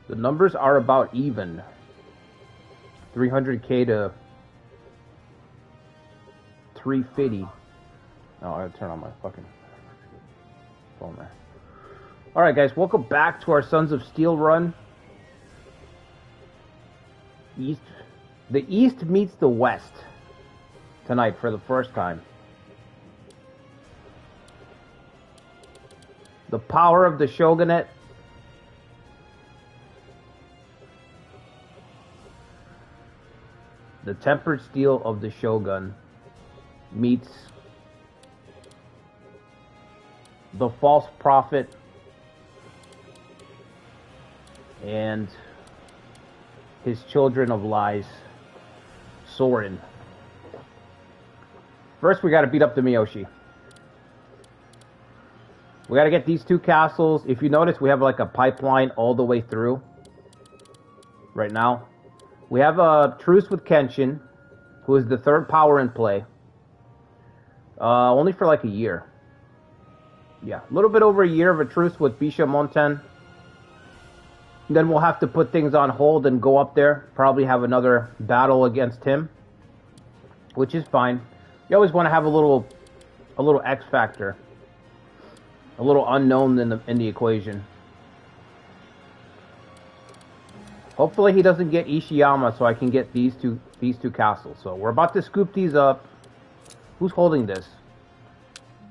The numbers are about even. 300k to 350. Oh, I gotta turn on my fucking phone there. Alright guys, welcome back to our Sons of Steel run. The East meets the West tonight for the first time. The power of the shogunate. The tempered steel of the shogun meets the false prophet and his children of lies, Soren. First, we got to beat up the Miyoshi. We got to get these two castles. If you notice, we have like a pipeline all the way through right now. We have a truce with Kenshin, who is the third power in play. Only for like a year. Yeah, a little bit over a year of a truce with Bishamonten. Then we'll have to put things on hold and go up there. Probably have another battle against him, which is fine. You always want to have a little X factor, a little unknown in the equation. Hopefully he doesn't get Ishiyama, so I can get these two castles. So we're about to scoop these up. Who's holding this?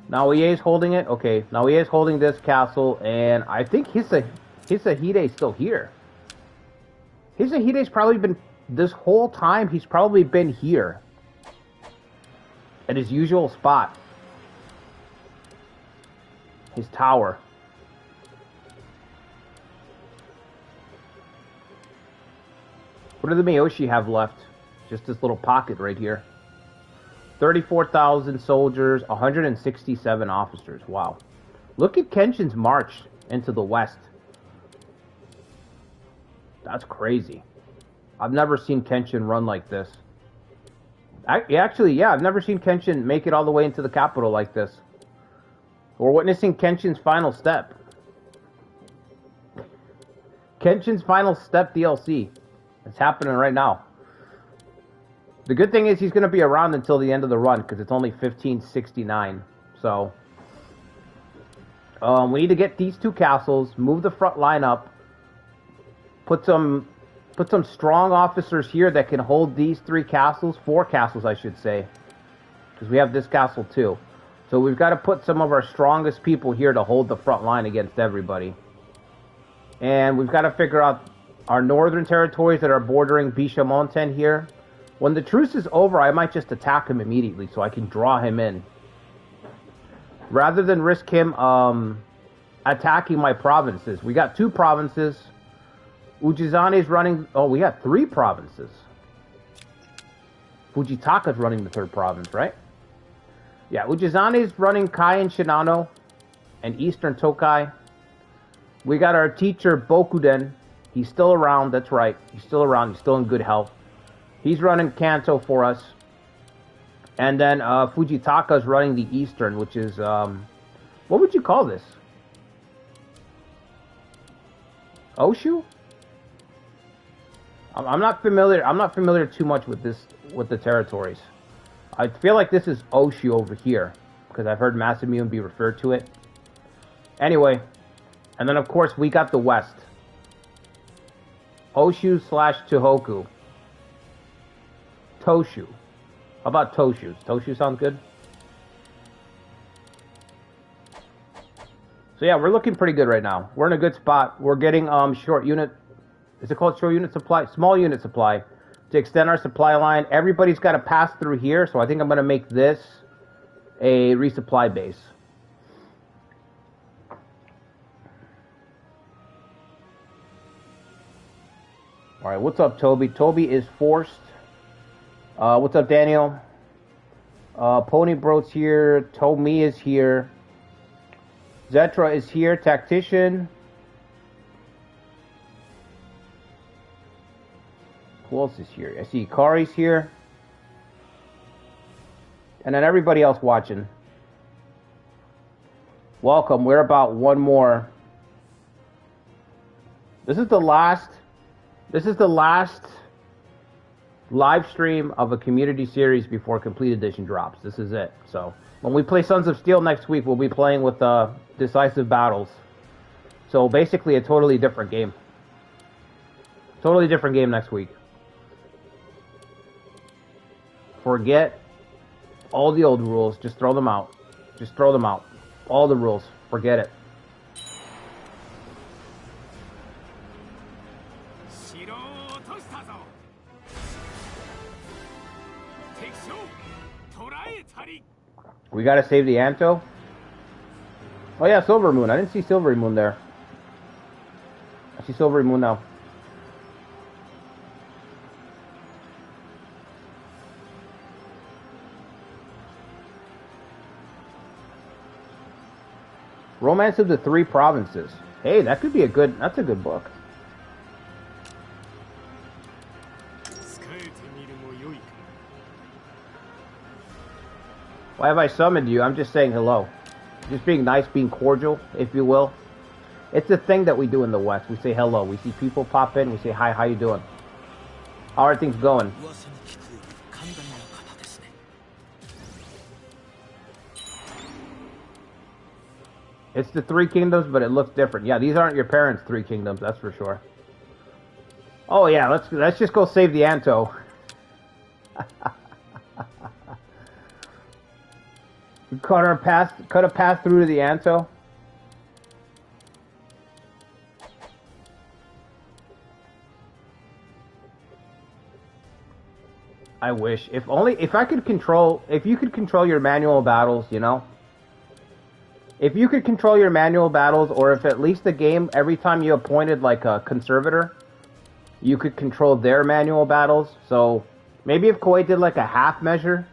Naoye's holding it. Okay, Naoye's holding this castle, and I think Hisahide's still here. Hisahide's probably been this whole time. He's probably been here at his usual spot, his tower. What do the Miyoshi have left? Just this little pocket right here. 34,000 soldiers, 167 officers. Wow. Look at Kenshin's march into the west. That's crazy. I've never seen Kenshin run like this. Actually, yeah, I've never seen Kenshin make it all the way into the capital like this. We're witnessing Kenshin's final step. Kenshin's final step DLC. It's happening right now. The good thing is he's going to be around until the end of the run because it's only 1569. So we need to get these two castles, move the front line up, put some strong officers here that can hold these three castles, 4 castles I should say, because we have this castle too. So we've got to put some of our strongest people here to hold the front line against everybody. And we've got to figure out our northern territories that are bordering Bishamonten here. When the truce is over, I might just attack him immediately so I can draw him in. Rather than risk him attacking my provinces. We got 2 provinces. Ujizane's running... Oh, we got 3 provinces. Fujitaka's running the 3rd province, right? Yeah, Ujizane's running Kai and Shinano and Eastern Tokai. We got our teacher, Bokuden. He's still around, that's right. He's still around, he's still in good health. He's running Kanto for us. And then Fujitaka's running the Eastern, which is... what would you call this? Oshu? I'm not familiar too much with the territories. I feel like this is Oshu over here, because I've heard Masamune be referred to it. Anyway, and then of course we got the West. Oshu / Tohoku. Toshu. How about Toshu? Toshu sound good? So yeah, we're looking pretty good right now. We're in a good spot. We're getting short unit... Is it called short unit supply? Small unit supply. To extend our supply line. Everybody's got to pass through here, so I think I'm going to make this a resupply base. Alright, what's up, Toby? Toby is forced. What's up, Daniel? Ponybro's here. Tomi is here. Zetra is here. Tactician. Who else is here? I see Kari's here. And then everybody else watching. Welcome. We're about one more This is the last live stream of a community series before Complete Edition drops. This is it. So when we play Sons of Steel next week, we'll be playing with decisive battles. So basically a totally different game. Totally different game next week. Forget all the old rules. Just throw them out. Just throw them out. All the rules. Forget it. We gotta save the Anto. Oh yeah, Silver Moon. I didn't see Silver Moon there. I see Silver Moon now. Romance of the Three Provinces. Hey, that could be a good. That's a good book. Why have I summoned you? I'm just saying hello. Just being nice, being cordial, if you will. It's a thing that we do in the West. We say hello. We see people pop in. We say, hi, how you doing? How are things going? It's the Three Kingdoms, but it looks different. Yeah, these aren't your parents' Three Kingdoms, that's for sure. Oh yeah, let's just go save the Anto. Cut a path through to the Anto. I wish. If you could control your manual battles, you know? If you could control your manual battles, or if at least the game, every time you appointed like a conservator, you could control their manual battles. So maybe if Koei did like a half measure,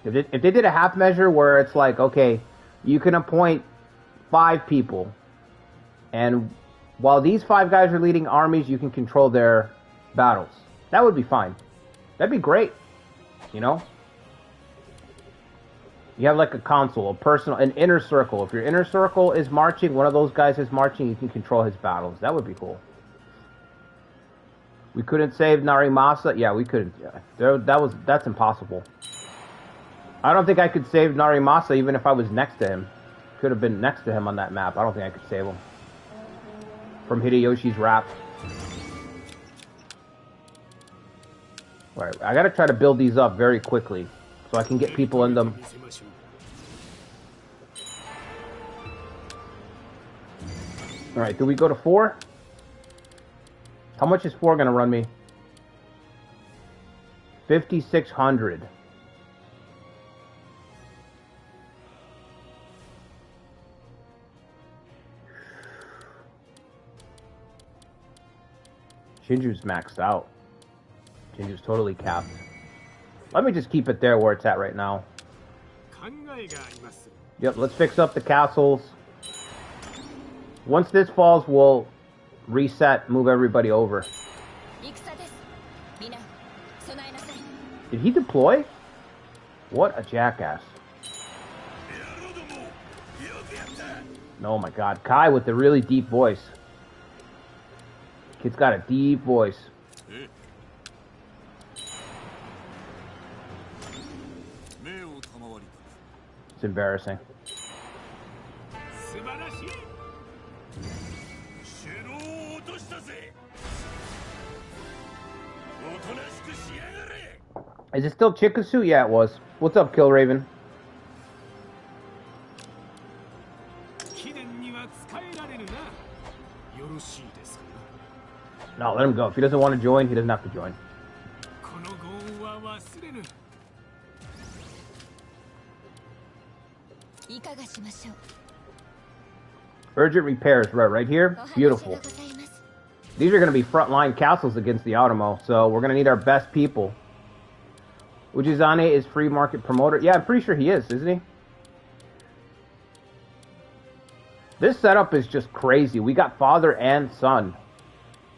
if they did a half measure where it's like, okay, you can appoint 5 people, and while these 5 guys are leading armies, you can control their battles. That would be fine. That'd be great, you know? You have like a console, an inner circle. If your inner circle is marching, one of those guys is marching, you can control his battles. That would be cool. We couldn't save Narimasa. Yeah, we couldn't. Yeah. That's impossible. I don't think I could save Narimasa even if I was next to him. Could have been next to him on that map. I don't think I could save him. From Hideyoshi's rap. Alright, I gotta try to build these up very quickly so I can get people in them. Alright, do we go to 4? How much is 4 gonna run me? 5,600. Shinju's maxed out. Shinju's totally capped. Let me just keep it there where it's at right now. Yep, let's fix up the castles. Once this falls, we'll reset, move everybody over. Did he deploy? What a jackass. Oh my god, Kai with the really deep voice. Kid's got a deep voice. It's embarrassing. Is it still Chikusu? Yeah, it was. What's up, Killraven? No, let him go. If he doesn't want to join, he doesn't have to join. Urgent repairs, right here. Beautiful. These are going to be frontline castles against the Automo, so we're going to need our best people. Ujizane is free market promoter. Yeah, I'm pretty sure he is, isn't he? This setup is just crazy. We got father and son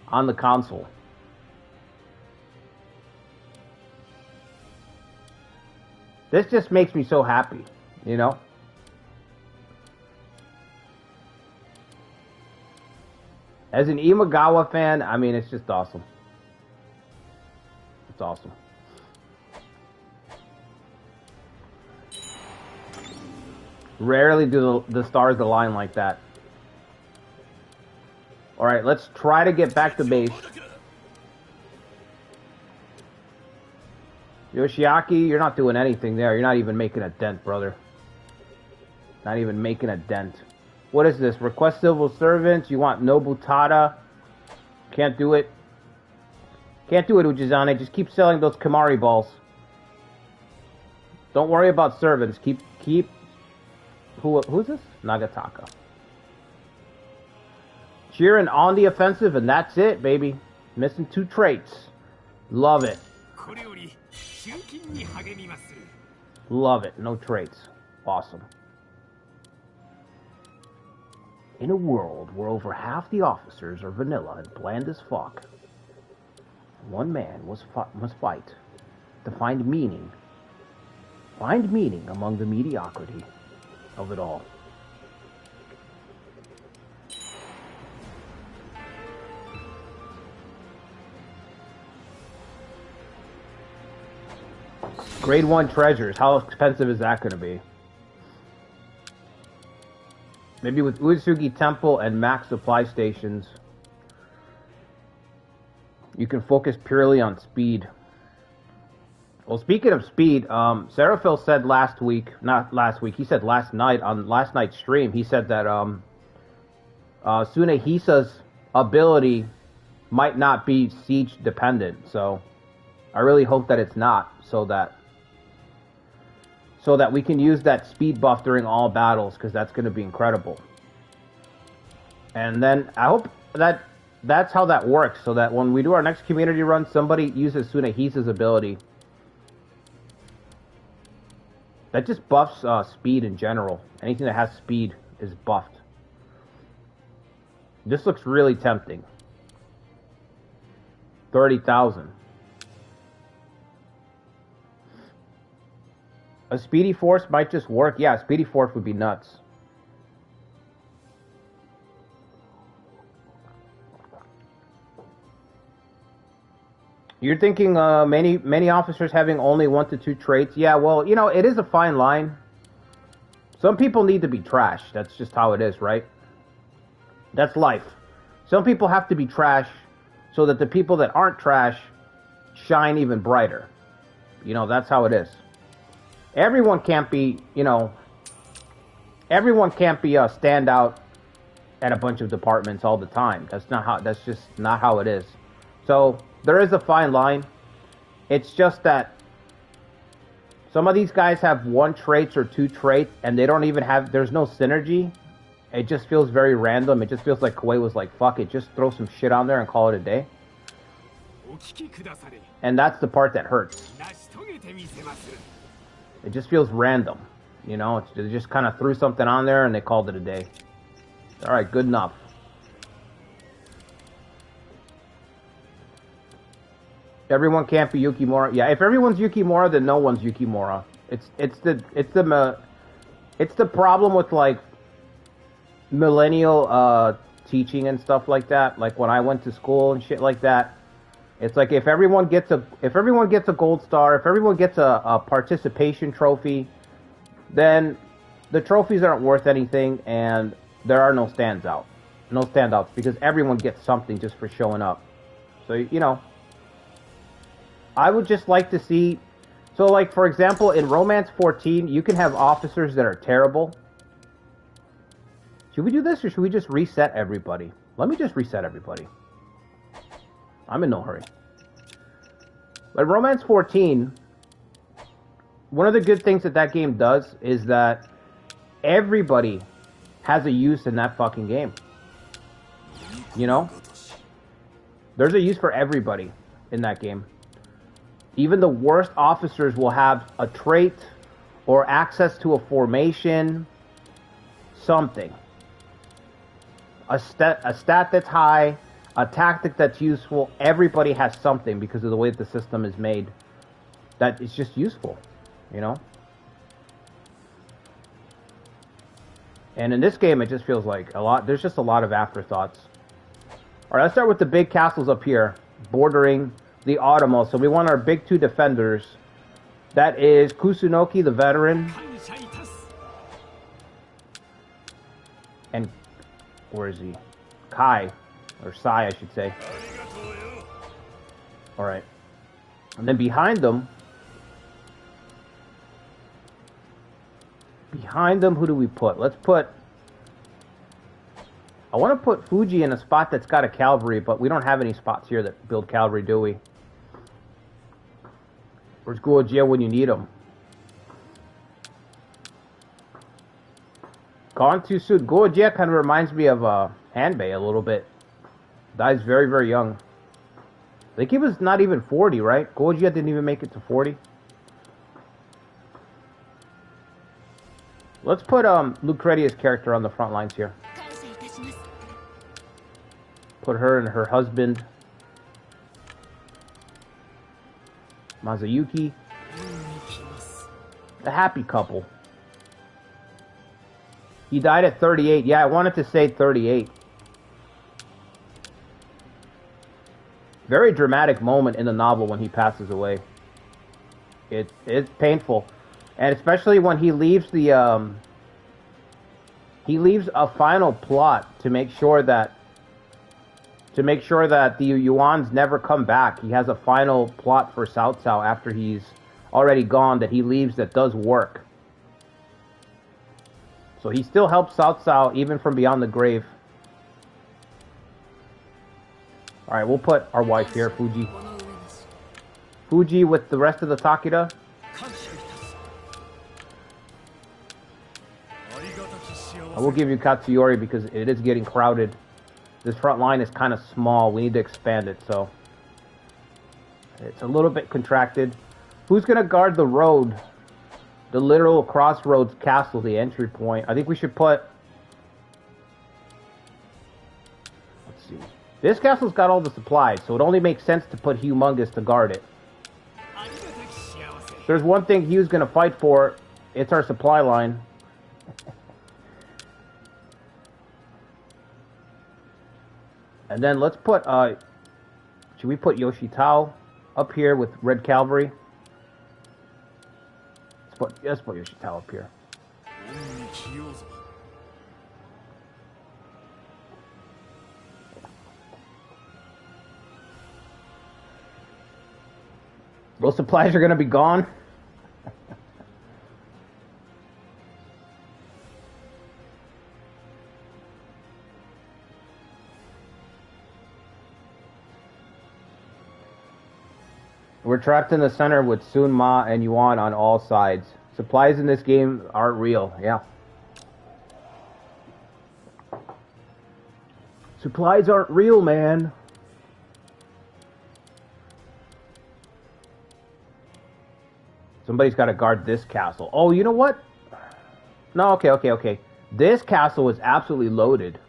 on the console. This just makes me so happy, you know? As an Imagawa fan, I mean, it's just awesome. It's awesome. Rarely do the stars align like that. Alright, let's try to get back to base. Yoshiaki, you're not doing anything there. You're not even making a dent, brother. Not even making a dent. What is this? Request civil servants. You want Nobutada. Can't do it. Can't do it, Ujizane. Just keep selling those Kamari balls. Don't worry about servants. Keep... Who's this? Nagataka. Cheering on the offensive, and that's it, baby. Missing 2 traits. Love it. Love it. No traits. Awesome. In a world where over half the officers are vanilla and bland as fuck, one man must fight to find meaning. Find meaning among the mediocrity of it all. Grade 1 treasures. How expensive is that going to be? Maybe with Uesugi Temple and max supply stations, you can focus purely on speed. Well, speaking of speed, Seraphil said last week, not last week, he said last night, on last night's stream, he said that Tsunehisa's ability might not be siege dependent. So I really hope that it's not, so that we can use that speed buff during all battles, because that's going to be incredible. And then I hope that that's how that works, so that when we do our next community run, somebody uses Tsunehisa's ability. That just buffs speed in general. Anything that has speed is buffed. This looks really tempting. 30,000. A Speedy Force might just work. Yeah, Speedy Force would be nuts. You're thinking many officers having only 1 to 2 traits? Yeah, well, you know, it is a fine line. Some people need to be trash. That's just how it is, right? That's life. Some people have to be trash so that the people that aren't trash shine even brighter. You know, that's how it is. Everyone can't be, you know, everyone can't be a standout at a bunch of departments all the time. That's just not how it is. So there is a fine line. It's just that some of these guys have 1 traits or 2 traits, and they don't even have, there's no synergy. It just feels very random. It just feels like Koei was like, fuck it, just throw some shit on there and call it a day. And that's the part that hurts. It just feels random, you know. They just kind of threw something on there and they called it a day. All right, good enough. Everyone can't be Yukimura. Yeah, if everyone's Yukimura, then no one's Yukimura. It's the problem with like millennial teaching and stuff like that. Like when I went to school and shit like that. It's like if everyone gets a gold star, if everyone gets a participation trophy, then the trophies aren't worth anything, and there are no standouts, because everyone gets something just for showing up. So, you know, I would just like to see, so like for example in Romance 14, you can have officers that are terrible. Should we do this, or should we just reset everybody? Let me just reset everybody. I'm in no hurry. But Romance 14, one of the good things that game does is that everybody has a use in that fucking game. You know? There's a use for everybody in that game. Even the worst officers will have a trait or access to a formation, something. A stat that's high, a tactic that's useful. Everybody has something because of the way that the system is made that is just useful, you know? And in this game, it just feels like there's just a lot of afterthoughts. Alright, let's start with the big castles up here, bordering the Automo. So we want our big 2 defenders. That is Kusunoki, the veteran. And, where is he? Kai. Or Sai, I should say. Alright. And then behind them, who do we put? Let's put... I want to put Fuji in a spot that's got a cavalry, but we don't have any spots here that build cavalry, do we? Where's Guojia when you need them? Gone too soon. Guojia kind of reminds me of Hanbei a little bit. Dies very, very young. I think he was not even 40, right? Guojia didn't even make it to 40. Let's put Lucretia's character on the front lines here. Put her and her husband, Mazayuki. A happy couple. He died at 38. Yeah, I wanted to say 38. Very dramatic moment in the novel when he passes away. It's painful. And especially when he leaves the he leaves a final plot to make sure that the Yuans never come back. He has a final plot for Cao Cao after he's already gone that he leaves that does work. So he still helps Cao Cao even from beyond the grave. Alright, we'll put our wife here, Fuji. Fuji with the rest of the Takeda. I will give you Katsuyori because it is getting crowded. This front line is kind of small. We need to expand it, so it's a little bit contracted. Who's going to guard the road? The literal crossroads castle, the entry point. I think we should put... Let's see. This castle's got all the supplies, so it only makes sense to put Humongous to guard it. If there's one thing Hugh's going to fight for, it's our supply line. And then let's put, should we put Yoshitao up here with Red Cavalry? Let's put Yoshitao up here. Those supplies are going to be gone. We're trapped in the center with Sun Ma and Yuan on all sides. Supplies in this game aren't real, yeah. Supplies aren't real, man. Somebody's got to guard this castle. Oh, you know what? No, okay. This castle is absolutely loaded.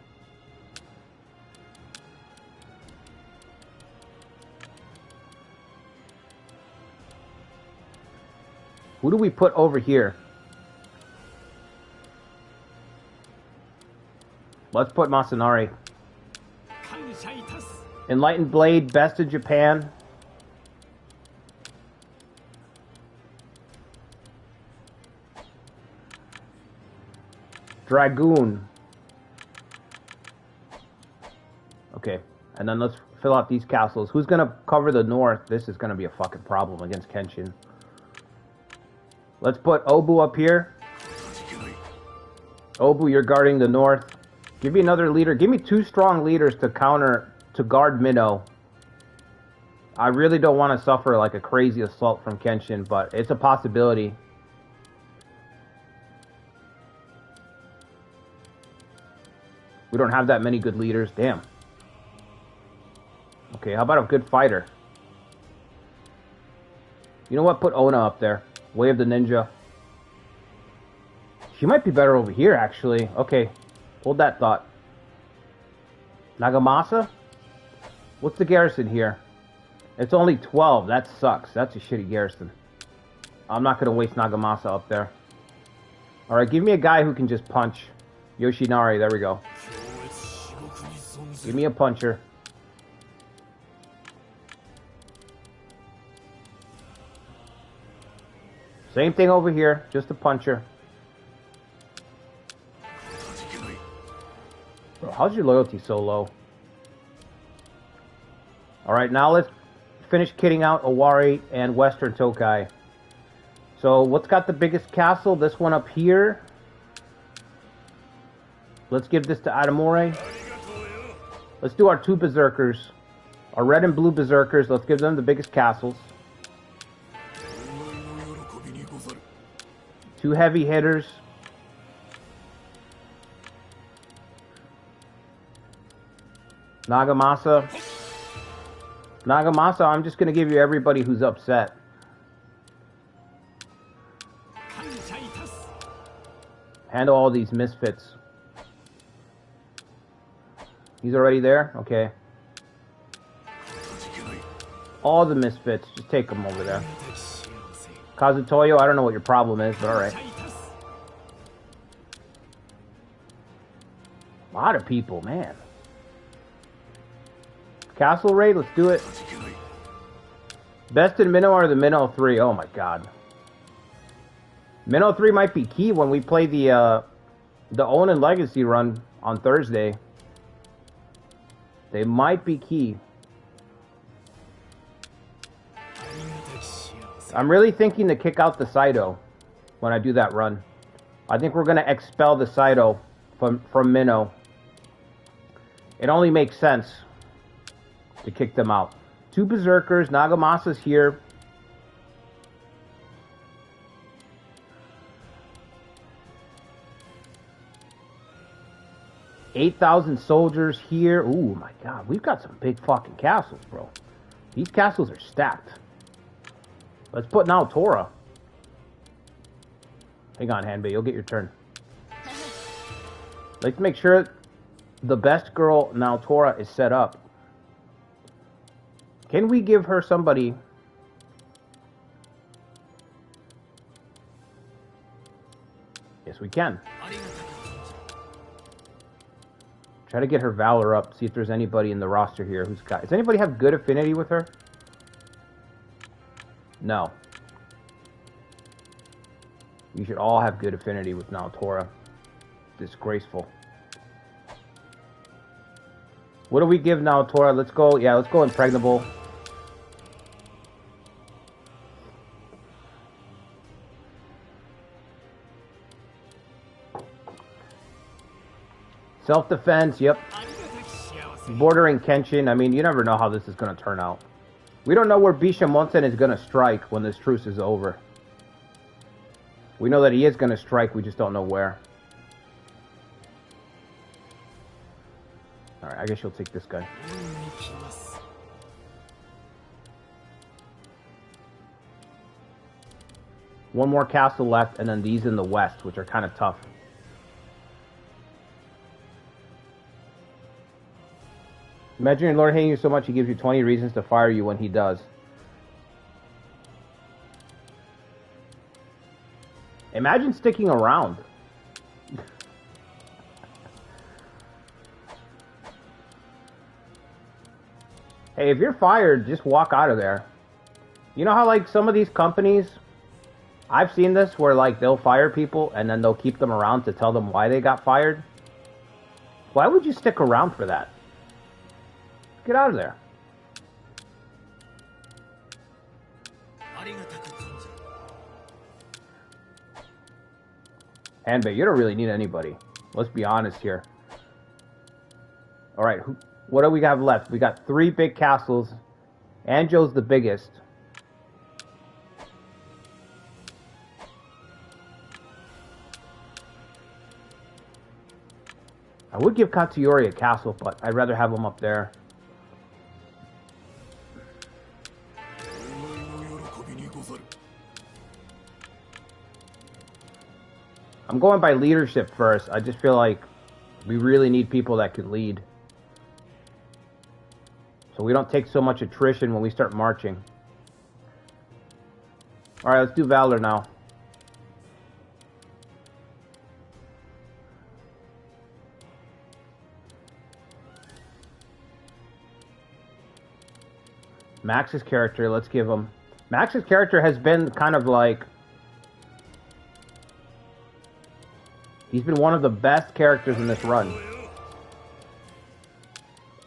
Who do we put over here? Let's put Masanari. Enlightened Blade, best in Japan. Dragoon. Okay, and then let's fill out these castles. Who's going to cover the north? This is going to be a fucking problem against Kenshin. Let's put Obu up here. Obu, you're guarding the north. Give me another leader. Give me 2 strong leaders to guard Minnow. I really don't want to suffer like a crazy assault from Kenshin, but it's a possibility. We don't have that many good leaders. Damn. Okay, how about a good fighter? You know what? Put Ona up there. Way of the Ninja. She might be better over here, actually. Okay, hold that thought. Nagamasa? What's the garrison here? It's only 12. That sucks. That's a shitty garrison. I'm not going to waste Nagamasa up there. Alright, give me a guy who can just punch. Yoshinari, there we go. Give me a puncher. Same thing over here, just a puncher. Bro, how's your loyalty so low? Alright, now let's finish kitting out Owari and Western Tokai. So, what's got the biggest castle? This one up here. Let's give this to Adamore. Let's do our 2 berserkers. Our red and blue berserkers. Let's give them the biggest castles. 2 heavy hitters. Nagamasa. Nagamasa, I'm just going to give you everybody who's upset. Handle all these misfits. He's already there? Okay. All the misfits. Just take them over there. Kazutoyo, I don't know what your problem is, but alright. A lot of people, man. Castle raid, let's do it. Best in Minnow are the Minnow 3. Oh my god. Minnow 3 might be key when we play the Onin Legacy run on Thursday. They might be key. I'm really thinking to kick out the Saito when I do that run. I think we're going to expel the Saito from Minnow. It only makes sense to kick them out. 2 berserkers, Nagamasa's here. $8,000 soldiers here. Ooh, my god. We've got some big fucking castles, bro. These castles are stacked. Let's put now Tora. Hang on, Hanbei. You'll get your turn. Let's make sure the best girl now Tora is set up. Can we give her somebody... Yes, we can. Try to get her Valor up, see if there's anybody in the roster here who's got... Does anybody have good affinity with her? No. You should all have good affinity with Naotora. Disgraceful. What do we give Naotora? Let's go... Yeah, let's go Impregnable. Self-defense, yep. Bordering Kenshin. I mean, you never know how this is going to turn out. We don't know where Bishamonten is going to strike when this truce is over. We know that he is going to strike, we just don't know where. Alright, I guess you'll take this guy. One more castle left, and then these in the west, which are kind of tough. Imagine your Lord hating you so much he gives you 20 reasons to fire you when he does. Imagine sticking around. Hey, if you're fired, just walk out of there. You know how, like, some of these companies, I've seen this where, like, they'll fire people and then they'll keep them around to tell them why they got fired? Why would you stick around for that? Get out of there. Hanbei, you don't really need anybody. Let's be honest here. Alright, what do we have left? We got 3 big castles. Anjo's the biggest. I would give Katsuyori a castle, but I'd rather have him up there. I'm going by leadership first. I just feel like we really need people that can lead. So we don't take so much attrition when we start marching. Alright, let's do Valor now. Max's character, let's give him... Max's character has been kind of like He's been one of the best characters in this run.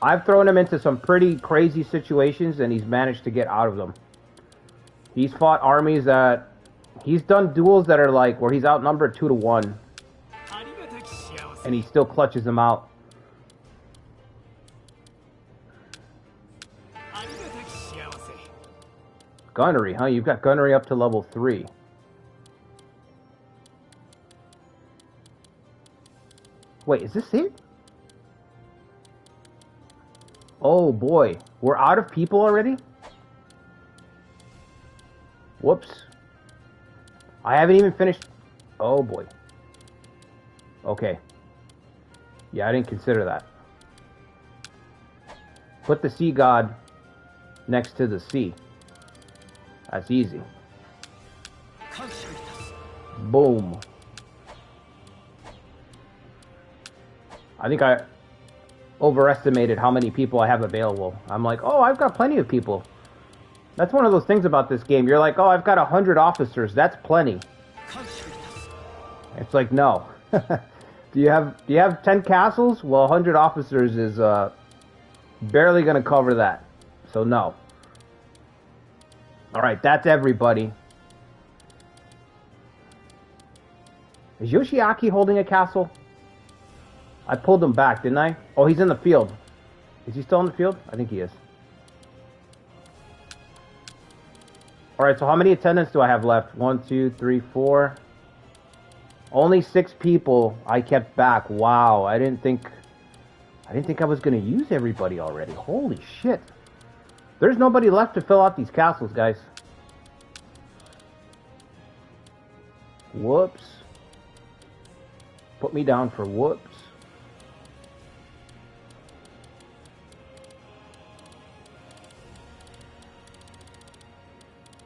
I've thrown him into some pretty crazy situations, and he's managed to get out of them. He's fought armies that... He's done duels that are like, where he's outnumbered 2 to 1. And he still clutches them out. Gunnery, huh? You've got gunnery up to level 3. Wait, is this it? Oh boy, we're out of people already? Whoops. I haven't even finished... Oh boy. Okay. Yeah, I didn't consider that. Put the sea god next to the sea. That's easy. Boom. I think I overestimated how many people I have available. I'm like, oh, I've got plenty of people. That's one of those things about this game. You're like, oh, I've got 100 officers. That's plenty. It's like, no. Do you have 10 castles? Well, 100 officers is barely going to cover that. So no. All right, that's everybody. Is Yoshiaki holding a castle? I pulled him back, didn't I? Oh, he's in the field. Is he still in the field? I think he is. Alright, so how many attendants do I have left? 1, 2, 3, 4. Only 6 people I kept back. Wow, I didn't think I was going to use everybody already. Holy shit. There's nobody left to fill out these castles, guys. Whoops. Put me down for whoops.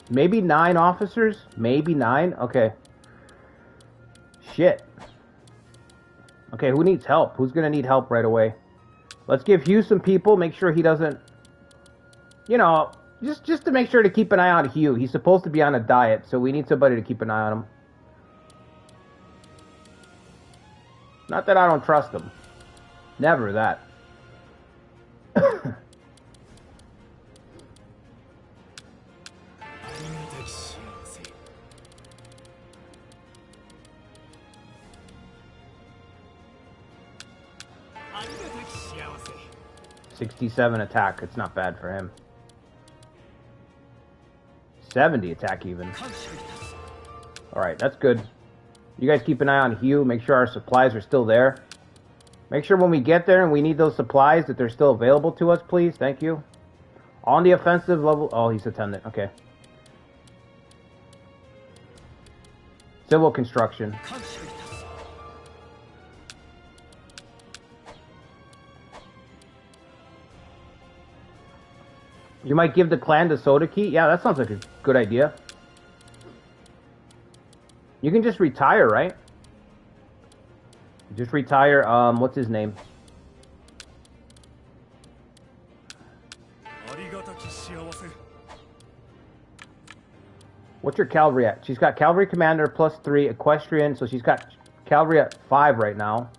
Maybe 9 officers? Maybe 9? Okay. Shit. Okay, who needs help? Who's gonna need help right away? Let's give Hugh some people. Make sure he doesn't... You know, just to make sure to keep an eye on Hugh. He's supposed to be on a diet, so we need somebody to keep an eye on him. Not that I don't trust him. Never that. $67 attack. It's not bad for him. 70 attack even. Alright, that's good. You guys keep an eye on Hugh. Make sure our supplies are still there. Make sure when we get there and we need those supplies that they're still available to us, please. Thank you. On the offensive level... Oh, he's attendant. Okay. Civil construction. You might give the clan the soda key? Yeah, that sounds like a good idea. You can just retire, right? Just retire, what's his name? What's your cavalry at? She's got cavalry commander +3, equestrian, so she's got cavalry at 5 right now.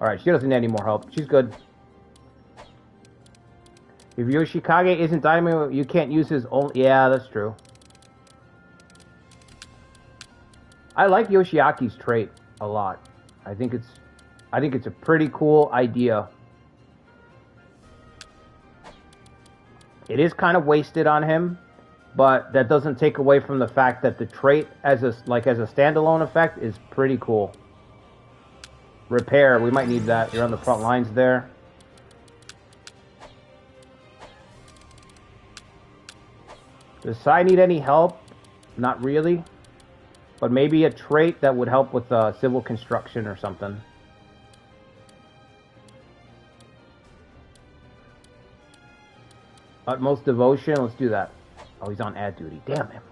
Alright, she doesn't need any more help. She's good. If Yoshikage isn't daimyo, you can't use his own... Yeah, that's true. I like Yoshiaki's trait a lot. I think it's a pretty cool idea. It is kind of wasted on him, but that doesn't take away from the fact that the trait as a standalone effect is pretty cool. Repair, we might need that. You're on the front lines there. Does Sai need any help? Not really. But maybe a trait that would help with civil construction or something. Utmost devotion, let's do that. Oh, he's on ad duty. Damn him.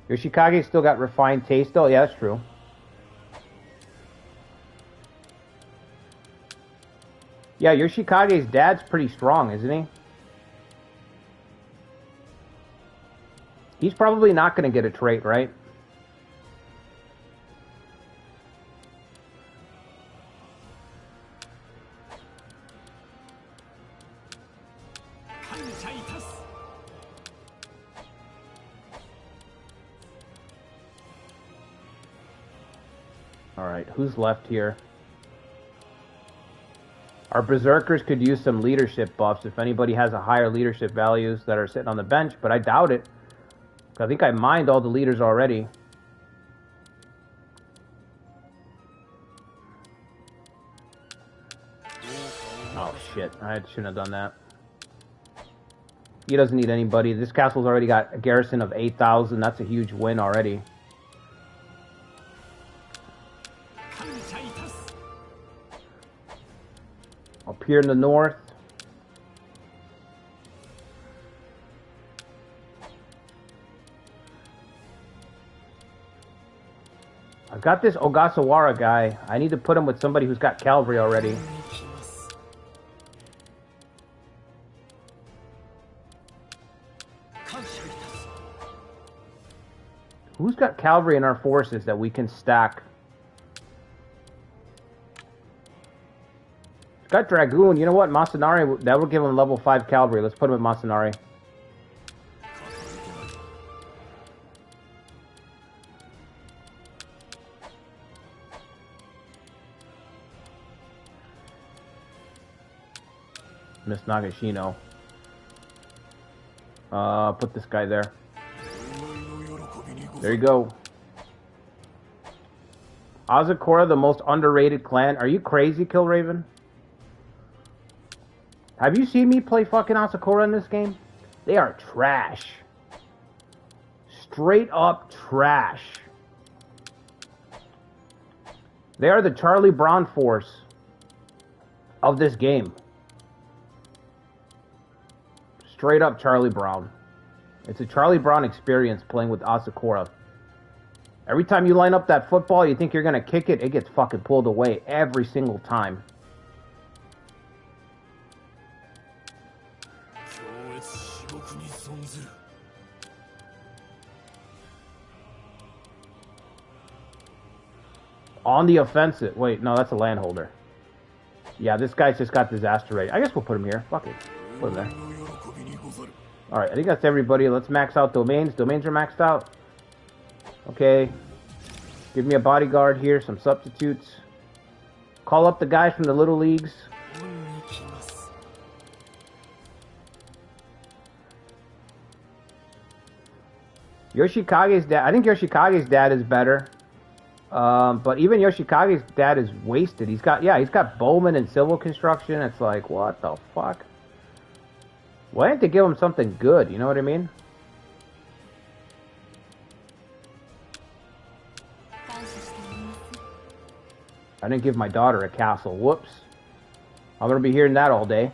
Yoshikage still got refined taste though? Yeah, that's true. Yeah, Yoshikage's dad's pretty strong, isn't he? He's probably not going to get a trait, right? Alright, who's left here? Our berserkers could use some leadership buffs if anybody has a higher leadership values that are sitting on the bench, but I doubt it. I think I mined all the leaders already. Oh shit, I shouldn't have done that. He doesn't need anybody. This castle's already got a garrison of 8,000. That's a huge win already. Up here in the north. I've got this Ogasawara guy. I need to put him with somebody who's got cavalry already. Who's got cavalry in our forces that we can stack? Got Dragoon. You know what? Masanari, that will give him level 5 cavalry. Let's put him at Masanari. Miss Nagashino. Put this guy there. There you go. Azakura, the most underrated clan. Are you crazy, Killraven? Have you seen me play fucking Asakura in this game? They are trash. Straight up trash. They are the Charlie Brown force of this game. Straight up Charlie Brown. It's a Charlie Brown experience playing with Asakura. Every time you line up that football, you think you're going to kick it, it gets fucking pulled away every single time. On the offensive. Wait, no, that's a landholder. Yeah, this guy's just got disaster rate. I guess we'll put him here. Fuck it. Put him there. Alright, I think that's everybody. Let's max out domains. Domains are maxed out. Okay. Give me a bodyguard here, some substitutes. Call up the guys from the little leagues. Yoshikage's dad. I think Yoshikage's dad is better. But even Yoshikage's dad is wasted. He's got bowman and civil construction. It's like, what the fuck? Why didn't they give him something good? You know what I mean? I didn't give my daughter a castle. Whoops. I'm gonna be hearing that all day.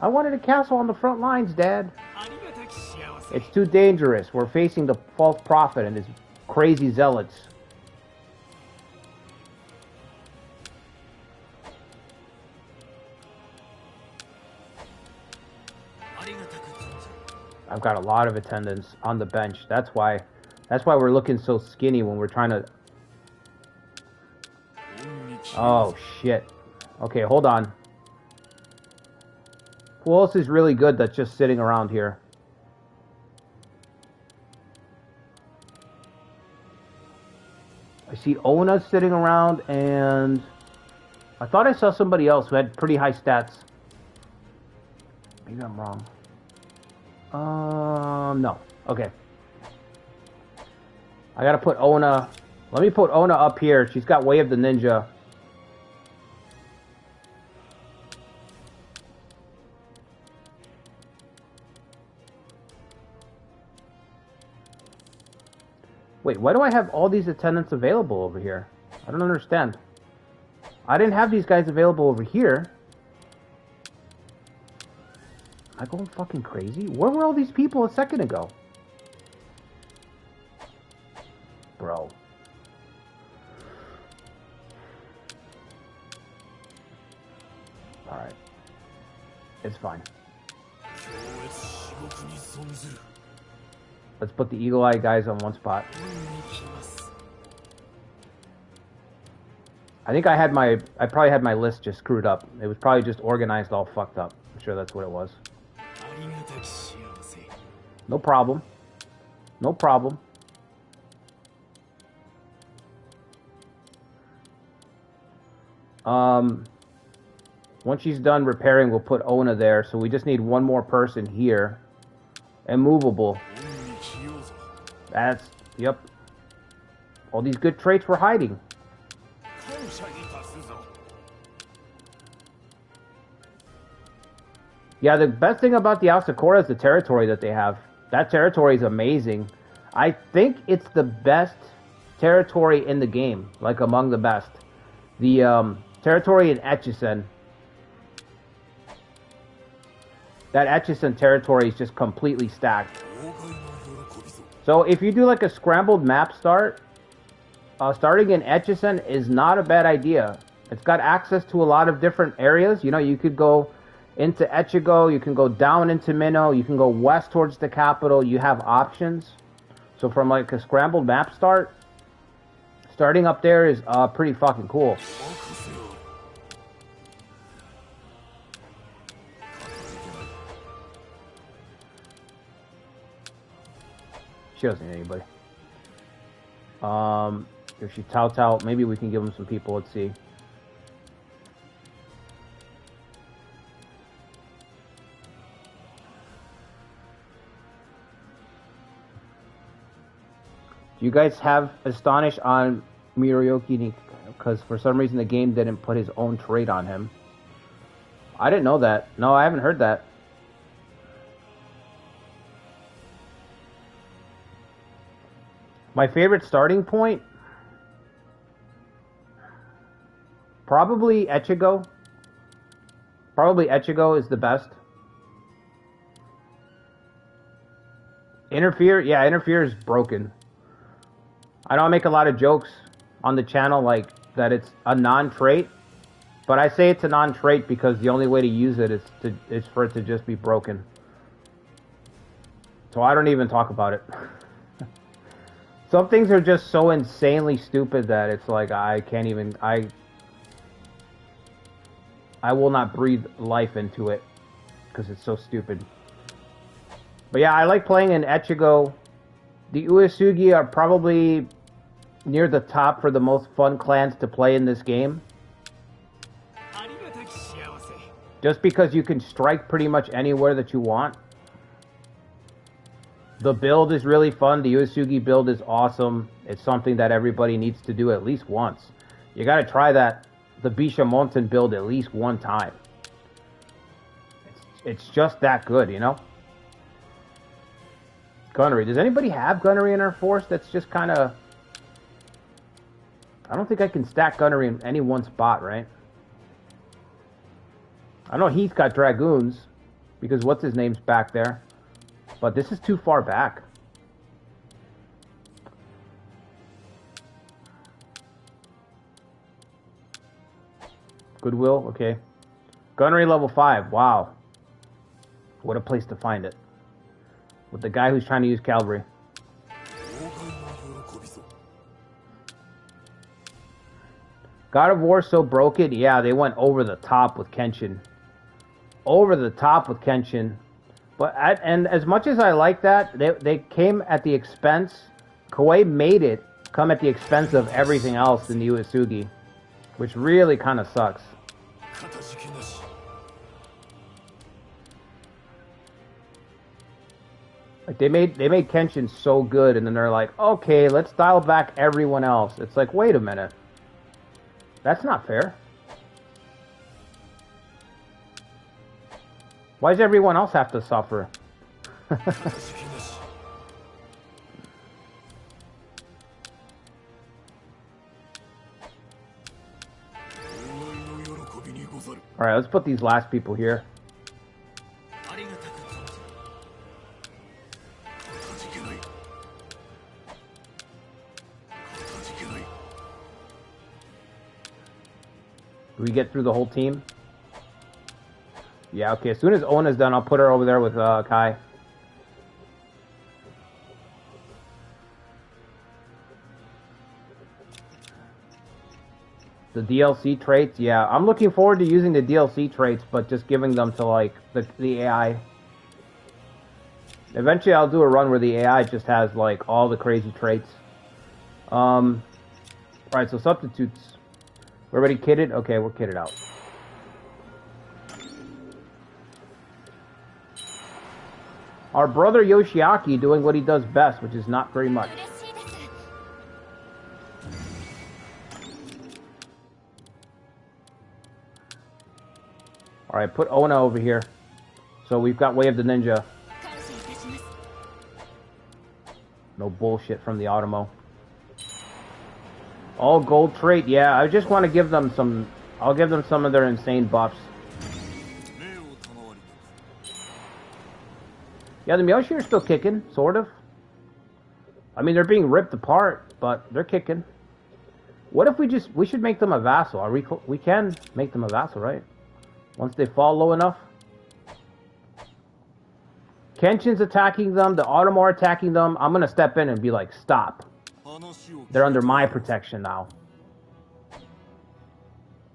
I wanted a castle on the front lines, Dad. It's too dangerous. We're facing the false prophet and his crazy zealots. I've got a lot of attendance on the bench. That's why we're looking so skinny when we're trying to... Oh, shit. Okay, hold on. Who else is really good that's just sitting around here? I see Ona sitting around, and I thought I saw somebody else who had pretty high stats. Maybe I'm wrong. No. Okay. I gotta put Ona... Let me put Ona up here. She's got Way of the Ninja. Wait, why do I have all these attendants available over here? I don't understand. I didn't have these guys available over here. Am I going fucking crazy? Where were all these people a second ago? Bro. Alright. It's fine. Let's put the Eagle Eye guys on one spot. I think I probably had my list just screwed up. It was probably just organized all fucked up. I'm sure that's what it was. No problem. No problem. Once she's done repairing, we'll put Ona there. So we just need one more person here. And movable. That's, yep. All these good traits we're hiding. Yeah, the best thing about the Asakura is the territory that they have. That territory is amazing. I think it's the best territory in the game, like among the best. The territory in Etchison. That Etchison territory is just completely stacked. So if you do like a scrambled map start, starting in Etchison is not a bad idea. It's got access to a lot of different areas. You know, you could go into Echigo, you can go down into Minnow, you can go west towards the capital. You have options. So from like a scrambled map start, starting up there is pretty fucking cool. She doesn't need anybody. If she Tao, maybe we can give him some people. Let's see. Do you guys have Astonish on Murioki? Because for some reason the game didn't put his own trait on him. I didn't know that. No, I haven't heard that. My favorite starting point? Probably Echigo. Probably Echigo is the best. Interfere? Yeah, Interfere is broken. I know I make a lot of jokes on the channel like that it's a non-trait. But I say it's a non-trait because the only way to use it is for it to just be broken. So I don't even talk about it. Some things are just so insanely stupid that it's like I can't even... I will not breathe life into it because it's so stupid. But yeah, I like playing in Echigo. The Uesugi are probably near the top for the most fun clans to play in this game. Just because you can strike pretty much anywhere that you want. The build is really fun. The Uesugi build is awesome. It's something that everybody needs to do at least once. You gotta try that, the Bishamonten build at least one time. It's just that good, you know? Gunnery. Does anybody have gunnery in our force that's just kind of... I don't think I can stack gunnery in any one spot, right? I know Heath got dragoons, because what's his name's back there. But this is too far back. Goodwill, okay. Gunnery level 5, wow. What a place to find it. With the guy who's trying to use cavalry. God of War so broken, yeah, they went over the top with Kenshin. Over the top with Kenshin. But and as much as I like that, they came at the expense. Koei made it come at the expense of everything else in the Uesugi, which really kind of sucks. Like they made Kenshin so good, and then they're like, okay, let's dial back everyone else. It's like, wait a minute, that's not fair. Why does everyone else have to suffer? Alright, let's put these last people here. Do we get through the whole team? Yeah, okay. As soon as Ona's done, I'll put her over there with Kai. The DLC traits, yeah. I'm looking forward to using the DLC traits, but just giving them to, like, the AI. Eventually, I'll do a run where the AI just has, like, all the crazy traits. Alright, so substitutes. We're already kitted? Okay, we're kitted out. Our brother Yoshiaki doing what he does best, which is not very much. Alright, put Ona over here. So we've got Way of the Ninja. No bullshit from the Automo. All gold trait, yeah. I just want to give them some... I'll give them some of their insane buffs. Yeah, the Miyoshi are still kicking, sort of. I mean, they're being ripped apart, but they're kicking. What if we should make them a vassal? We can make them a vassal, right? Once they fall low enough. Kenshin's attacking them, the Automo are attacking them. I'm gonna step in and be like, stop. They're under my protection now.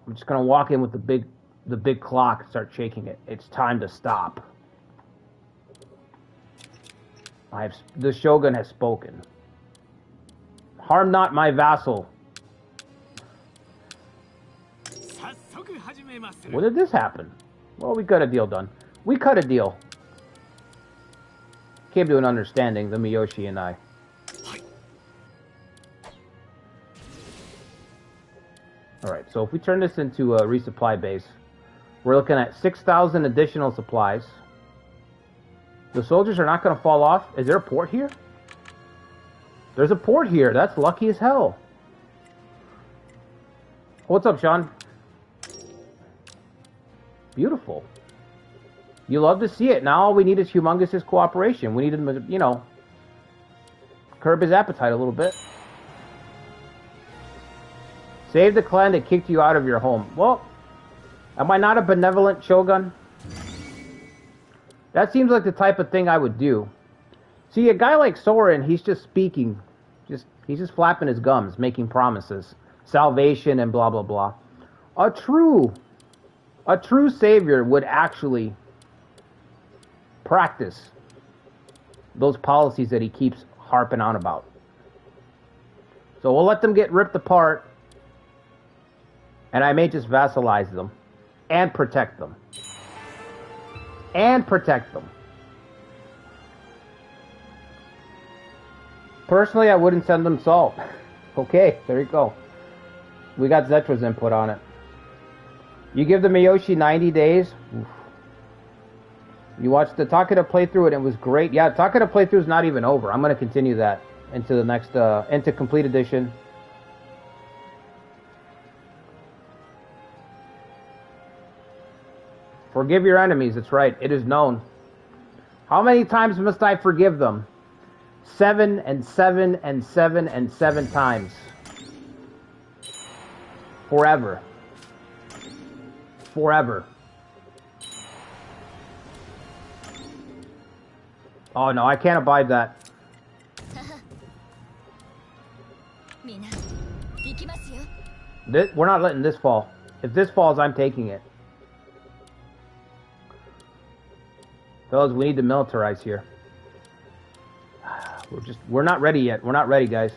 I'm just gonna walk in with the big clock and start shaking it. It's time to stop. The Shogun has spoken. Harm not my vassal. When did this happen? Well, we got a deal done. We cut a deal. Came to an understanding, the Miyoshi and I. Alright, so if we turn this into a resupply base, we're looking at 6,000 additional supplies. The soldiers are not going to fall off. Is there a port here? There's a port here. That's lucky as hell. What's up, Sean? Beautiful. You love to see it. Now all we need is Humongous's cooperation. We need him to, you know, curb his appetite a little bit. Save the clan that kicked you out of your home. Well, am I not a benevolent shogun? That seems like the type of thing I would do. See, a guy like Soren, he's just speaking. He's just flapping his gums, making promises. Salvation and blah, blah, blah. A true savior would actually practice those policies that he keeps harping on about. So we'll let them get ripped apart, and I may just vassalize them and protect them. And protect them. Personally, I wouldn't send them salt. Okay, there you go. We got Zetra's input on it. You give the Miyoshi 90 days. Oof. You watched the Takeda playthrough and it was great. Yeah, Takeda playthrough is not even over. I'm going to continue that into the next, into Complete Edition. Forgive your enemies, that's right. It is known. How many times must I forgive them? 7 and 7 and 7 and 7 times. Forever. Forever. Oh no, I can't abide that. We're not letting this fall. If this falls, I'm taking it. Fellas, we need to militarize here. We're not ready yet. We're not ready, guys.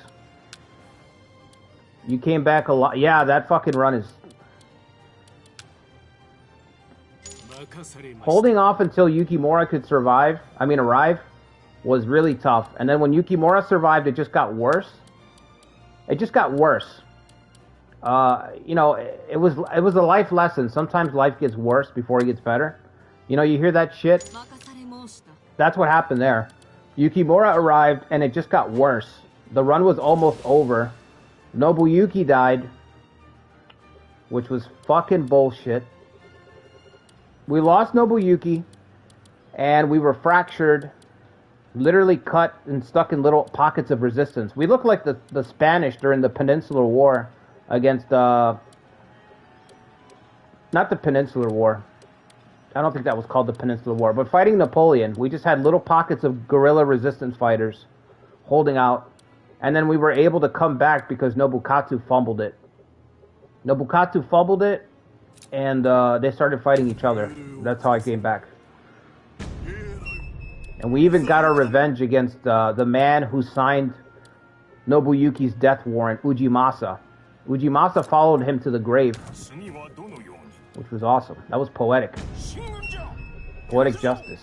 You came back a lot. Yeah, that fucking run is... Holding off until Yukimura could arrive, was really tough. And then when Yukimura survived, it just got worse. It just got worse. You know, it was a life lesson. Sometimes life gets worse before it gets better. You know, you hear that shit? That's what happened there. Yukimura arrived, and it just got worse. The run was almost over. Nobuyuki died, which was fucking bullshit. We lost Nobuyuki, and we were fractured, literally cut and stuck in little pockets of resistance. We look like the Spanish during the Peninsular War against, not the Peninsular War. I don't think that was called the Peninsula War, but fighting Napoleon, we just had little pockets of guerrilla resistance fighters holding out, and then we were able to come back because Nobukatsu fumbled it. Nobukatsu fumbled it, and they started fighting each other. That's how I came back. And we even got our revenge against the man who signed Nobuyuki's death warrant, Ujimasa. Ujimasa followed him to the grave, which was awesome. That was poetic. Poetic justice.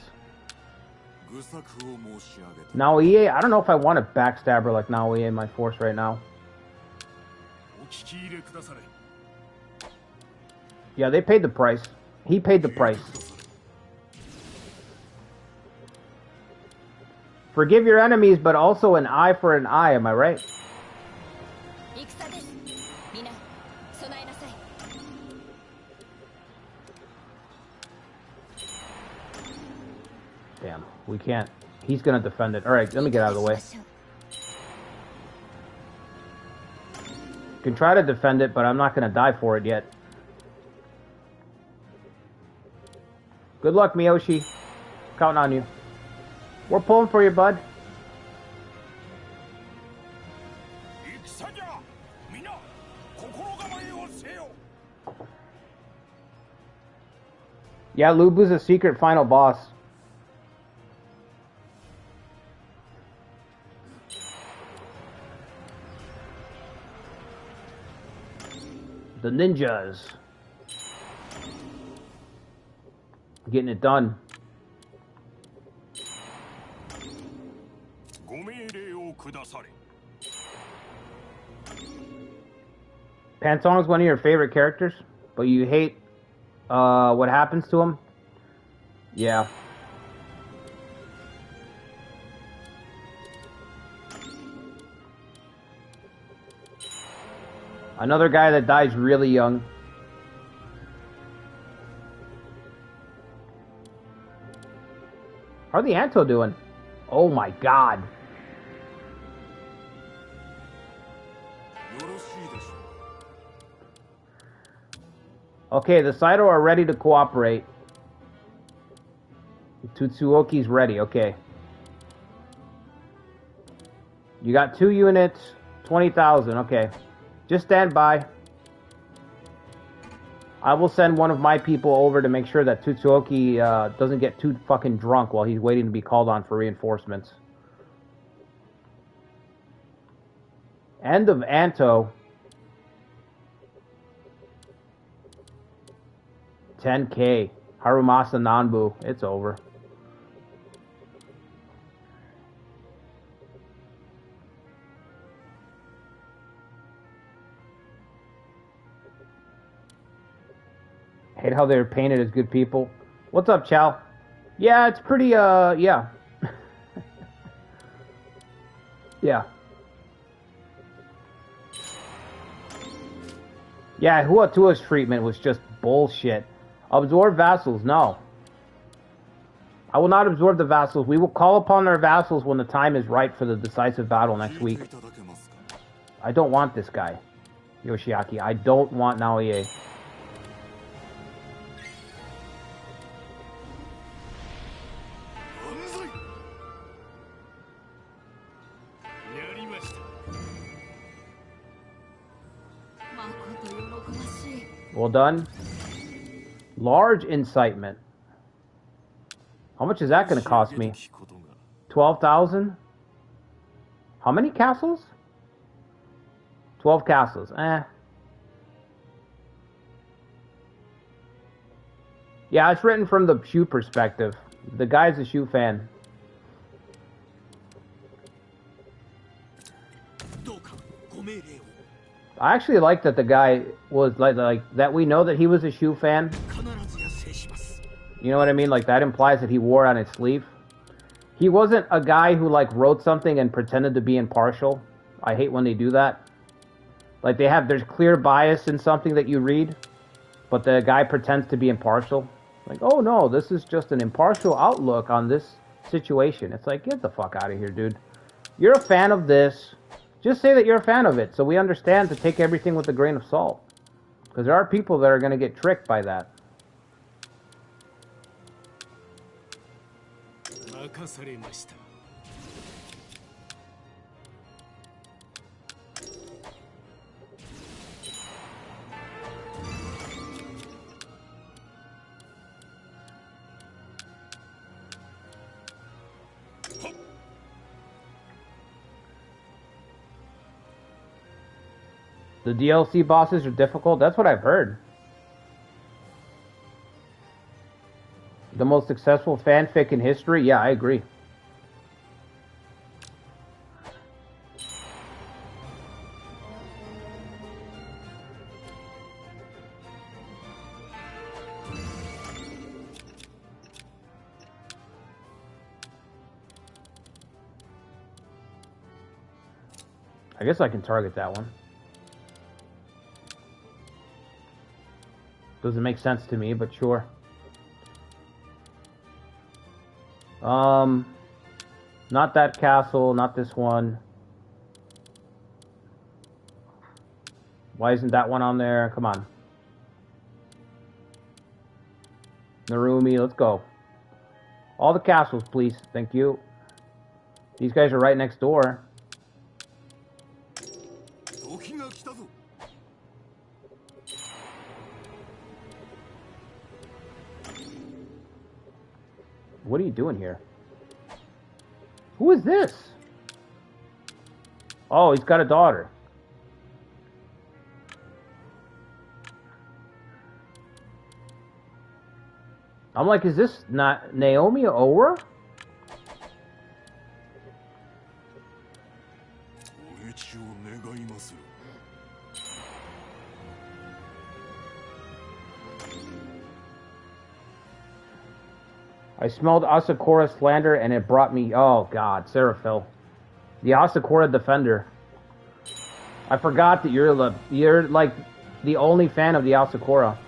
Naoie, I don't know if I want a backstabber like Naoie in my force right now. Yeah, they paid the price. He paid the price. Forgive your enemies, but also an eye for an eye, am I right? Damn, we can't. He's gonna defend it. Alright, let me get out of the way. Can try to defend it, but I'm not gonna die for it yet. Good luck, Miyoshi. Counting on you. We're pulling for you, bud. Yeah, Lubu's a secret final boss. The ninjas. Getting it done. Pansong is one of your favorite characters, but you hate what happens to him? Yeah. Another guy that dies really young. How are the Anto doing? Oh my god. Okay, the Saito are ready to cooperate. Tutsuoki's ready, okay. You got 2 units, 20,000, okay. Just stand by. I will send one of my people over to make sure that Tutsuoki doesn't get too fucking drunk while he's waiting to be called on for reinforcements. End of Anto. 10k. Harumasa Nanbu. It's over. Hate how they're painted as good people. What's up, Chow? Yeah, it's pretty, yeah. Yeah. Yeah, Huatua's treatment was just bullshit. Absorb vassals, no. I will not absorb the vassals. We will call upon our vassals when the time is right for the decisive battle next week. I don't want this guy, Yoshiaki. I don't want Naoie. Well done. Large incitement. How much is that going to cost me? 12,000? How many castles? 12 castles. Yeah, it's written from the Shu perspective. The guy's a Shu fan. I actually like that the guy was like that. We know that he was a Shu fan. You know what I mean? Like that implies that he wore it on his sleeve. He wasn't a guy who like wrote something and pretended to be impartial. I hate when they do that. Like there's clear bias in something that you read, but the guy pretends to be impartial. Like, oh no, this is just an impartial outlook on this situation. It's like, get the fuck out of here, dude. You're a fan of this. Just say that you're a fan of it, so we understand to take everything with a grain of salt. Because there are people that are going to get tricked by that. The DLC bosses are difficult. That's what I've heard. The most successful fanfic in history? Yeah, I agree. I guess I can target that one. Doesn't make sense to me, but sure. Not that castle, not this one. Why isn't that one on there? Come on. Narumi, let's go. All the castles, please. Thank you. These guys are right next door. What are you doing here? Who is this? Oh, he's got a daughter. I'm like, is this not Naomi Ora? I smelled Asakura slander and it brought me... Oh, God. Seraphil. The Asakura defender. I forgot that you're like the only fan of the Asakura.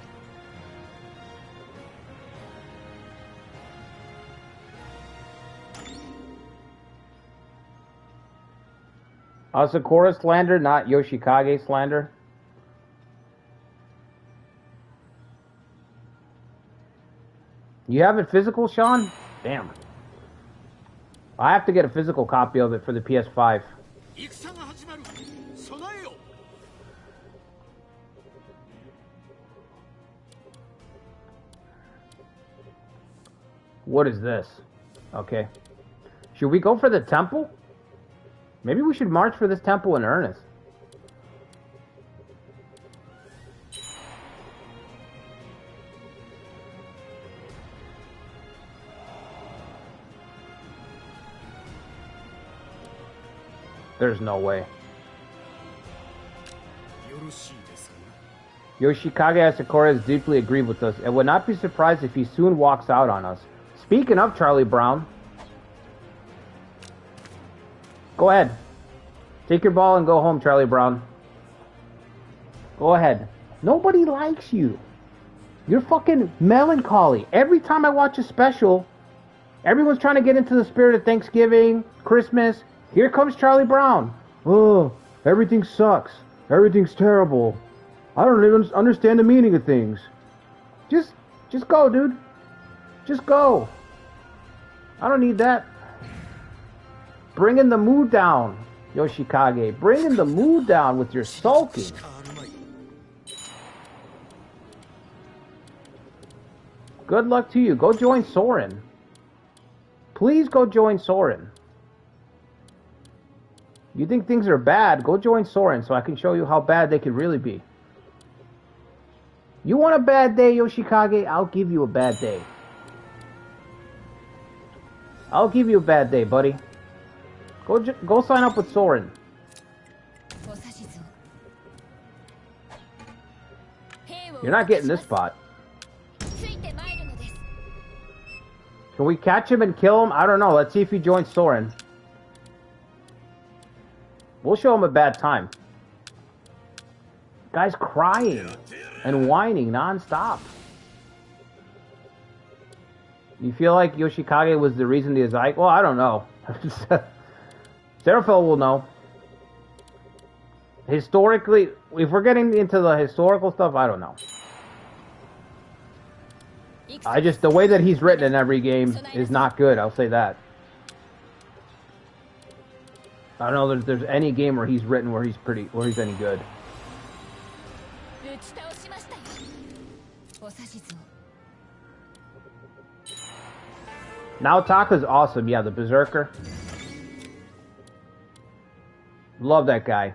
Asakura slander, not Yoshikage slander. You have it physical, Sean? Damn. I have to get a physical copy of it for the PS5. What is this? Okay. Should we go for the temple? Maybe we should march for this temple in earnest. There's no way. Yoshikage Asakura is deeply agreed with us and would not be surprised if he soon walks out on us. Speaking of Charlie Brown, go ahead. Take your ball and go home, Charlie Brown. Go ahead. Nobody likes you. You're fucking melancholy. Every time I watch a special, everyone's trying to get into the spirit of Thanksgiving, Christmas. Here comes Charlie Brown. Oh, everything sucks. Everything's terrible. I don't even understand the meaning of things. Just go, dude. Just go. I don't need that. Bringing the mood down, Yoshikage. Bringing the mood down with your sulking. Good luck to you. Go join Soren. Please go join Soren. You think things are bad, go join Soren so I can show you how bad they could really be. You want a bad day, Yoshikage? I'll give you a bad day. I'll give you a bad day, buddy. Go sign up with Soren. You're not getting this spot. Can we catch him and kill him? I don't know. Let's see if he joins Soren. We'll show him a bad time. Guy's crying and whining non-stop. You feel like Yoshikage was the reason the Azai... Well, I don't know. Seraphil will know. Historically, if we're getting into the historical stuff, I don't know. The way that he's written in every game is not good, I'll say that. I don't know if there's any game where he's written where he's any good. Naotaka's awesome, yeah, the Berserker. Love that guy.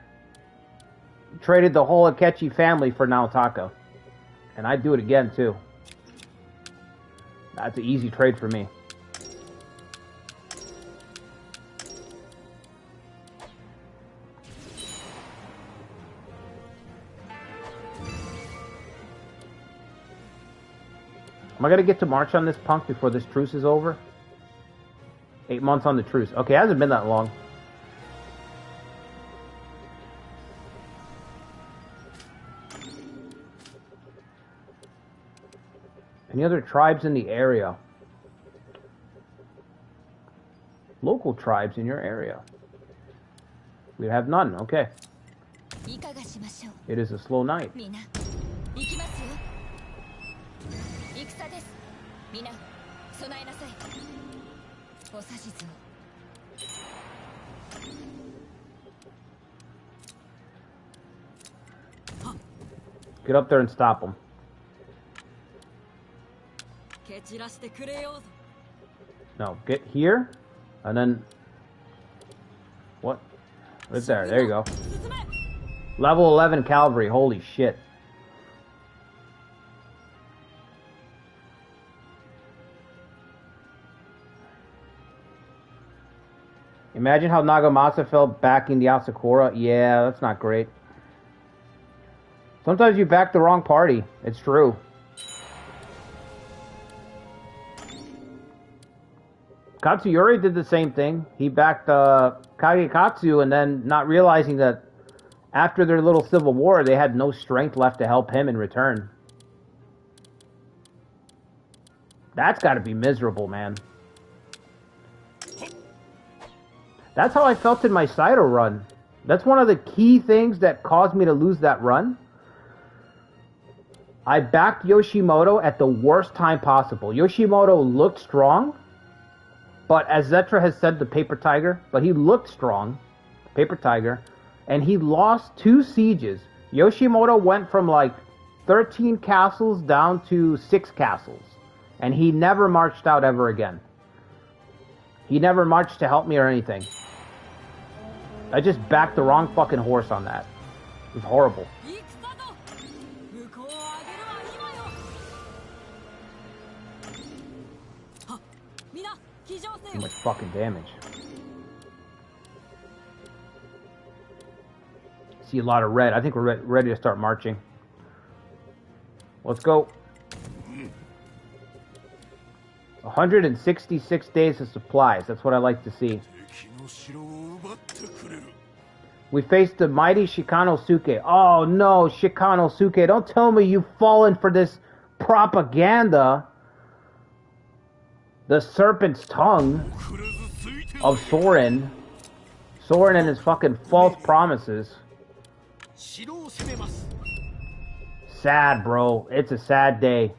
Traded the whole Akechi family for Naotaka. And I'd do it again, too. That's an easy trade for me. Am I going to get to march on this punk before this truce is over? 8 months on the truce. Okay, it hasn't been that long. Any other tribes in the area? Local tribes in your area? We have none, okay. It is a slow night. Get up there and stop them. No, get here, and then... What? Right there, there you go. Level 11 cavalry, holy shit. Imagine how Nagamasa felt backing the Asakura. Yeah, that's not great. Sometimes you back the wrong party. It's true. Katsuyori did the same thing. He backed Kagekatsu, and then not realizing that after their little civil war, they had no strength left to help him in return. That's got to be miserable, man. That's how I felt in my Saito run. That's one of the key things that caused me to lose that run. I backed Yoshimoto at the worst time possible. Yoshimoto looked strong, but as Zetra has said, the Paper Tiger, but he looked strong, Paper Tiger, and he lost 2 sieges. Yoshimoto went from like 13 castles down to 6 castles, and he never marched out ever again. He never marched to help me or anything. I just backed the wrong fucking horse on that. It was horrible. Too much fucking damage. See a lot of red. I think we're ready to start marching. Let's go. 166 days of supplies. That's what I like to see. We faced the mighty Shikanosuke. Oh no, Shikanosuke. Don't tell me you've fallen for this propaganda. The serpent's tongue of Soren. Soren and his fucking false promises. Sad, bro. It's a sad day.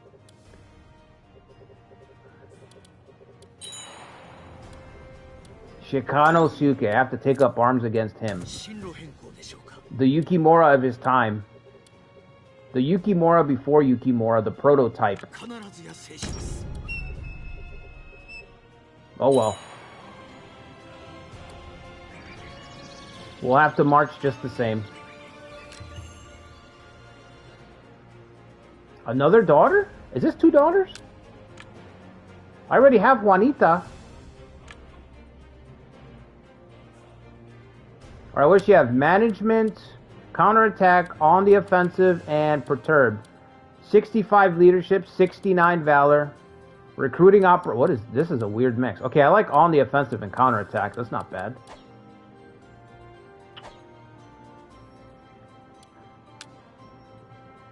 Shikanosuke. I have to take up arms against him. The Yukimura of his time. The Yukimura before Yukimura, the prototype. Oh well. We'll have to march just the same. Another daughter? Is this 2 daughters? I already have Juanita. Alright, what does she have? Management, counterattack, on the offensive, and perturb. 65 leadership, 69 valor. Recruiting what is this? Is a weird mix. Okay, I like on the offensive and counterattack. That's not bad.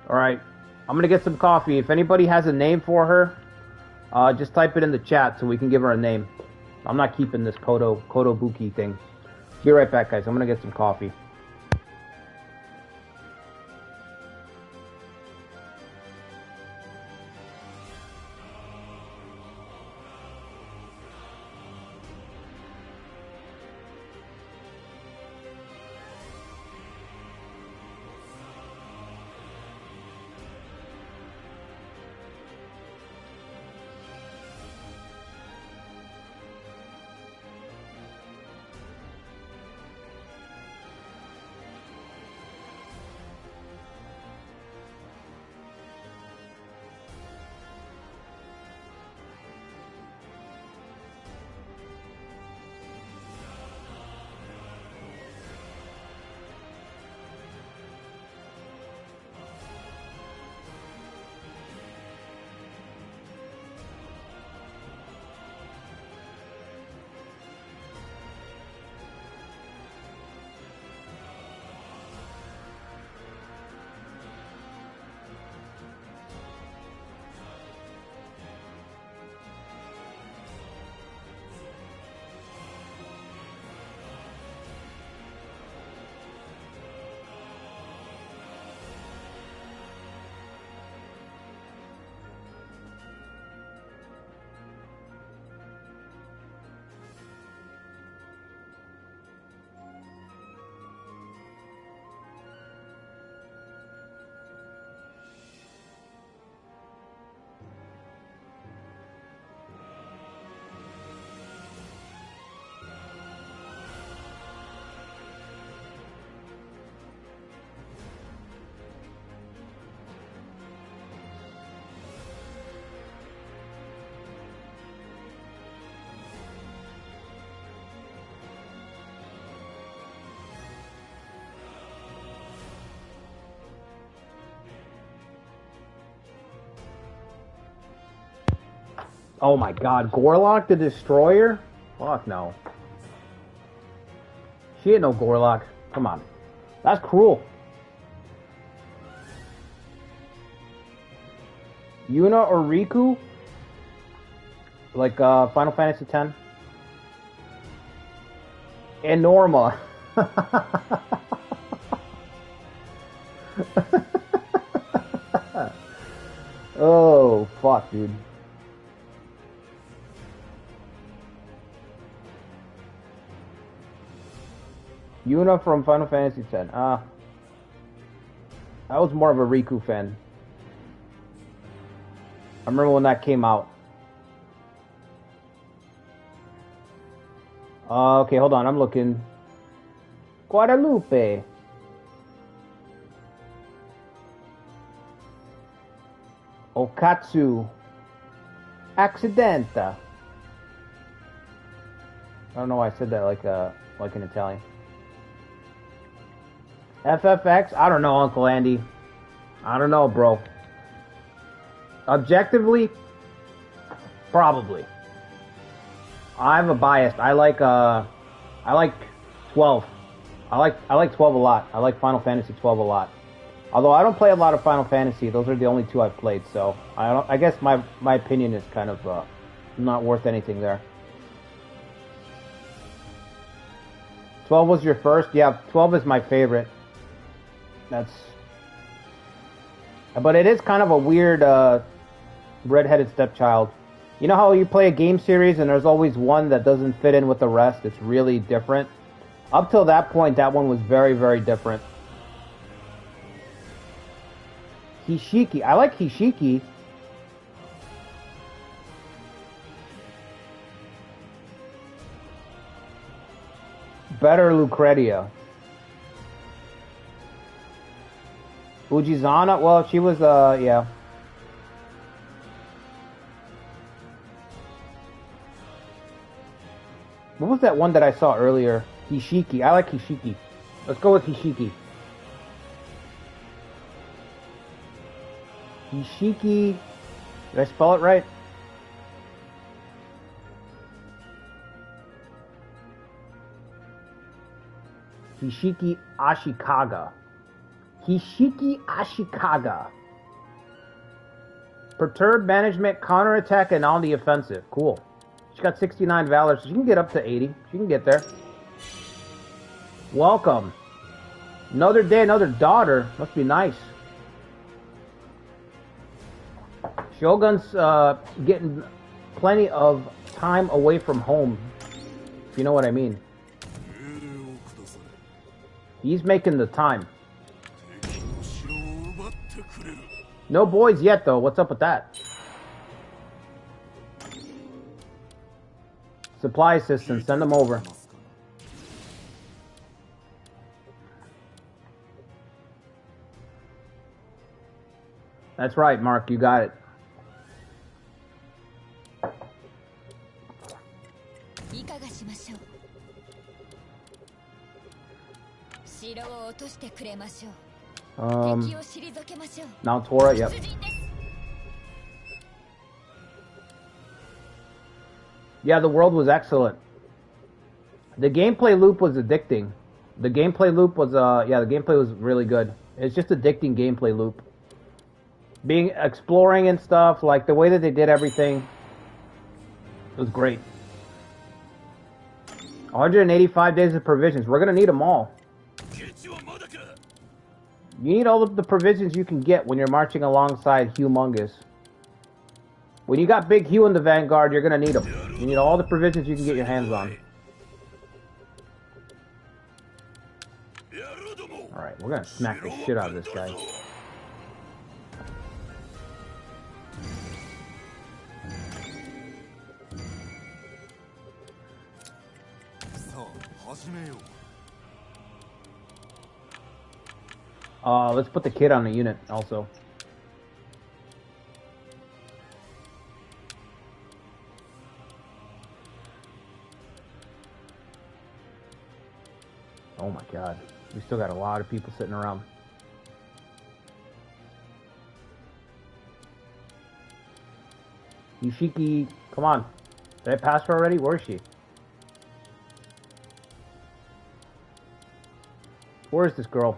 Alright, I'm gonna get some coffee. If anybody has a name for her, just type it in the chat so we can give her a name. I'm not keeping this Kotobuki thing. Be right back, guys. I'm gonna get some coffee. Oh my god, Gorlock the Destroyer? Fuck no. She ain't no Gorlock. Come on. That's cruel. Yuna or Riku? Like Final Fantasy X? And Norma. Oh, fuck, dude. Yuna from Final Fantasy X. I was more of a Riku fan. I remember when that came out. Okay, hold on. I'm looking. Guadalupe. Okatsu. Accidenta. I don't know why I said that like in Italian. FFX? I don't know, Uncle Andy. I don't know, bro. Objectively, probably. I have a bias. I like 12. I like 12 a lot. I like Final Fantasy 12 a lot. Although I don't play a lot of Final Fantasy, those are the only two I've played. So I guess my opinion is kind of not worth anything there. 12 was your first? Yeah, 12 is my favorite. But it is kind of a weird redheaded stepchild. You know how you play a game series and there's always one that doesn't fit in with the rest? It's really different. Up till that point, that one was very, very different. Hishiki. I like Hishiki. Better Lucretia. Ujizana? Well, she was, yeah. What was that one that I saw earlier? Hishiki. I like Hishiki. Let's go with Hishiki. Hishiki. Did I spell it right? Hishiki Ashikaga. Hishiki Ashikaga. Perturb management, counterattack, and on the offensive. Cool. She got 69 valor, so she can get up to 80. She can get there. Welcome. Another day, another daughter. Must be nice. Shogun's getting plenty of time away from home, if you know what I mean. He's making the time. No boys yet, though. What's up with that? Supply assistance. Send them over. That's right, Mark. You got it. Now Tora, yep. Yeah, the world was excellent. The gameplay loop was addicting. The gameplay loop was, yeah, the gameplay was really good. It's just addicting gameplay loop. Exploring and stuff, like the way that they did everything, it was great. 185 days of provisions. We're gonna need them all. You need all of the provisions you can get when you're marching alongside Humongous. When you got Big Hugh in the vanguard, you're gonna need them. You need all the provisions you can get your hands on. Alright, we're gonna smack the shit out of this guy. Let's put the kid on the unit also. Oh my god. We still got a lot of people sitting around. Yushiki, come on. Did I pass her already? Where is she? Where is this girl?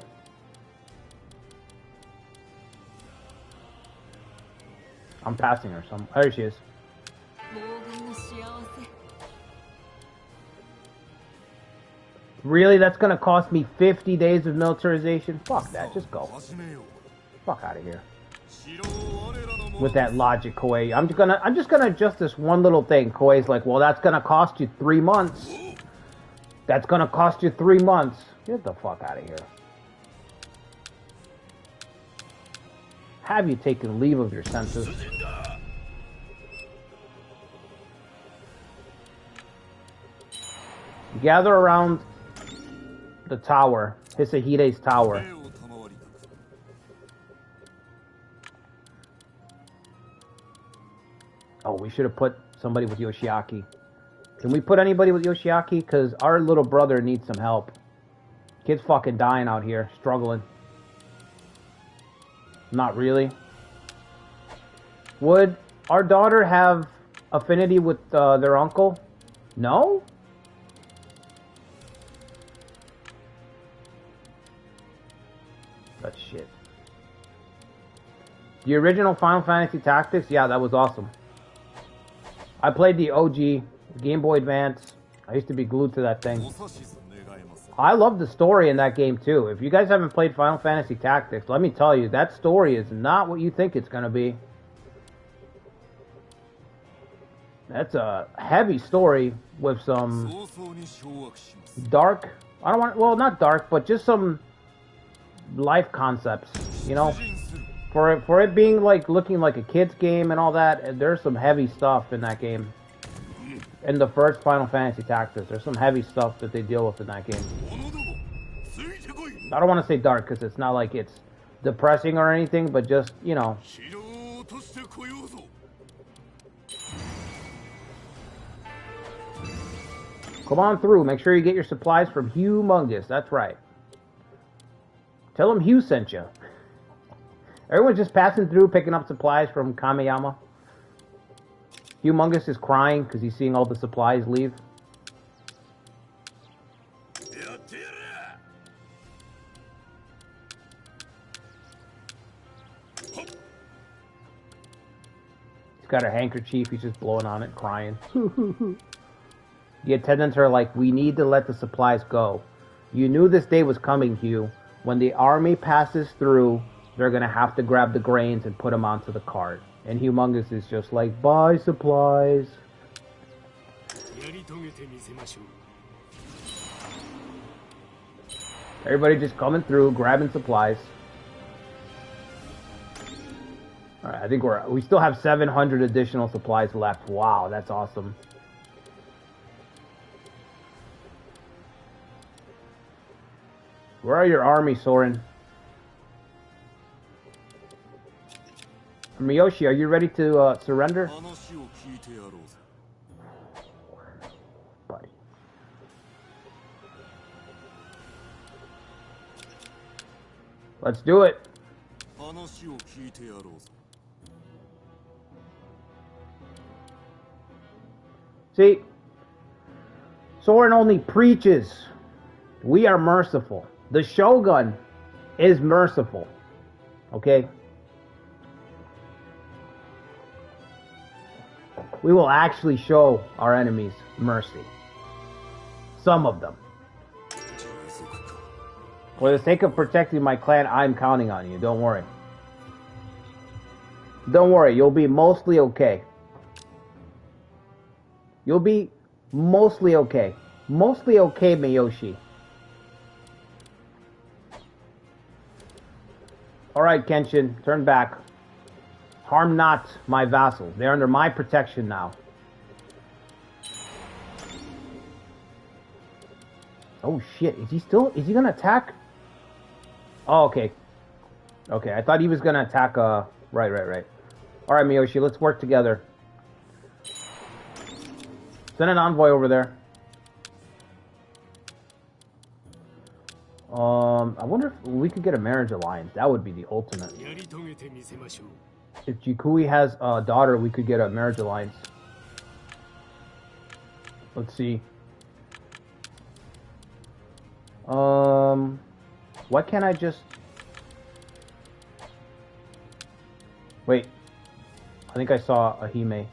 I'm passing her. There she is. Really? That's gonna cost me 50 days of militarization? Fuck that. Just go. Fuck out of here. With that logic, Koei. I'm just gonna adjust this one little thing. Koei's like, well, that's gonna cost you 3 months. That's gonna cost you 3 months. Get the fuck out of here. Have you taken leave of your senses? Gather around the tower, Hisahide's tower. Oh, we should have put somebody with Yoshiaki. Can we put anybody with Yoshiaki? Because our little brother needs some help. Kid's fucking dying out here, struggling. Not really. Would our daughter have affinity with their uncle? No? That's shit. The original Final Fantasy Tactics? Yeah, that was awesome. I played the OG Game Boy Advance. I used to be glued to that thing. I love the story in that game too. If you guys haven't played Final Fantasy Tactics, let me tell you, that story is not what you think it's going to be. That's a heavy story with some dark, I don't want, well, not dark, but just some life concepts, you know? For it being like looking like a kid's game and all that, there's some heavy stuff in that game. In the first Final Fantasy Tactics, there's some heavy stuff that they deal with in that game. I don't want to say dark because it's not like it's depressing or anything, but just, you know. Come on through. Make sure you get your supplies from Humongous. That's right. Tell him Hugh sent you. Everyone's just passing through, picking up supplies from Kameyama. Humongous is crying because he's seeing all the supplies leave. He's got a handkerchief, he's just blowing on it, crying. The attendants are like, we need to let the supplies go. You knew this day was coming, Hugh. When the army passes through, they're going to have to grab the grains and put them onto the cart. And Humongous is just like, buy supplies. Everybody just coming through, grabbing supplies. Alright, I think we still have 700 additional supplies left. Wow, that's awesome. Where are your army, Soren? Miyoshi, are you ready to surrender? Buddy. Let's do it. See, Soren only preaches. We are merciful. The Shogun is merciful. Okay? We will actually show our enemies mercy. Some of them. For the sake of protecting my clan, I'm counting on you. Don't worry. Don't worry, you'll be mostly okay. You'll be mostly okay. Mostly okay, Miyoshi. Alright, Kenshin, turn back. Harm not my vassals. They're under my protection now. Oh shit, is he gonna attack? Oh, okay. Okay, I thought he was gonna attack, right. Alright, Miyoshi, let's work together. Send an envoy over there. I wonder if we could get a marriage alliance. That would be the ultimate. If Jikui has a daughter, we could get a marriage alliance. Let's see. Why can't I just... Wait. I think I saw a Hime.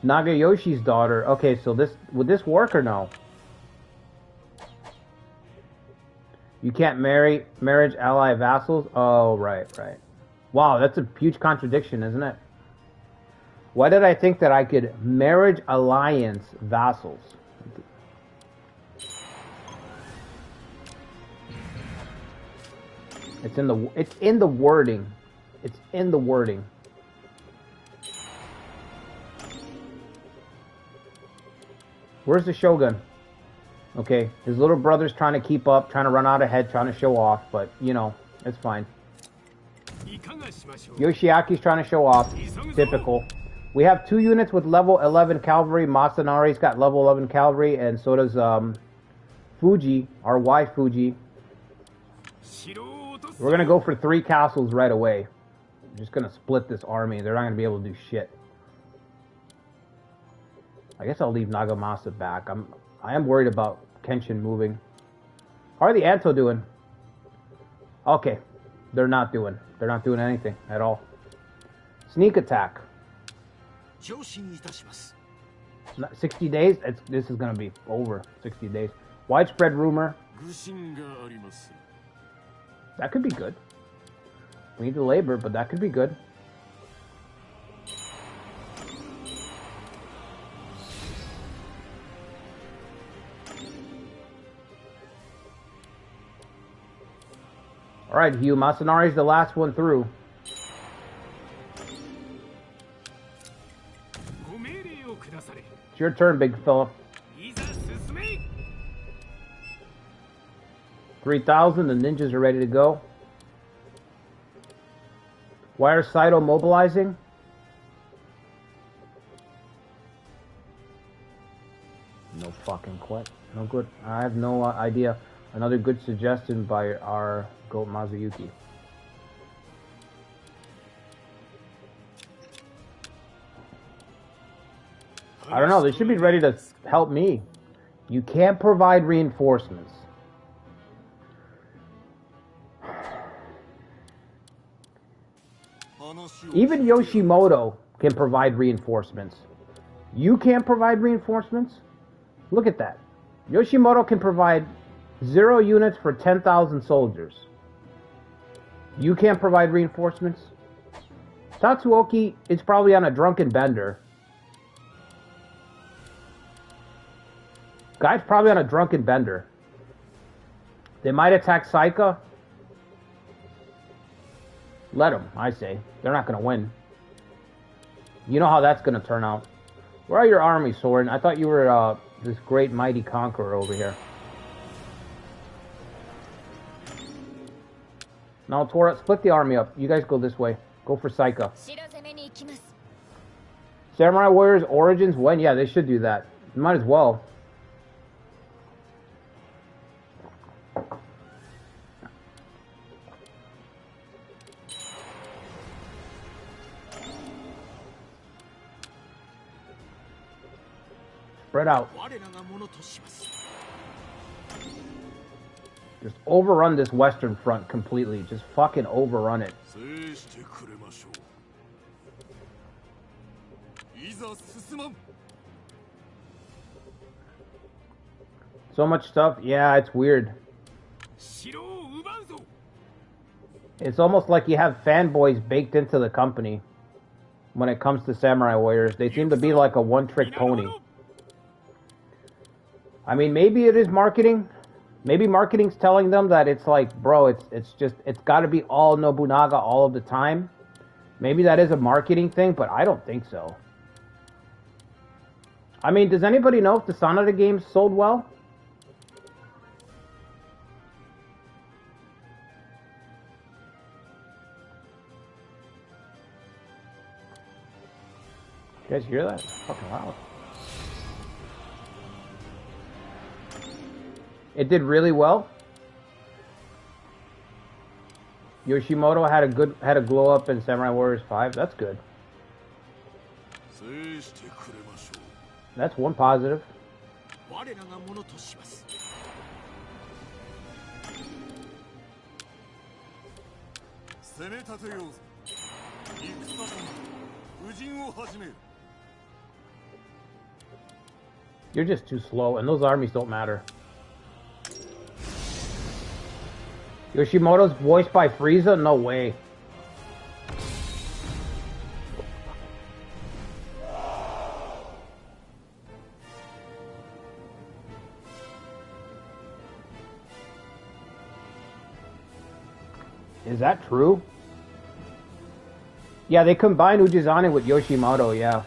Nagayoshi's daughter. Okay, so this... Would this work or no? You can't marry marriage ally vassals? Oh, right. Wow, that's a huge contradiction, isn't it? Why did I think that I could marriage alliance vassals? It's in the wording. It's in the wording. Where's the Shogun? Okay, his little brother's trying to keep up, trying to run out ahead, trying to show off, but, you know, it's fine. Yoshiaki's trying to show off. Typical. We have 2 units with level 11 cavalry. Masanari's got level 11 cavalry, and so does Fuji, our wife Fuji. We're going to go for 3 castles right away. I'm just going to split this army. They're not going to be able to do shit. I guess I'll leave Nagamasa back. I am worried about Kenshin moving. How are the Anto doing? Okay. They're not doing anything at all. Sneak attack. 60 days? This is going to be over 60 days. Widespread rumor. That could be good. We need the labor, but that could be good. Alright, Hugh. Masanari's the last one through. It's your turn, big fella. 3,000, the ninjas are ready to go. Why are Saito mobilizing? No fucking quest. No good. I have no idea. Another good suggestion by our goat Mazuyuki. I don't know. They should be ready to help me. You can't provide reinforcements. Even Yoshimoto can provide reinforcements. You can't provide reinforcements? Look at that. Yoshimoto can provide 0 units for 10,000 soldiers. You can't provide reinforcements? Tatsuoki is probably on a drunken bender. Guy's probably on a drunken bender. They might attack Saika. Let them, I say. They're not going to win. You know how that's going to turn out. Where are your armies, Soren? I thought you were this great mighty conqueror over here. Now, Tora, split the army up. You guys go this way. Go for Saika. Samurai Warriors Origins? When? Yeah, they should do that. Might as well. Spread out. Just overrun this western front completely. Just fucking overrun it. So much stuff. Yeah, it's weird. It's almost like you have fanboys baked into the company when it comes to Samurai Warriors. They seem to be like a one-trick pony. I mean, maybe it is marketing. Maybe marketing's telling them that it's like, bro, it's got to be all Nobunaga all of the time. Maybe that is a marketing thing, but I don't think so. I mean, does anybody know if the Sanada games sold well? You guys hear that? It's fucking loud. It did really well. Yoshimoto had a glow up in Samurai Warriors 5. That's good. That's one positive. You're just too slow, and those armies don't matter. Yoshimoto's voiced by Frieza? No way. Is that true? Yeah, they combined Ujizane with Yoshimoto, yeah.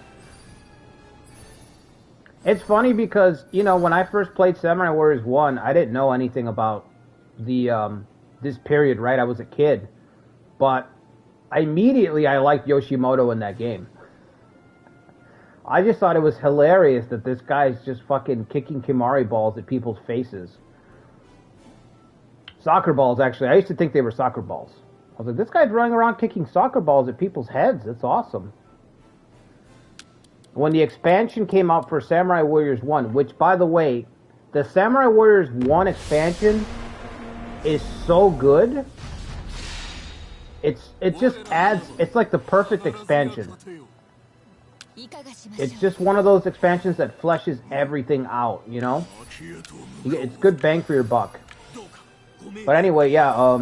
It's funny because, you know, when I first played Samurai Warriors 1, I didn't know anything about the, this period, right? I was a kid. But immediately I liked Yoshimoto in that game. I just thought it was hilarious that this guy's just fucking kicking Kimari balls at people's faces. Soccer balls, actually. I used to think they were soccer balls. I was like, this guy's running around kicking soccer balls at people's heads. That's awesome. When the expansion came out for Samurai Warriors 1, which, by the way, the Samurai Warriors 1 expansion is so good. It just adds, it's like the perfect expansion. It's just one of those expansions that fleshes everything out, you know? It's good bang for your buck. But anyway, yeah,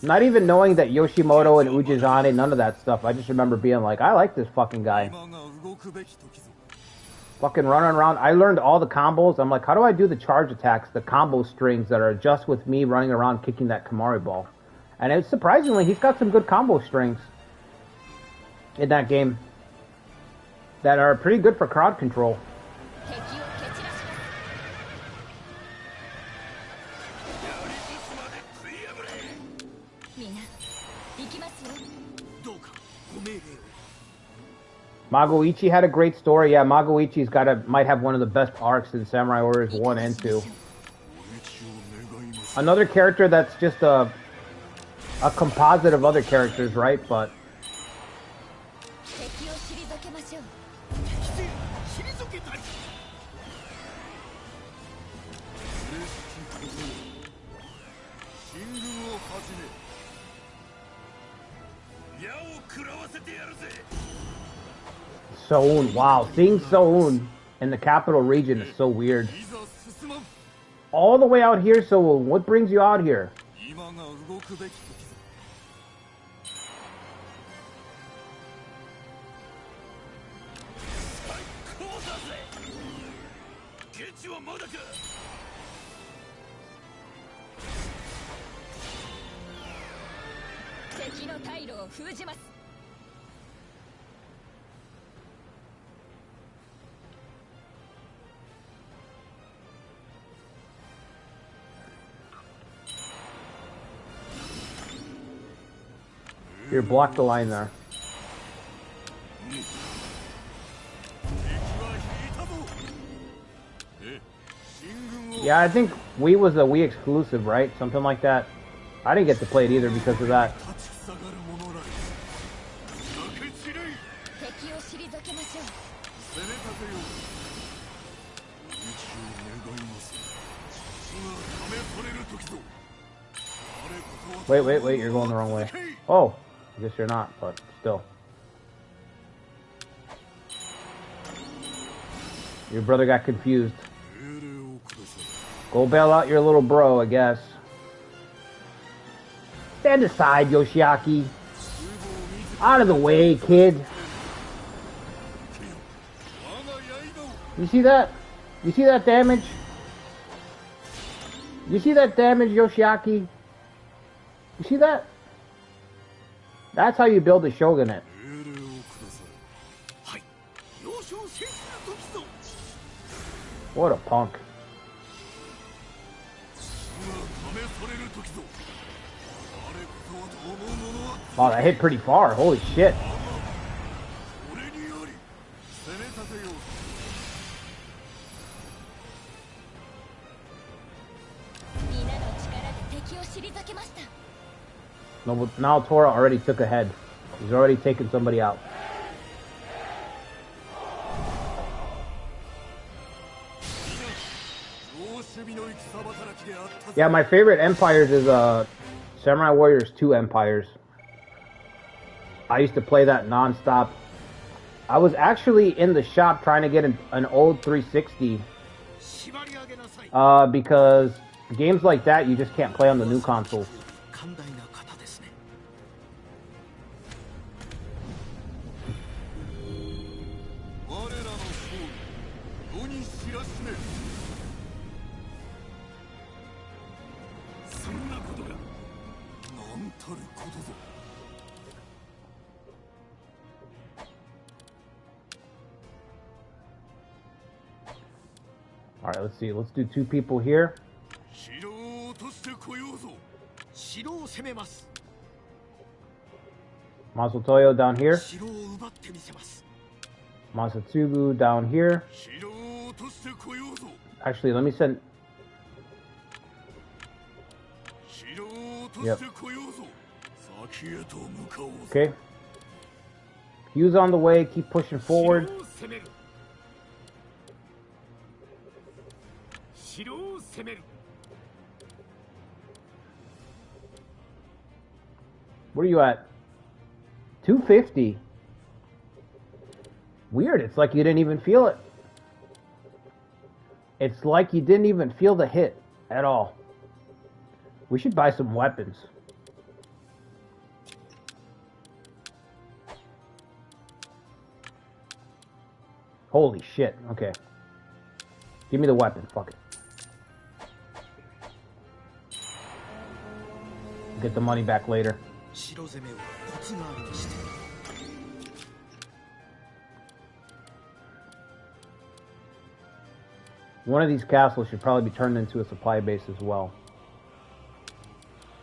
not even knowing that Yoshimoto and Ujizane, none of that stuff. I just remember being like, I like this fucking guy. Fucking running around. I learned all the combos. I'm like, how do I do the charge attacks, the combo strings that are just with me running around kicking that Kimari ball? And it's surprisingly, he's got some good combo strings in that game that are pretty good for crowd control. Magoichi had a great story. Yeah, Magoichi's might have one of the best arcs in Samurai Warriors 1 and 2. Another character that's just a composite of other characters, right? But Seoun, wow, seeing Seoun in the capital region is so weird. All the way out here, Seoun, what brings you out here? Here, block the line there. Yeah, I think Wii was a Wii exclusive, right? Something like that. I didn't get to play it either because of that. Wait, you're going the wrong way. Oh, I guess you're not, but still. Your brother got confused. Go bail out your little bro, I guess. Stand aside, Yoshiaki. Out of the way, kid. You see that? You see that damage? You see that damage, Yoshiaki? You see that? That's how you build a shogunate. What a punk. Wow, that hit pretty far. Holy shit. No, but now Tora already took a head. He's already taken somebody out. Yeah, my favorite empires is Samurai Warriors 2 Empires. I used to play that non-stop. I was actually in the shop trying to get an old 360 because games like that you just can't play on the new consoles. Alright, let's see. Let's do 2 people here. Masutoyo down here. Masatsugu down here. Actually, let me send... Yep. Okay. Hughes on the way. Keep pushing forward. Where are you at? 250. Weird. It's like you didn't even feel it. It's like you didn't even feel the hit at all. We should buy some weapons. Holy shit. Okay. Give me the weapon. Fuck it. Get the money back later. One of these castles should probably be turned into a supply base as well.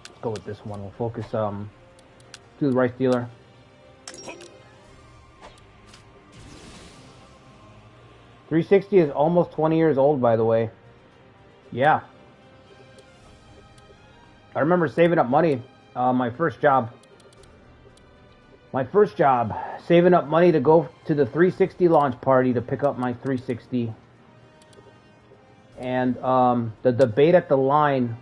Let's go with this one. We'll focus do the rice dealer. .360 is almost 20 years old, by the way. Yeah. I remember saving up money, my first job, saving up money to go to the 360 launch party to pick up my 360. And the debate at the line,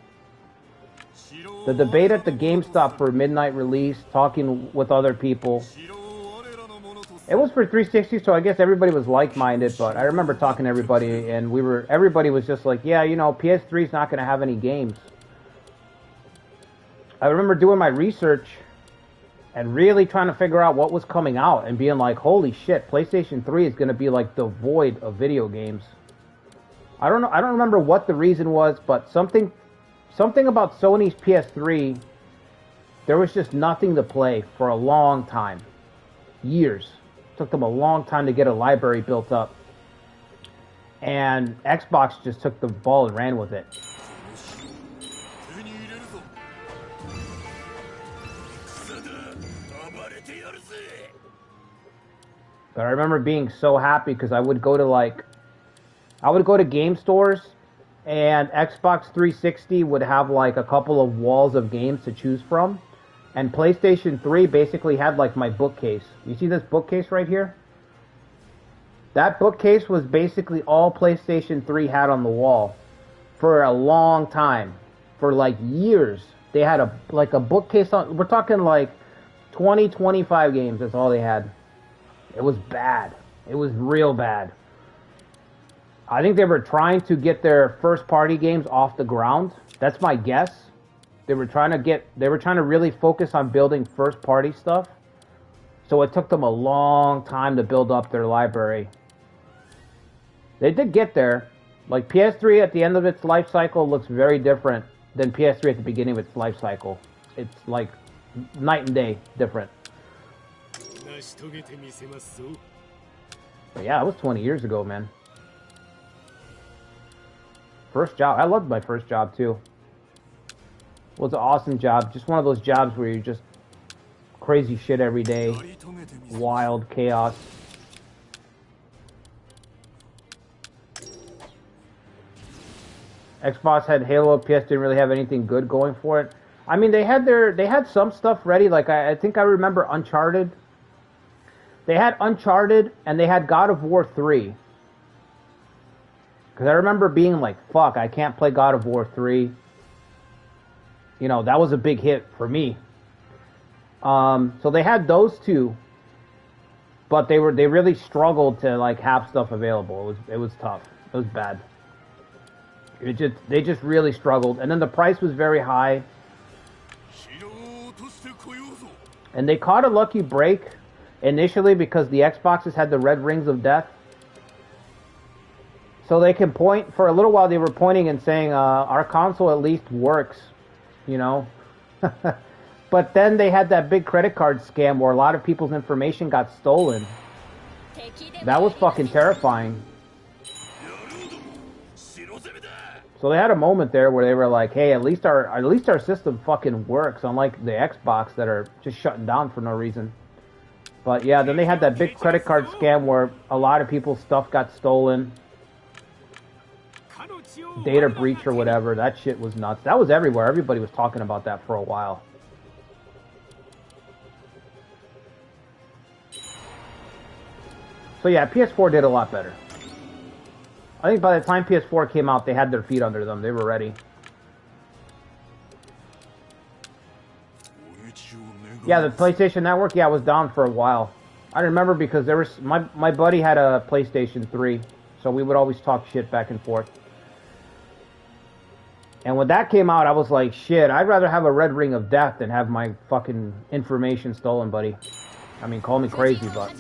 the debate at the GameStop for midnight release, talking with other people. It was for 360, so I guess everybody was like-minded, but I remember talking to everybody, and everybody was just like, yeah, you know, PS3 is not going to have any games. I remember doing my research and really trying to figure out what was coming out and being like, holy shit, PlayStation 3 is going to be like the void of video games. I don't know, I don't remember what the reason was, but something about Sony's PS3, there was just nothing to play for a long time. Years. It took them a long time to get a library built up. And Xbox just took the ball and ran with it. But I remember being so happy because I would go to game stores and Xbox 360 would have like a couple of walls of games to choose from. And PlayStation 3 basically had like my bookcase. You see this bookcase right here? That bookcase was basically all PlayStation 3 had on the wall for a long time. For like years. They had a bookcase on, we're talking like 20, 25 games, that's all they had. It was bad. It was real bad. I think they were trying to get their first party games off the ground. That's my guess. They were trying to really focus on building first party stuff. So it took them a long time to build up their library. They did get there. Like PS3 at the end of its life cycle looks very different than PS3 at the beginning of its life cycle. It's like night and day different. But yeah, it was 20 years ago, man. First job. I loved my first job, too. It was an awesome job. Just one of those jobs where you just crazy shit every day. Wild chaos. Xbox had Halo. PS didn't really have anything good going for it. I mean, they had some stuff ready. Like I think I remember Uncharted. They had Uncharted and they had God of War 3. Because I remember being like, fuck, I can't play God of War 3. You know, that was a big hit for me. So they had those two. But they really struggled to like have stuff available. It was tough. It was bad. They just really struggled. And then the price was very high. And they caught a lucky break initially because the Xboxes had the red rings of death. So they can point, for a little while they were pointing and saying, our console at least works, you know. But then they had that big credit card scam where a lot of people's information got stolen. That was fucking terrifying. So they had a moment there where they were like, hey, at least our system fucking works, unlike the Xbox that are just shutting down for no reason. But yeah, then they had that big credit card scam where a lot of people's stuff got stolen. Data breach or whatever. That shit was nuts. That was everywhere. Everybody was talking about that for a while. So yeah, PS4 did a lot better. I think by the time PS4 came out, they had their feet under them. They were ready. Yeah, the PlayStation Network, yeah, was down for a while. I remember because there was my buddy had a PlayStation 3, so we would always talk shit back and forth. And when that came out, I was like, shit, I'd rather have a red ring of death than have my fucking information stolen, buddy. I mean, call me crazy, but...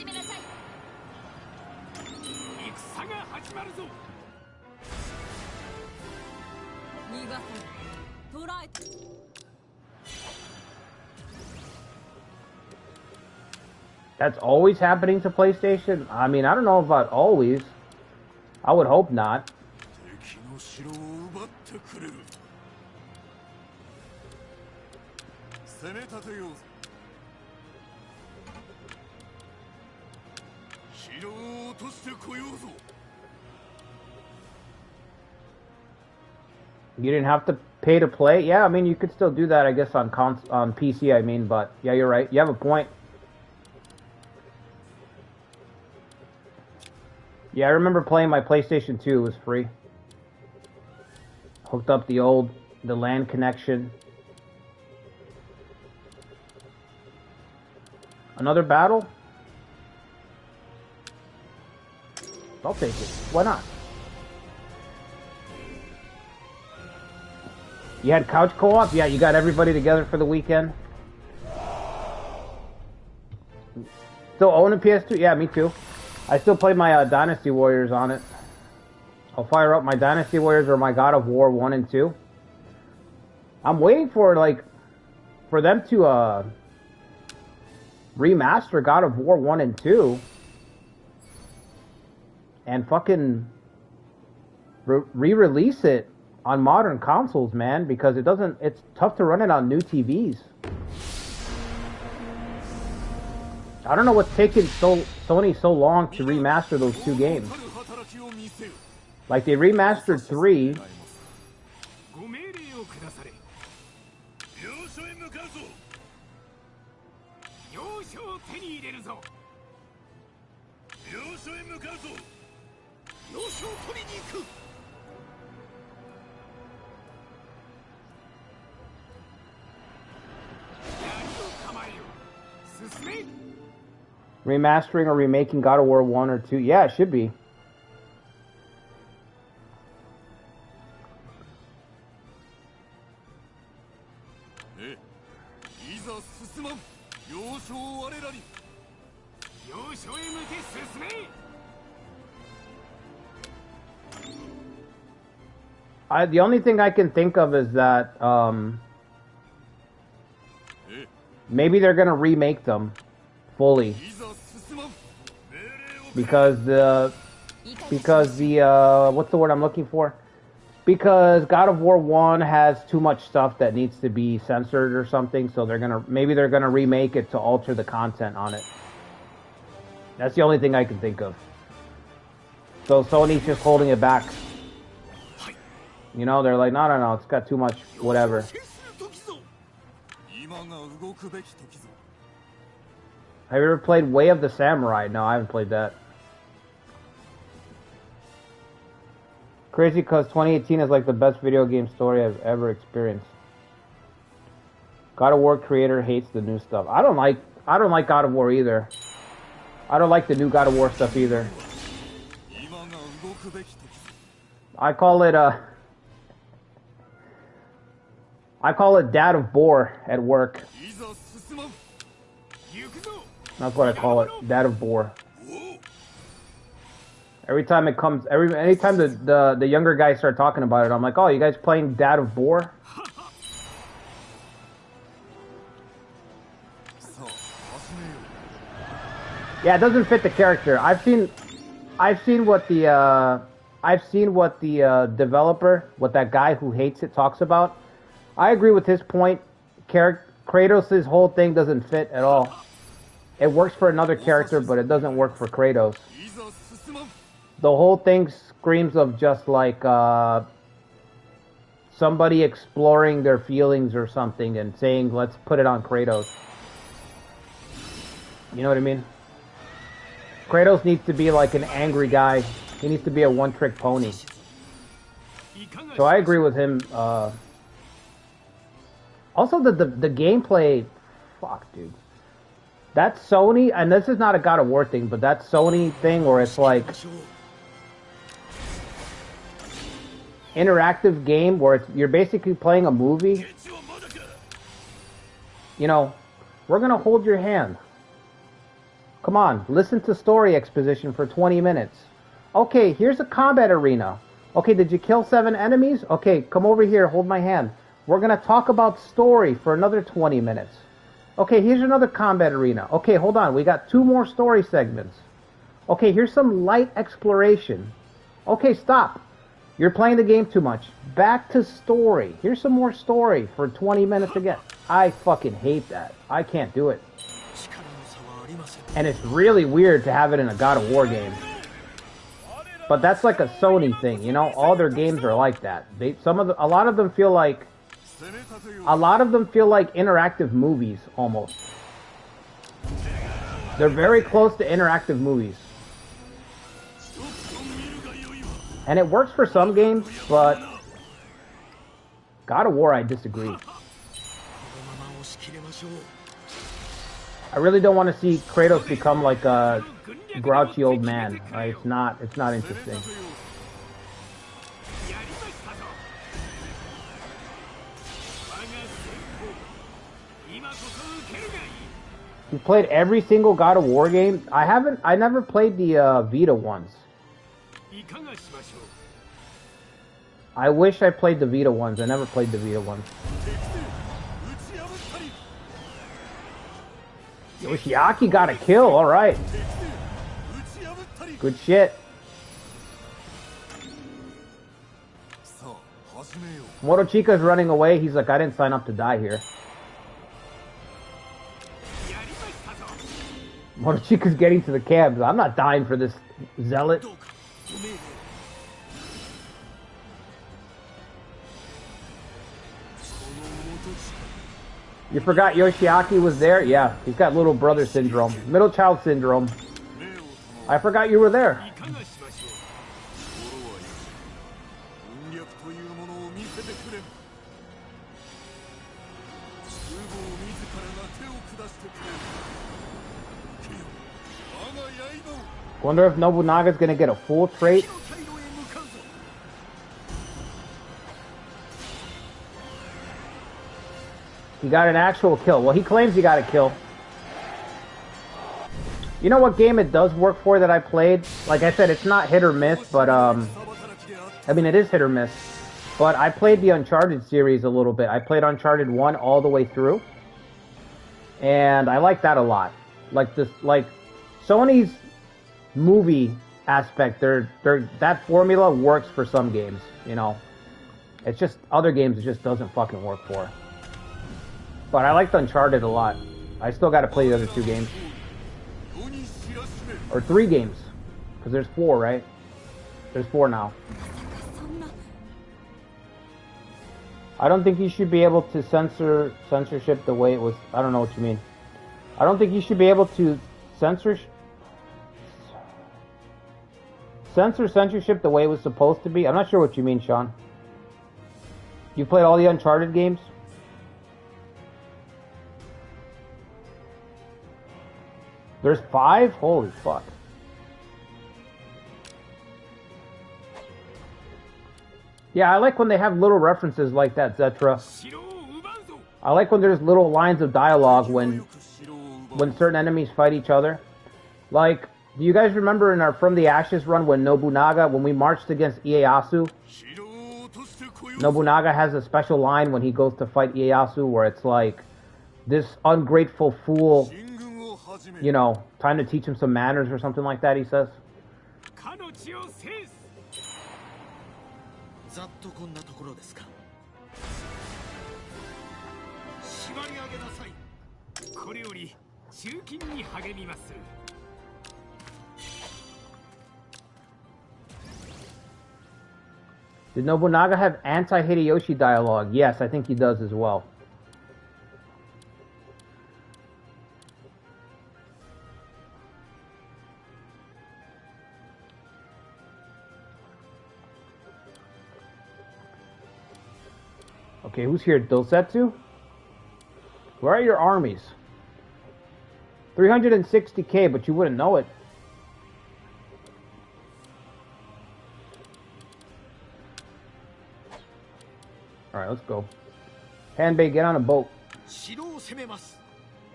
That's always happening to PlayStation? I mean, I don't know about always. I would hope not. You didn't have to pay to play? Yeah, I mean, you could still do that, I guess, on PC, I mean, but yeah, you're right. You have a point. Yeah, I remember playing my PlayStation 2. It was free. Hooked up the LAN connection. Another battle? I'll take it. Why not? You had couch co-op? Yeah, you got everybody together for the weekend? Still own a PS2? Yeah, me too. I still play my Dynasty Warriors on it. I'll fire up my Dynasty Warriors or my God of War 1 and 2. I'm waiting for, like, for them to, remaster God of War 1 and 2. And fucking re-release it on modern consoles, man. Because it's tough to run it on new TVs. I don't know what's taking Sony so long to remaster those two games. Like, they remastered 3. Remastering or remaking God of War 1 or 2. Yeah, it should be. The only thing I can think of is that maybe they're gonna remake them fully because the what's the word I'm looking for? Because God of War 1 has too much stuff that needs to be censored or something, so maybe they're gonna remake it to alter the content on it. That's the only thing I can think of. So Sony's just holding it back. You know, they're like, no, it's got too much whatever. Have you ever played Way of the Samurai? No, I haven't played that. Crazy because 2018 is like the best video game story I've ever experienced. God of War creator hates the new stuff. I don't like God of War either. I don't like the new God of War stuff either. I call it Dad of Bore at work. That's what I call it, Dad of Bore. Every time it comes, anytime the younger guys start talking about it, I'm like, oh, you guys playing Dad of Bore? Yeah, it doesn't fit the character. I've seen what the developer, what that guy who hates it talks about. I agree with his point. Kratos' whole thing doesn't fit at all. It works for another character, but it doesn't work for Kratos. The whole thing screams of just like somebody exploring their feelings or something and saying, let's put it on Kratos. You know what I mean? Kratos needs to be like an angry guy. He needs to be a one-trick pony. So I agree with him. Also, the gameplay... Fuck, dude. That Sony... And this is not a God of War thing, but that Sony thing where it's like... interactive game where you're basically playing a movie. You know, we're going to hold your hand. Come on, listen to story exposition for 20 minutes. Okay, here's a combat arena. Okay, did you kill 7 enemies? Okay, come over here, hold my hand. We're going to talk about story for another 20 minutes. Okay, here's another combat arena. Okay, hold on, we got 2 more story segments. Okay, here's some light exploration. Okay, stop. You're playing the game too much. Back to story. Here's some more story for 20 minutes again. I fucking hate that. I can't do it. And it's really weird to have it in a God of War game. But that's like a Sony thing, you know? All their games are like that. A lot of them feel like interactive movies almost. They're very close to interactive movies. And it works for some games, but God of War, I disagree. I really don't want to see Kratos become like a grouchy old man. It's not interesting. You played every single God of War game? I never played the Vita ones. I wish I played the Vita ones. I never played the Vita ones. Yoshiaki got a kill, alright. Good shit. Morochika's running away. He's like, I didn't sign up to die here. Morochika's getting to the cabs. I'm not dying for this zealot. You forgot Yoshiaki was there? Yeah, he's got little brother syndrome. Middle child syndrome. I forgot you were there. Wonder if Nobunaga's gonna get a full trait. He got an actual kill. Well, he claims he got a kill. You know what game it does work for that I played? Like I said, it's not hit or miss, but I mean, it is hit or miss. But I played the Uncharted series a little bit. I played Uncharted 1 all the way through. And I like that a lot. Like Sony's movie aspect, that formula works for some games, you know. It's just other games it just doesn't fucking work for. But I liked Uncharted a lot. I still got to play the other 2 games. Or 3 games. Because there's 4, right? There's 4 now. I don't think you should be able to censorship the way it was. I don't know what you mean. I don't think you should be able to censorship the way it was supposed to be. I'm not sure what you mean, Sean. You played all the Uncharted games? There's 5? Holy fuck. Yeah, I like when they have little references like that, Zetra. I like when there's little lines of dialogue when certain enemies fight each other. Like, do you guys remember in our From the Ashes run when when we marched against Ieyasu? Nobunaga has a special line when he goes to fight Ieyasu where it's like, this ungrateful fool, you know, time to teach him some manners or something like that, he says. Did Nobunaga have anti-Hideyoshi dialogue? Yes, I think he does as well. Okay, who's here? Dosetsu? Where are your armies? 360k, but you wouldn't know it. Alright, let's go. Hanbei, get on a boat.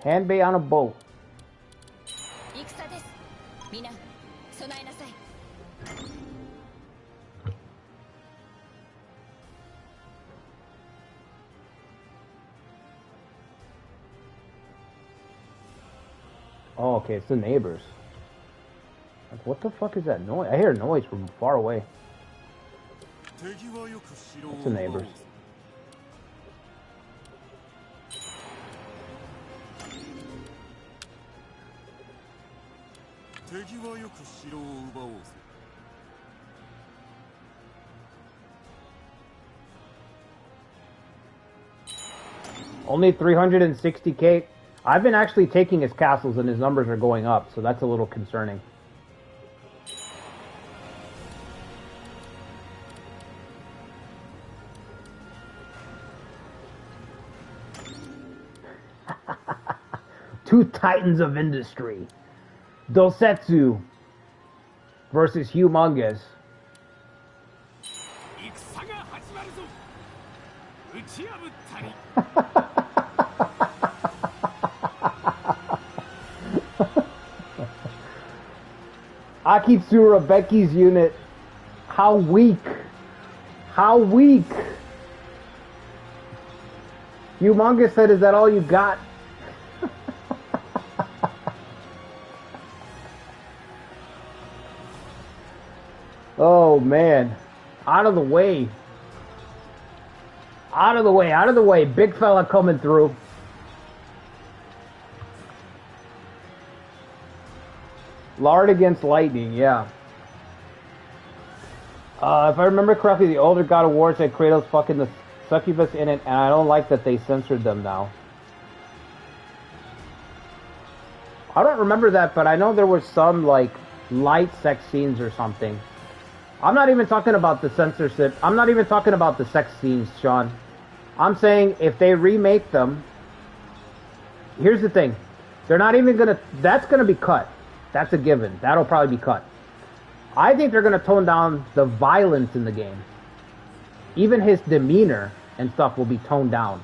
Hanbei on a boat. Oh, okay, it's the neighbors. What the fuck is that noise? I hear a noise from far away. It's the neighbors. Only 360k. I've been actually taking his castles and his numbers are going up, so that's a little concerning. Two titans of industry. Dosetsu versus Humongous. Akitsura, Becky's unit. How weak. How weak. Humongous said, is that all you got? Oh, man. Out of the way. Out of the way, out of the way. Big fella coming through. Lard against Lightning, yeah. If I remember correctly, the older God of War said Kratos fucking the succubus in it, and I don't like that they censored them now. I don't remember that, but I know there was some, like, light sex scenes or something. I'm not even talking about the censorship. I'm not even talking about the sex scenes, Sean. I'm saying if they remake them, here's the thing. They're not even gonna, that's gonna be cut. That's a given. That'll probably be cut. I think they're gonna tone down the violence in the game. Even his demeanor and stuff will be toned down.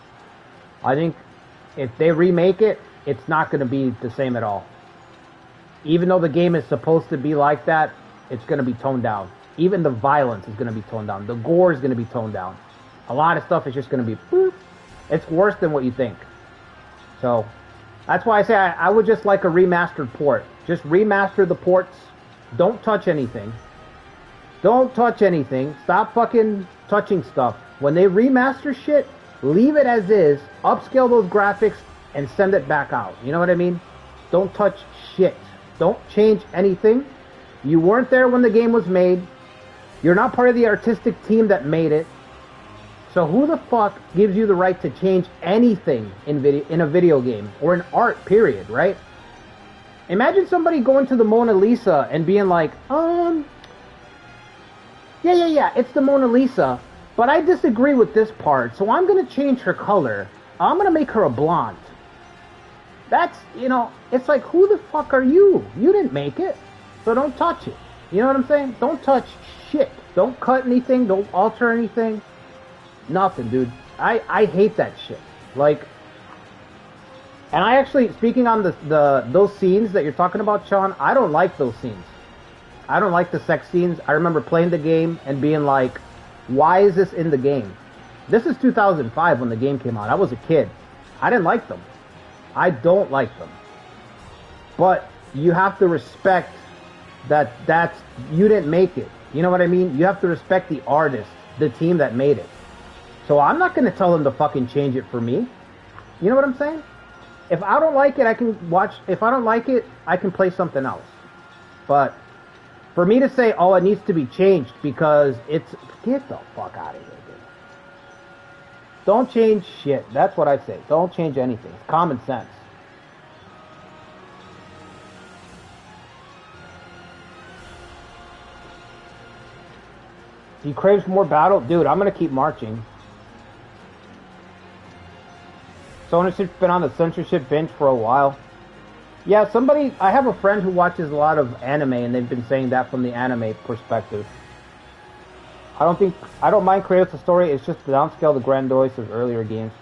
I think if they remake it, it's not gonna be the same at all. Even though the game is supposed to be like that, it's gonna be toned down. Even the violence is gonna be toned down. The gore is gonna be toned down. A lot of stuff is just gonna be, boop. It's worse than what you think. So, that's why I say I would just like a remastered port. Just remaster the ports. Don't touch anything. Don't touch anything. Stop fucking touching stuff. When they remaster shit, leave it as is, upscale those graphics, and send it back out. You know what I mean? Don't touch shit. Don't change anything. You weren't there when the game was made. You're not part of the artistic team that made it. So who the fuck gives you the right to change anything in a video game or in art, period, right? Imagine somebody going to the Mona Lisa and being like, yeah, it's the Mona Lisa, but I disagree with this part, so I'm going to change her color. I'm going to make her a blonde. That's, you know, it's like, who the fuck are you? You didn't make it, so don't touch it. You know what I'm saying? Don't touch shit. Don't cut anything. Don't alter anything. Nothing, dude. I hate that shit. Like, and I actually, speaking on those scenes that you're talking about, Sean, I don't like those scenes. I don't like the sex scenes. I remember playing the game and being like, why is this in the game? This is 2005 when the game came out. I was a kid. I didn't like them. I don't like them. But you have to respect that's you didn't make it. You know what I mean? You have to respect the artist, the team that made it. So I'm not going to tell them to fucking change it for me. You know what I'm saying? If I don't like it, I can watch. If I don't like it, I can play something else. But for me to say, oh, it needs to be changed because it's... Get the fuck out of here, dude. Don't change shit. That's what I say. Don't change anything. It's common sense. He craves more battle? Dude, I'm going to keep marching. Ownership's been on the censorship bench for a while. Yeah, I have a friend who watches a lot of anime, and they've been saying that from the anime perspective. I don't mind Kratos' story, it's just the downscale the grandiose of earlier games.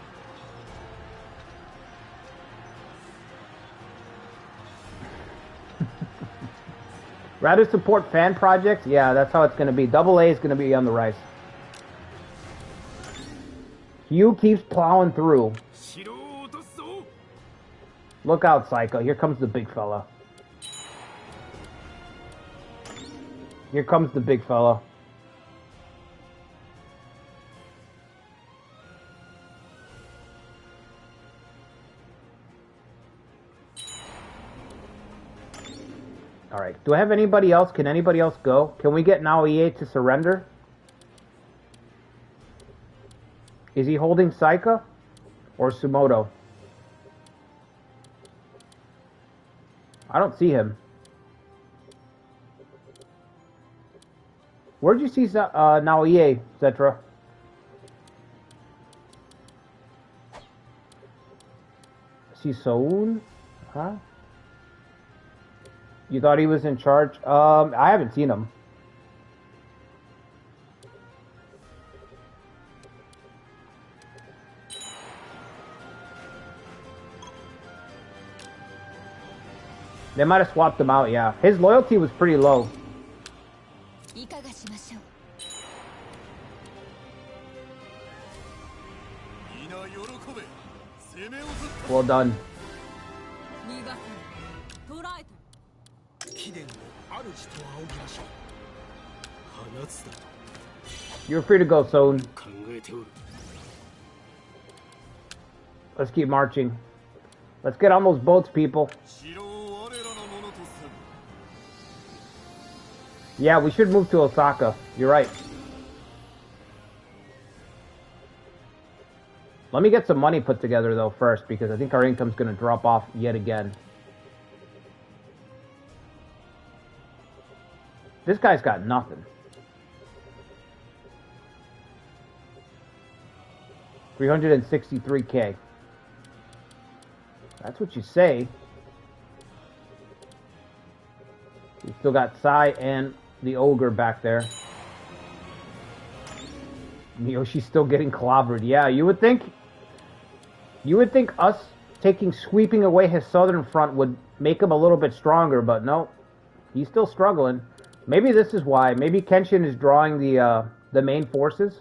Rather support fan projects? Yeah, that's how it's going to be. Double A is going to be on the rise. Hugh keeps plowing through. Look out, Psycho. Here comes the big fella. Here comes the big fella. Alright, do I have anybody else? Can anybody else go? Can we get Naoie to surrender? Is he holding Saika? Or Sumoto? I don't see him. Where'd you see Naoie, Zetra? See Soun? Huh? You thought he was in charge? I haven't seen him. They might have swapped him out, yeah. His loyalty was pretty low. Well done. You're free to go, Soun. Let's keep marching. Let's get on those boats, people. Yeah, we should move to Osaka. You're right. Let me get some money put together, though, first, because I think our income's going to drop off yet again. This guy's got nothing. 363K. That's what you say. We still got Sai and the ogre back there. Yoshi's still getting clobbered. Yeah, you would think us sweeping away his southern front would make him a little bit stronger, but no. He's still struggling. Maybe this is why. Maybe Kenshin is drawing the main forces.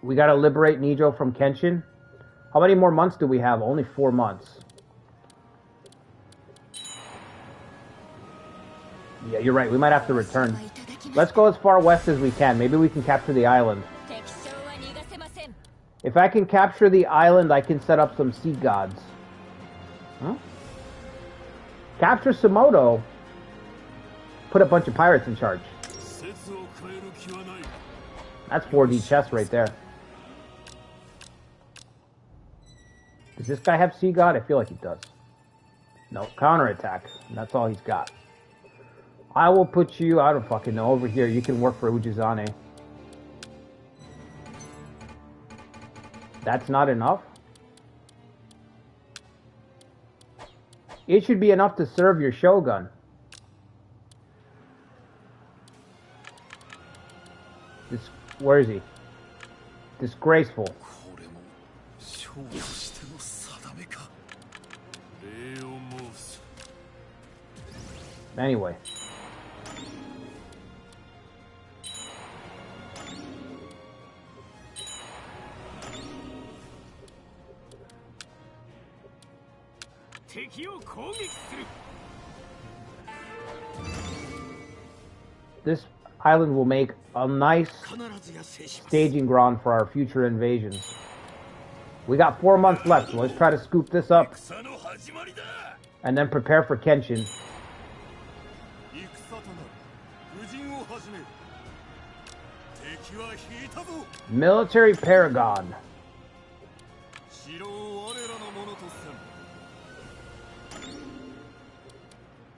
We gotta liberate Nijo from Kenshin. How many more months do we have? Only 4 months. Yeah, you're right. We might have to return. Let's go as far west as we can. Maybe we can capture the island. If I can capture the island, I can set up some sea gods. Huh? Capture Sumoto. Put a bunch of pirates in charge. That's 4D chess right there. Does this guy have Sea God? I feel like he does. No, counterattack. That's all he's got. I will put you, I don't fucking know, over here. You can work for Ujizane. That's not enough? It should be enough to serve your Shogun. Where is he? Disgraceful. Anyway. This island will make a nice staging ground for our future invasions. We got 4 months left, so let's try to scoop this up and then prepare for Kenshin. Military Paragon.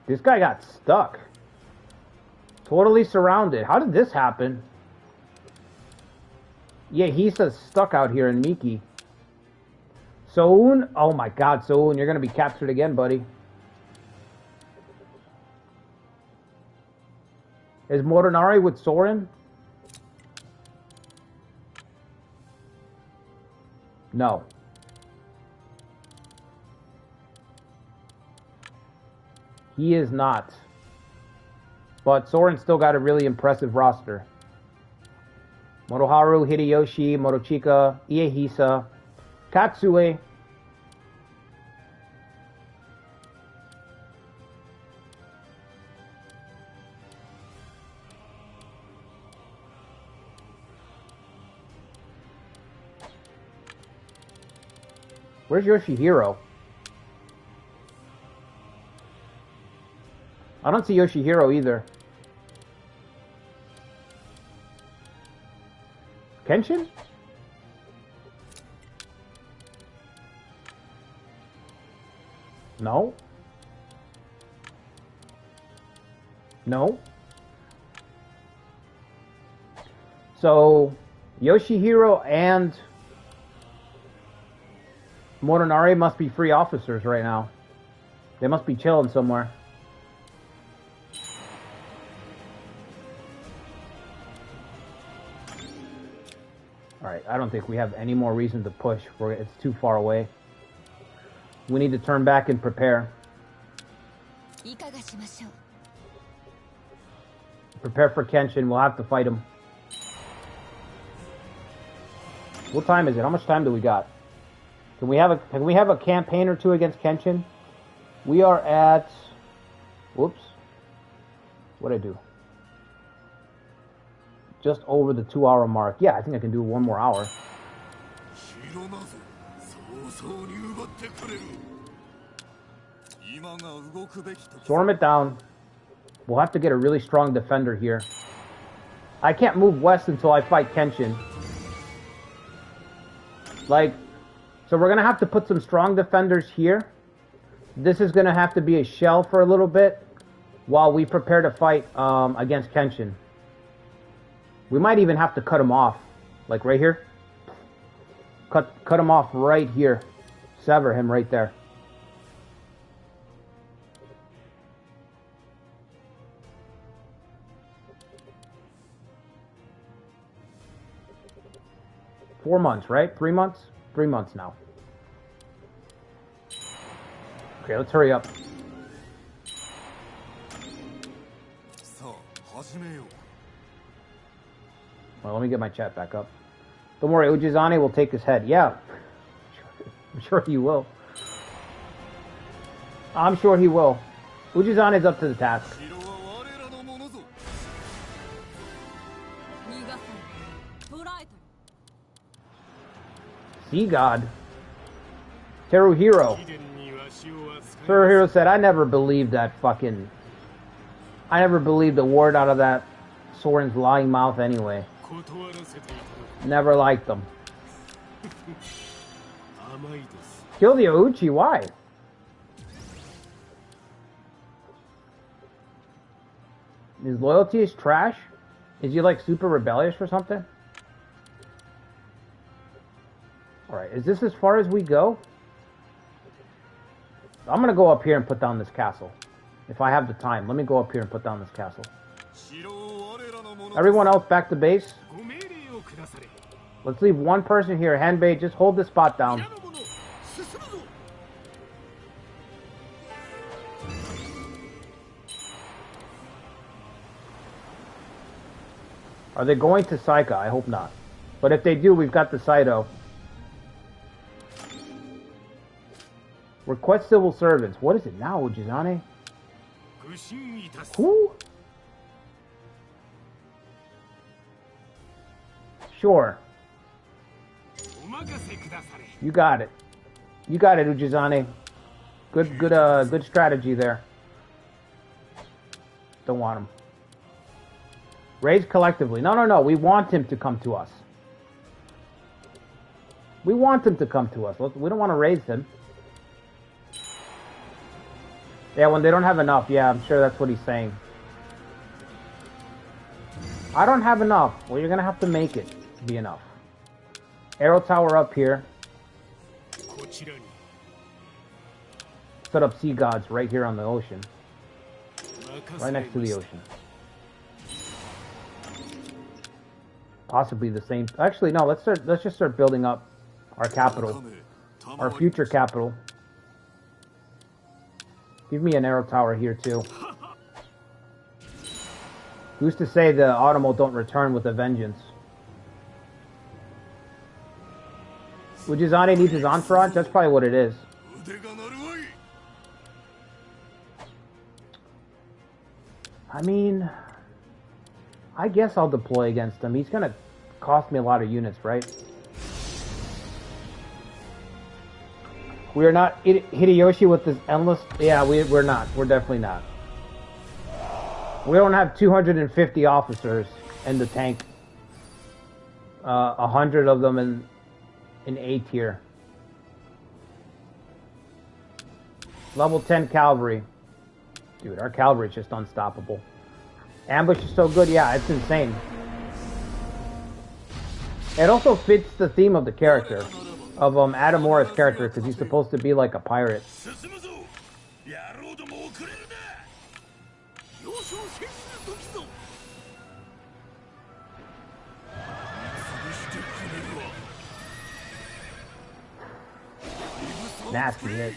This guy got stuck. Totally surrounded. How did this happen? Yeah, he's stuck out here in Miki. Soun? Oh my god, Soun, you're gonna be captured again, buddy. Is Morinari with Soren? No. He is not. But Soren still got a really impressive roster. Motoharu, Hideyoshi, Motochika, Iehisa, Katsue. Where's Yoshihiro? I don't see Yoshihiro either. Kenshin? No. No. So, Yoshihiro and Morinari must be free officers right now. They must be chilling somewhere. Alright, I don't think we have any more reason to push. It's too far away. We need to turn back and prepare. Prepare for Kenshin. We'll have to fight him. What time is it? How much time do we got? Can we have a campaign or two against Kenshin? We are at... Whoops. What'd I do? Just over the 2-hour mark. Yeah, I think I can do 1 more hour. Storm it down. We'll have to get a really strong defender here. I can't move west until I fight Kenshin. Like, so we're going to have to put some strong defenders here. This is going to have to be a shell for a little bit while we prepare to fight against Kenshin. We might even have to cut him off. Like right here. Cut him off right here. Sever him right there. Four months, right? 3 months? 3 months now. Okay, let's hurry up. Well, let me get my chat back up. Don't worry, Ujizane will take his head. Yeah. I'm sure he will. I'm sure he will. Ujizane is up to the task. Sea God. Teruhiro. Teruhiro said, I never believed that fucking... I never believed a word out of that Soren's lying mouth anyway. Never liked them. Kill the Ouchi, why? His loyalty is trash? Is he like super rebellious or something? Alright, is this as far as we go? I'm gonna go up here and put down this castle. If I have the time, let me go up here and put down this castle. Everyone else back to base. Let's leave one person here. Hanbei, just hold this spot down. Are they going to Saika? I hope not. But if they do, we've got the Saito. Request civil servants. What is it now, Ujizane? Who? Sure. You got it. You got it, Ujizane. Good strategy there. Don't want him. Raise collectively. No. We want him to come to us. We want him to come to us. We don't want to raise him. Yeah, when they don't have enough. Yeah, I'm sure that's what he's saying. I don't have enough. Well, you're going to have to make it be enough. Arrow tower up here. Set up sea gods right here on the ocean. Right next to the ocean. Possibly the same. Actually, no. Let's just start building up our capital, our future capital. Give me an arrow tower here too. Who's to say the Automo don't return with a vengeance? Ujizane needs his entourage. That's probably what it is. I mean, I guess I'll deploy against him. He's gonna cost me a lot of units, right? We are not Hideyoshi with this endless... Yeah, we're not. We're definitely not. We don't have 250 officers in the tank. 100 of them in A tier. Level 10 cavalry. Dude, our cavalry is just unstoppable. Ambush is so good. Yeah, it's insane. It also fits the theme of the character. Of Adamura's character, because he's supposed to be like a pirate. Nasty hit.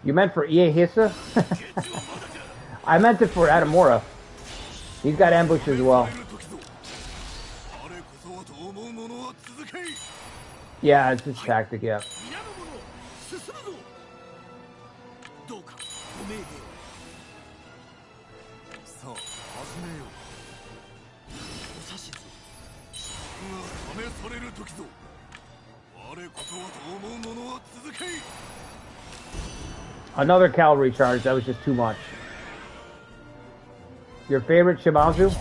You meant for Iehisa? I meant it for Adamura. He's got ambush as well. Yeah, it's his tactic, yeah. Another cavalry charge, that was just too much. Your favorite Shimazu?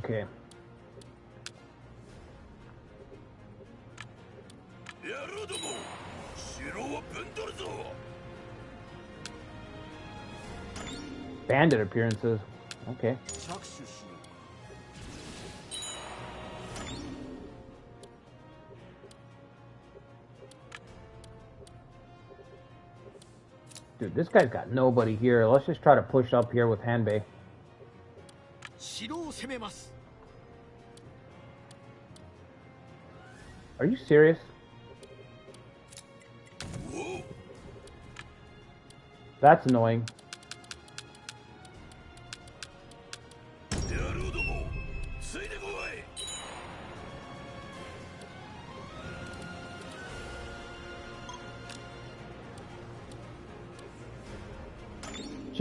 Okay. Bandit appearances. Okay. Dude, this guy's got nobody here. Let's just try to push up here with Hanbei. Are you serious? That's annoying.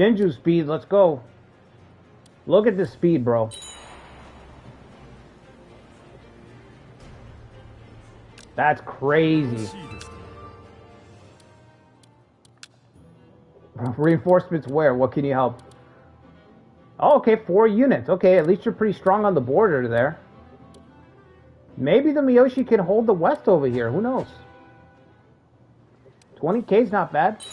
Shinju speed, let's go. Look at this speed, bro. That's crazy. Reinforcements where? What can you help? Oh, okay, 4 units. Okay, at least you're pretty strong on the border there. Maybe the Miyoshi can hold the west over here. Who knows? 20K's not bad.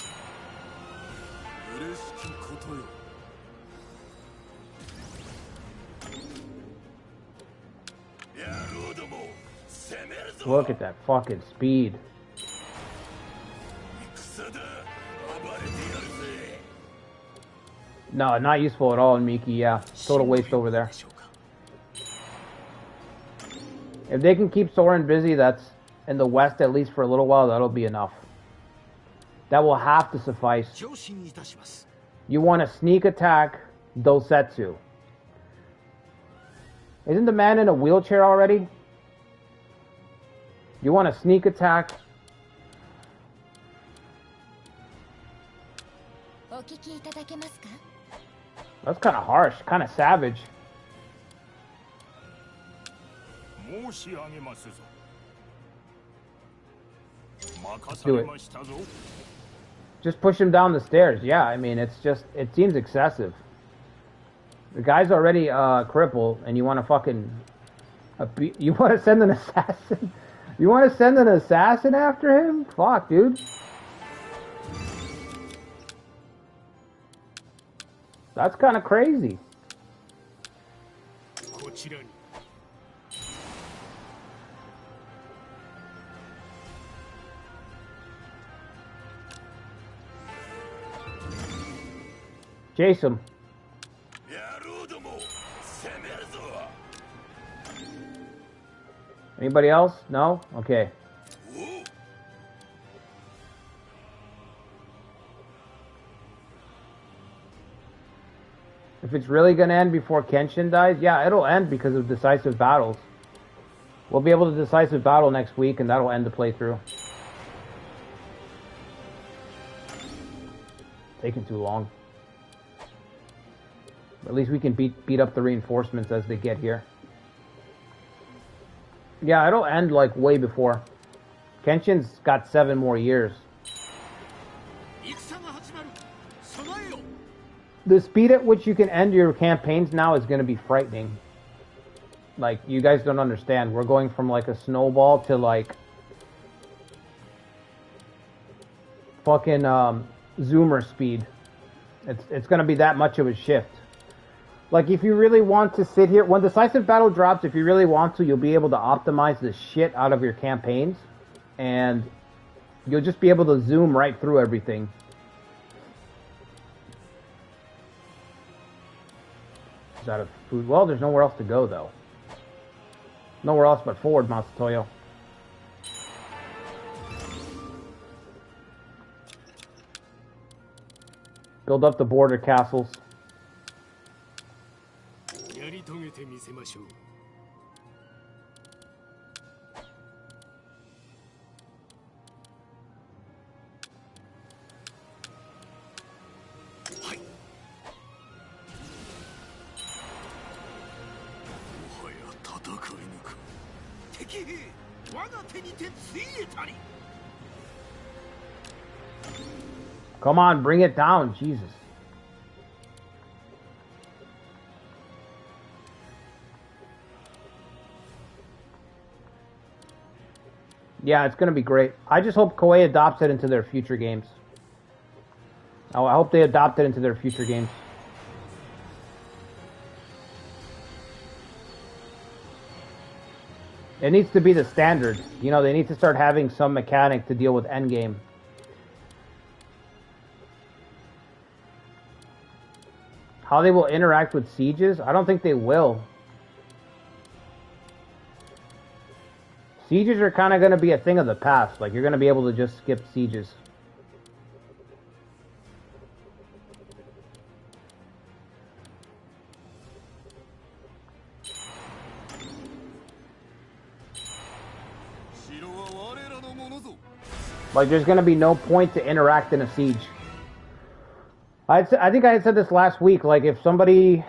Look at that fucking speed. No, not useful at all in Miki, yeah. Total waste over there. If they can keep Soren busy, that's in the west at least for a little while, that'll be enough. That will have to suffice. You want to sneak attack Dosetsu. Isn't the man in a wheelchair already? You want to sneak attack? That's kind of harsh, kind of savage. Let's do it. Just push him down the stairs. Yeah, I mean, it's just, it seems excessive. The guy's already crippled, and you want to fucking... you want to send an assassin? You want to send an assassin after him? Fuck, dude. That's kind of crazy. Chase him. Anybody else? No? Okay. If it's really going to end before Kenshin dies, yeah, it'll end because of decisive battles. We'll be able to decisive battle next week, and that'll end the playthrough. Taking too long. At least we can beat up the reinforcements as they get here. Yeah, it'll end like way before. Kenshin's got 7 more years. The speed at which you can end your campaigns now is going to be frightening. Like, you guys don't understand. We're going from like a snowball to like fucking zoomer speed. It's going to be that much of a shift. Like, if you really want to sit here, when decisive battle drops, if you really want to, you'll be able to optimize the shit out of your campaigns, and you'll just be able to zoom right through everything. Is that a food? Well, there's nowhere else to go, though. Nowhere else but forward, Masatoyo. Build up the border castles. Come on, bring it down, Jesus. Yeah, it's going to be great. I just hope Koei adopts it into their future games. Oh, I hope they adopt it into their future games. It needs to be the standard. You know, they need to start having some mechanic to deal with endgame. How they will interact with sieges? I don't think they will. Sieges are kind of going to be a thing of the past. Like, you're going to be able to just skip sieges. Like, there's going to be no point to interact in a siege. I think I had said this last week. Like, if somebody,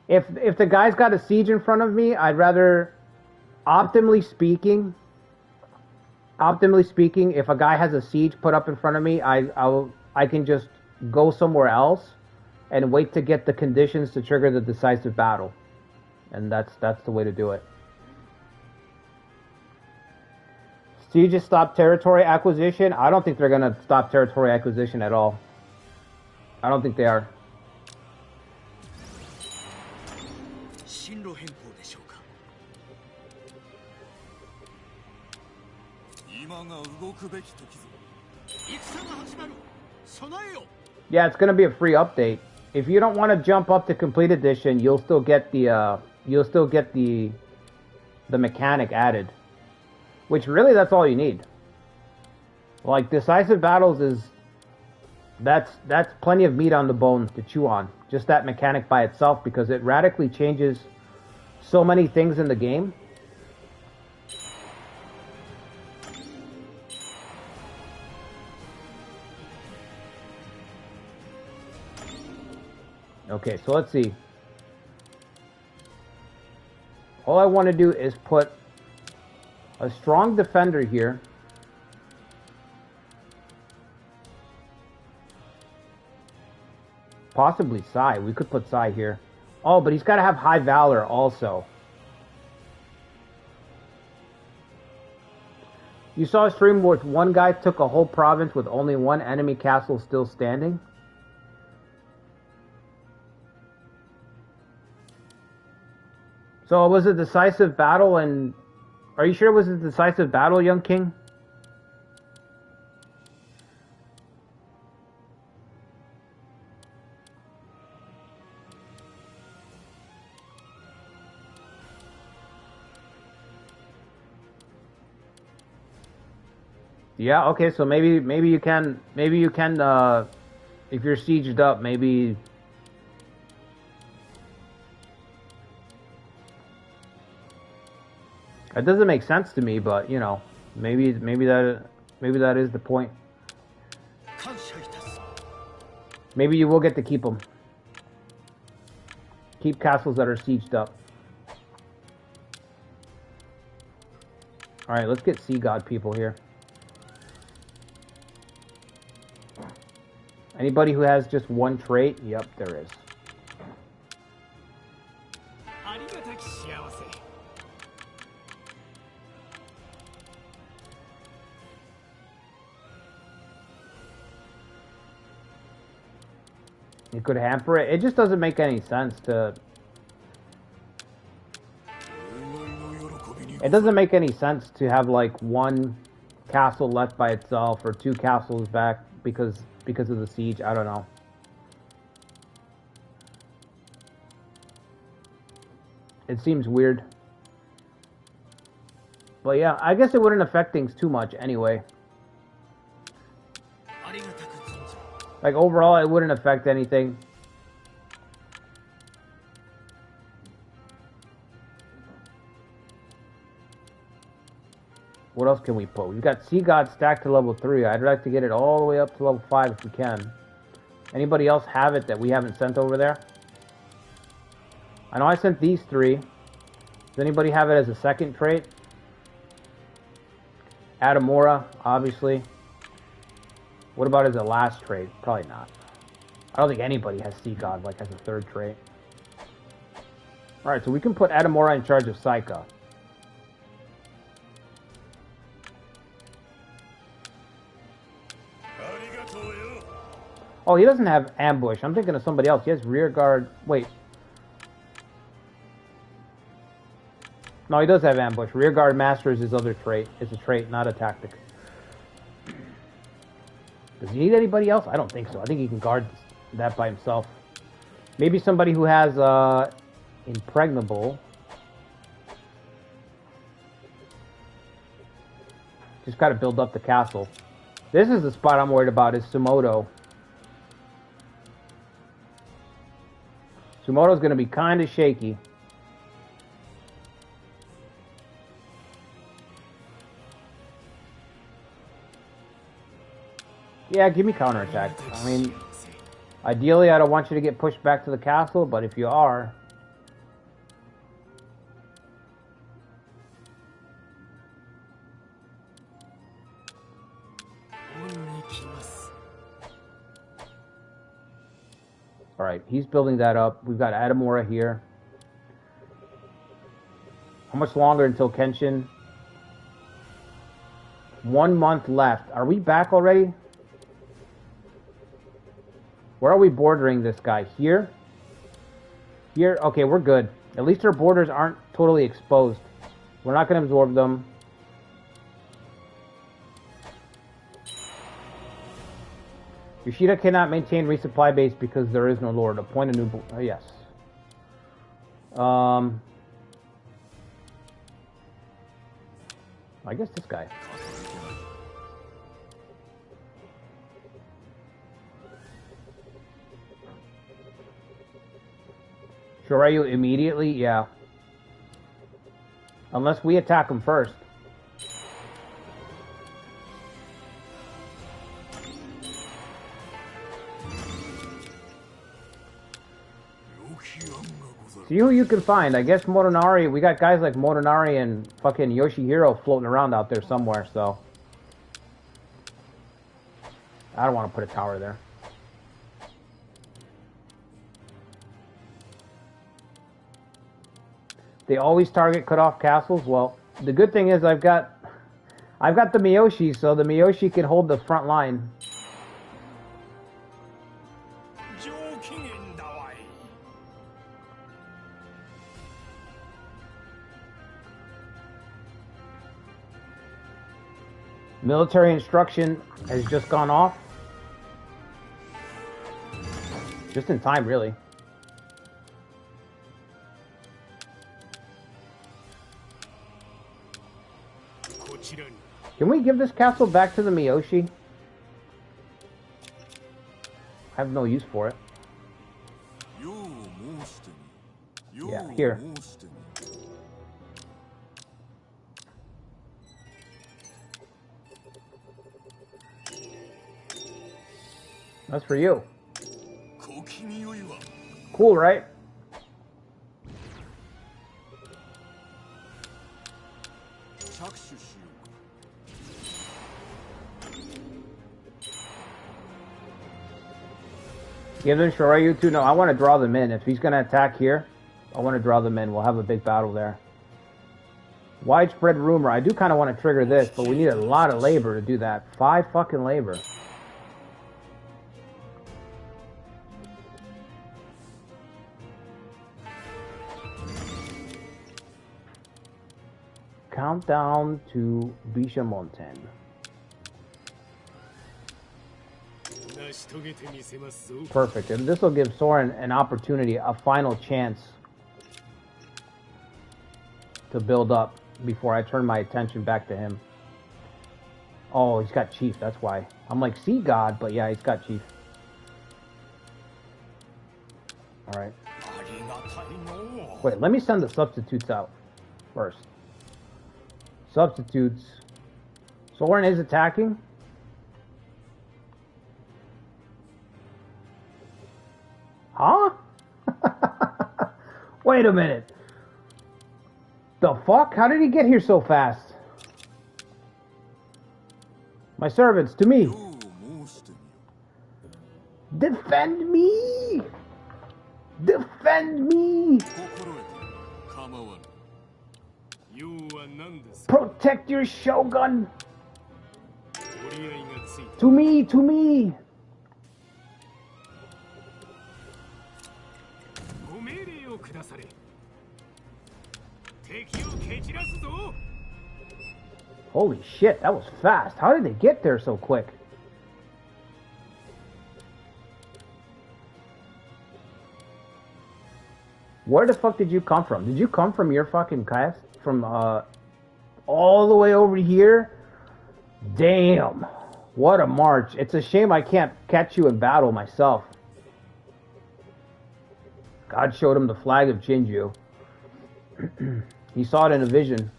if the guy's got a siege in front of me, I'd rather, optimally speaking, if a guy has a siege put up in front of me, I can just go somewhere else and wait to get the conditions to trigger the decisive battle, and that's the way to do it. Sieges stop territory acquisition. I don't think they're gonna stop territory acquisition at all. I don't think they are. Yeah, it's gonna be a free update. If you don't want to jump up to complete edition, you'll still get the mechanic added. Which really, that's all you need. Like, decisive battles that's plenty of meat on the bone to chew on. Just that mechanic by itself, because it radically changes so many things in the game. Okay, so let's see. All I want to do is put a strong defender here. Possibly Sai. We could put Sai here. Oh, but he's got to have high valor also. You saw a stream where one guy took a whole province with only one enemy castle still standing? So it was a decisive battle, and are you sure it was a decisive battle, Young King? Yeah, okay, so maybe you can if you're sieged up, maybe. That doesn't make sense to me, but you know, maybe that is the point. Maybe you will get to keep them. Keep castles that are sieged up. All right, let's get Sea God people here. Anybody who has just one trait? Yep, there is. You could hamper it. It just doesn't make any sense to... It doesn't make any sense to have like one castle left by itself or two castles back because of the siege. I don't know. It seems weird. But yeah, I guess it wouldn't affect things too much anyway. Like, overall, it wouldn't affect anything. What else can we put? We've got Sea God stacked to level 3. I'd like to get it all the way up to level 5 if we can. Anybody else have it that we haven't sent over there? I know I sent these 3. Does anybody have it as a second trait? Adamora, obviously. What about as a last trait? Probably not. I don't think anybody has Sea God like as a third trait. Alright, so we can put Adamora in charge of Saika. Oh, he doesn't have ambush. I'm thinking of somebody else. He has rear guard. Wait. No, he does have ambush. Rear guard master is his other trait. It's a trait, not a tactic. Does he need anybody else? I don't think so. I think he can guard that by himself. Maybe somebody who has impregnable. Just got to build up the castle. This is the spot I'm worried about, is Sumoto. Sumoto's going to be kind of shaky. Yeah, give me counterattack. I mean, Ideally, I don't want you to get pushed back to the castle, but if you are... Alright, he's building that up. We've got Adamora here. How much longer until Kenshin? 1 month left. Are we back already? Where are we bordering this guy? Here? Here? Okay, we're good. At least our borders aren't totally exposed. We're not going to absorb them. Yoshida cannot maintain resupply base because there is no lord. Appoint a new... yes. I guess this guy. Shoryu immediately? Yeah. Unless we attack him first. See who you can find. I guess Motonari, we got guys like Motonari and fucking Yoshihiro floating around out there somewhere, so. I don't want to put a tower there. They always target cut-off castles. Well, the good thing is I've got the Miyoshi, so the Miyoshi can hold the front line. Military instruction has just gone off. Just in time, really. Can we give this castle back to the Miyoshi? I have no use for it. Yeah, here. That's for you. Cool, right? Give them Shoryu too? No, I want to draw them in. If he's going to attack here, I want to draw them in. We'll have a big battle there. Widespread rumor. I do kind of want to trigger this, but we need a lot of labor to do that. 5 fucking labor. Countdown to Bishamonten. Perfect. And this will give Soren an opportunity, a final chance to build up before I turn my attention back to him. Oh, he's got Chief, that's why. I'm like, Sea God, but yeah, he's got Chief. Alright. Wait, let me send the substitutes out first. Substitutes. Soren is attacking. Huh? Wait a minute. The fuck? How did he get here so fast? My servants, to me. Defend me! Defend me! Protect your shogun! To me, to me! Holy shit, that was fast. How did they get there so quick? Where the fuck did you come from? Did you come from your fucking cast? From, all the way over here? Damn. What a march. It's a shame I can't catch you in battle myself. God showed him the flag of Jinju. He saw it in a vision.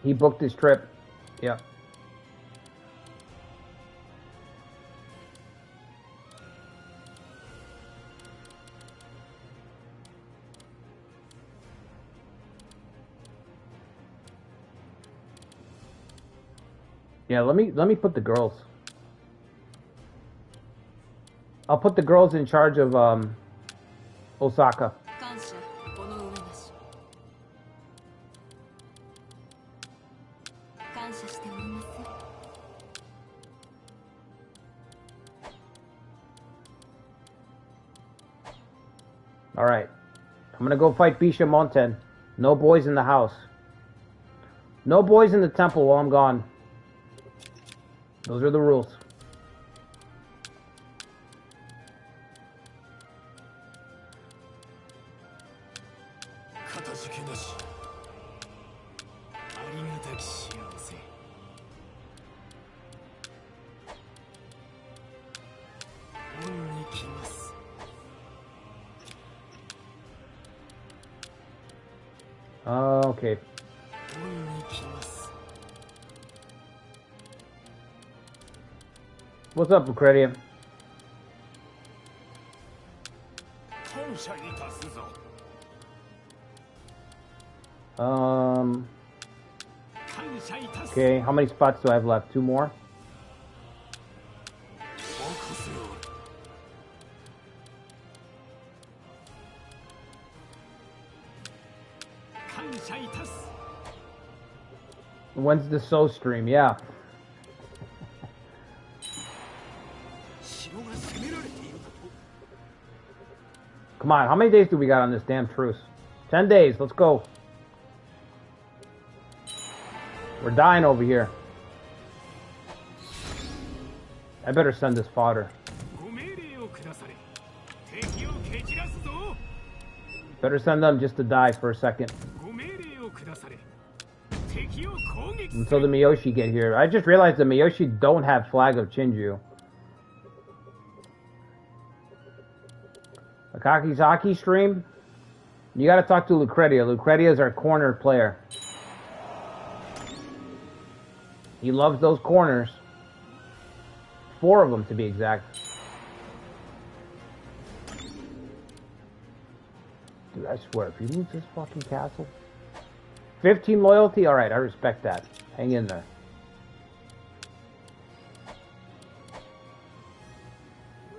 He booked his trip. Yeah. Yeah, let me put the girls. I'll put the girls in charge of Osaka. All right. I'm gonna go fight Bishamonten. No boys in the house. No boys in the temple while I'm gone. Those are the rules. Okay. What's up, Lucretia? Okay, how many spots do I have left? 2 more? When's the Soul stream? Yeah. Come on, how many days do we got on this damn truce? 10 days, let's go. We're dying over here. I better send this fodder. Better send them just to die for a second. Until the Miyoshi get here. I just realized the Miyoshi don't have Flag of Chinju. Akakizaki stream? You gotta talk to Lucretia. Lucretia is our corner player. He loves those corners. 4 of them to be exact. Dude, I swear, if you lose this fucking castle... 15 loyalty? Alright, I respect that. Hang in there.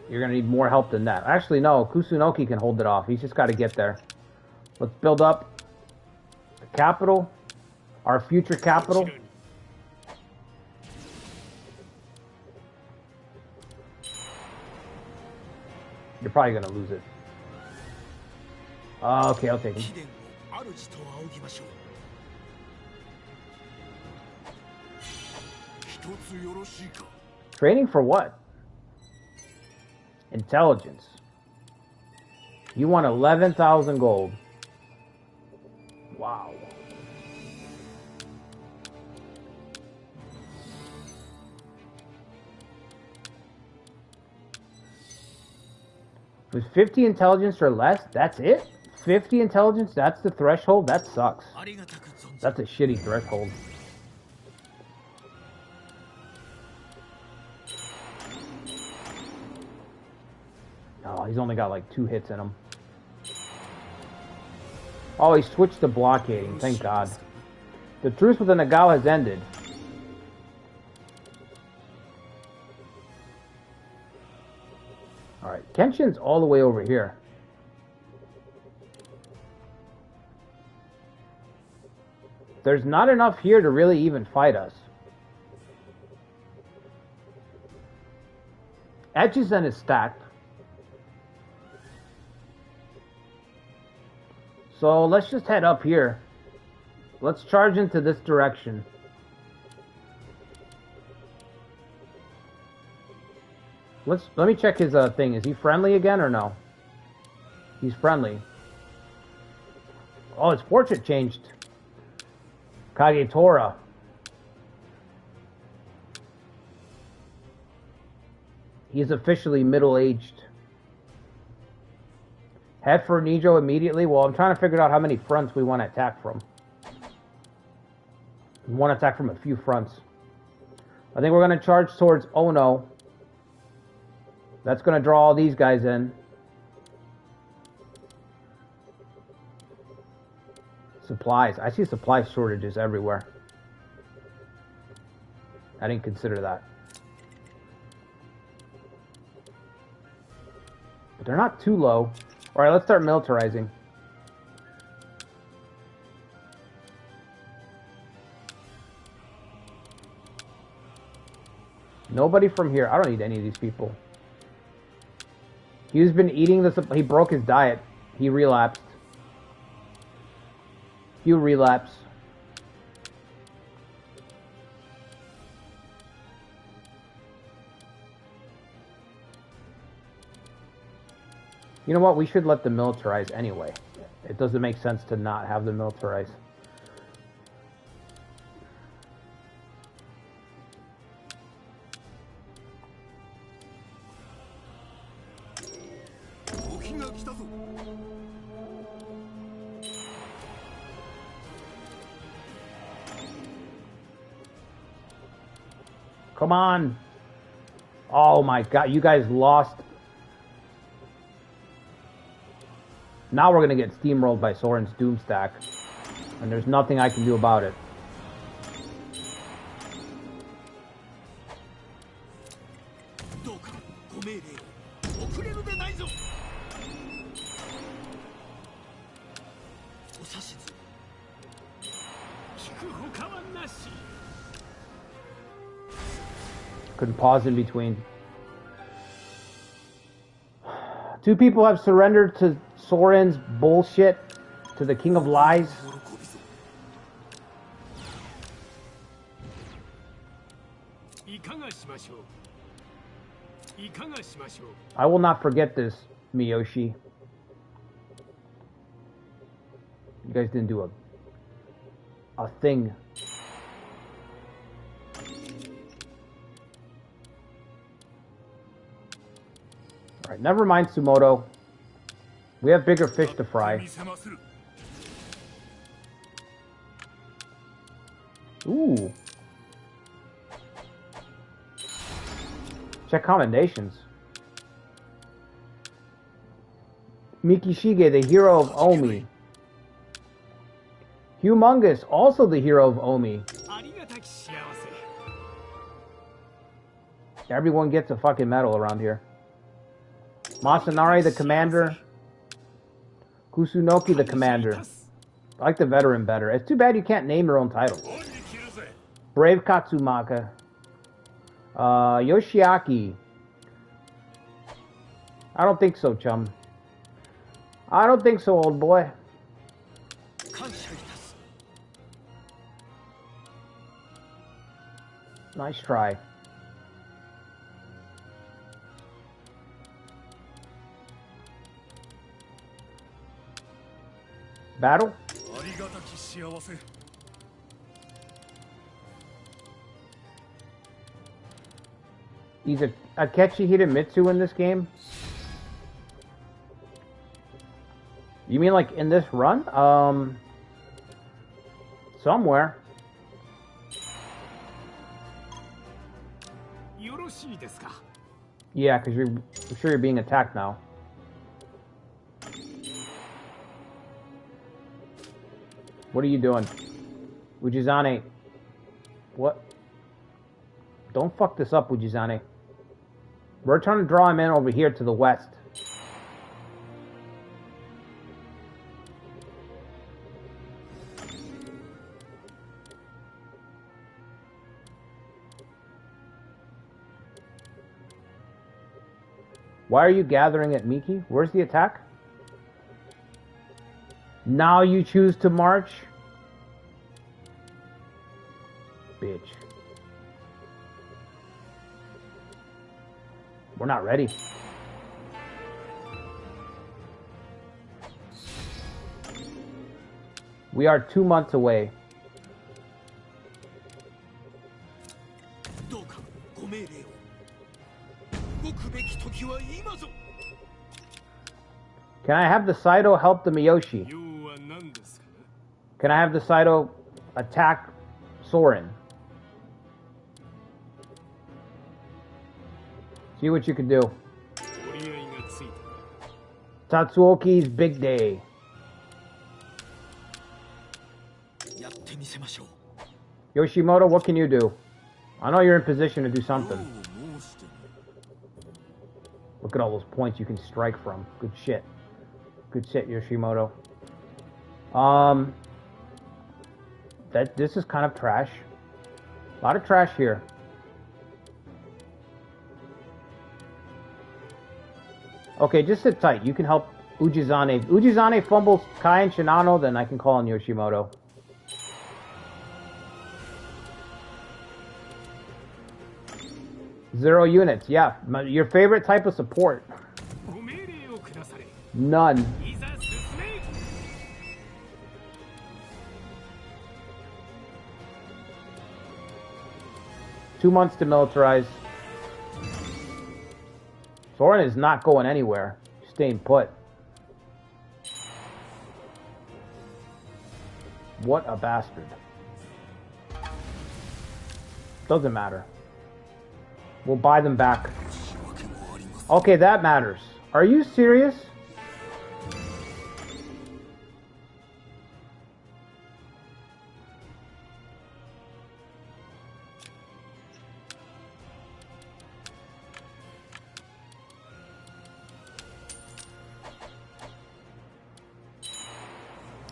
You're gonna need more help than that. Actually, no. Kusunoki can hold it off. He's just gotta get there. Let's build up the capital. Our future capital. You're probably gonna lose it. Okay, I'll take him. Training for what? Intelligence. You want 11,000 gold. Wow. With 50 intelligence or less, that's it? 50 intelligence, that's the threshold? That sucks. That's a shitty threshold. Oh, he's only got like 2 hits in him. Oh, he switched to blockading, thank God. The truce with the Nagawa has ended. Alright, Kenshin's all the way over here. There's not enough here to really even fight us. Echizen is stacked. So let's just head up here. Let's charge into this direction. Let me check his thing. Is he friendly again or no? He's friendly. Oh, his portrait changed. Kagetora. He's officially middle-aged. Head for Nijo immediately. Well, I'm trying to figure out how many fronts we want to attack from. One attack from a few fronts. I think we're going to charge towards Ono. That's going to draw all these guys in. Supplies. I see supply shortages everywhere. I didn't consider that. But they're not too low. Alright, let's start militarizing. Nobody from here. I don't need any of these people. He's been eating this. He broke his diet. He relapsed. You relapse. You know what? We should let them militarize anyway. It doesn't make sense to not have them militarize. Come on. Oh my god, you guys lost. Now we're going to get steamrolled by Soren's Doomstack. And there's nothing I can do about it. Couldn't pause in between. Two people have surrendered to Soren's bullshit, to the King of Lies. I will not forget this, Miyoshi. You guys didn't do a thing. Alright, never mind, Sumoto. We have bigger fish to fry. Ooh. Check commendations. Mikishige, the hero of Omi. Humongous, also the hero of Omi. Everyone gets a fucking medal around here. Masanari, the commander. Kusunoki, the commander. I like the veteran better. It's too bad you can't name your own title. Brave Katsumaka. Yoshiaki. I don't think so, chum. I don't think so, old boy. Nice try. Battle? He's a Akechi Hidemitsu in this game? You mean like in this run? Somewhere. Yeah, because I'm sure you're being attacked now. What are you doing? Ujizane. What? Don't fuck this up, Ujizane. We're trying to draw him in over here to the west. Why are you gathering at Miki? Where's the attack? Now you choose to march? Bitch. We're not ready. We are 2 months away. Can I have the Saito help the Miyoshi? Can I have the Saito attack Soren. See what you can do. Tatsuoki's big day. Yoshimoto, what can you do? I know you're in position to do something. Look at all those points you can strike from. Good shit. Good shit, Yoshimoto. This is kind of trash. A lot of trash here. Okay, just sit tight. You can help Ujizane. Ujizane fumbles Kai and Shinano, then I can call on Yoshimoto. Zero units, yeah. Your favorite type of support? None. Two months to militarize. Soren is not going anywhere. Staying put. What a bastard. Doesn't matter. We'll buy them back. Okay, that matters. Are you serious?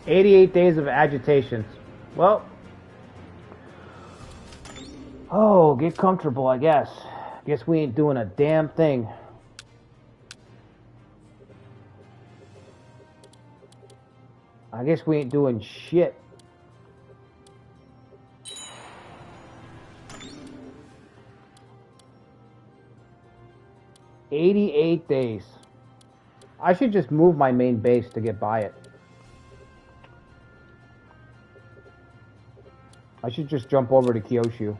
"88 days of agitation." Well, oh, get comfortable, I guess. Guess we ain't doing a damn thing. I guess we ain't doing shit. "88 days. I should just move my main base to get by it. I should just jump over to Kyushu.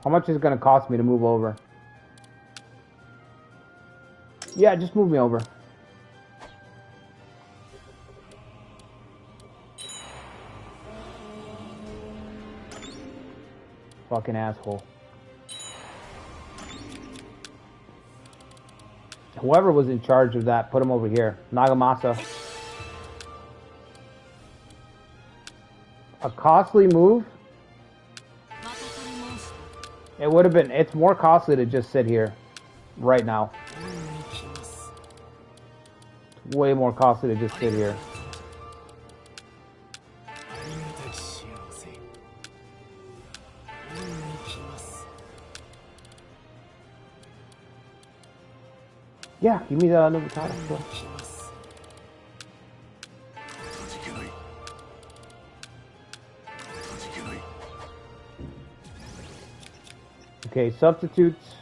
How much is it going to cost me to move over? Yeah, just move me over. Fucking asshole. Whoever was in charge of that, put him over here. Nagamasa. A costly move? It would have been, it's more costly to just sit here right now. It's way more costly to just sit here. Yeah, give me the Nobunaga. Sure. Okay, substitutes.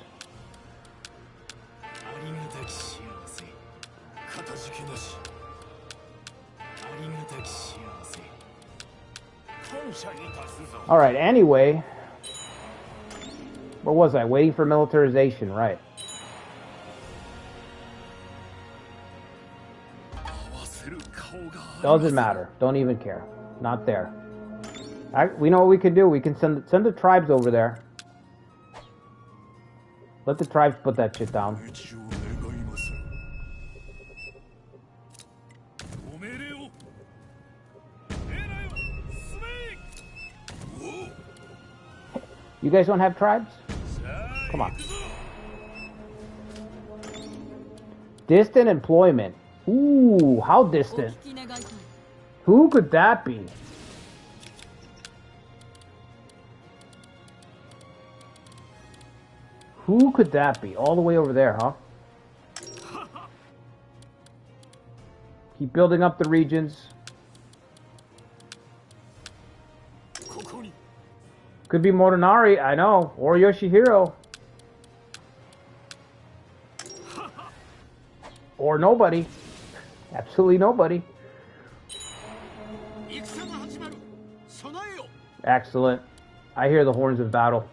Alright, anyway. Where was I? Waiting for militarization, right. Doesn't matter. Don't even care. Not there. We know what we can do. We can send the tribes over there. Let the tribes put that shit down. You guys don't have tribes? Come on. Distant employment. Ooh, how distant? Who could that be? Who could that be? All the way over there, huh? Keep building up the regions. Could be Motonari, I know. Or Yoshihiro. Or nobody. Absolutely nobody. Excellent. I hear the horns of battle.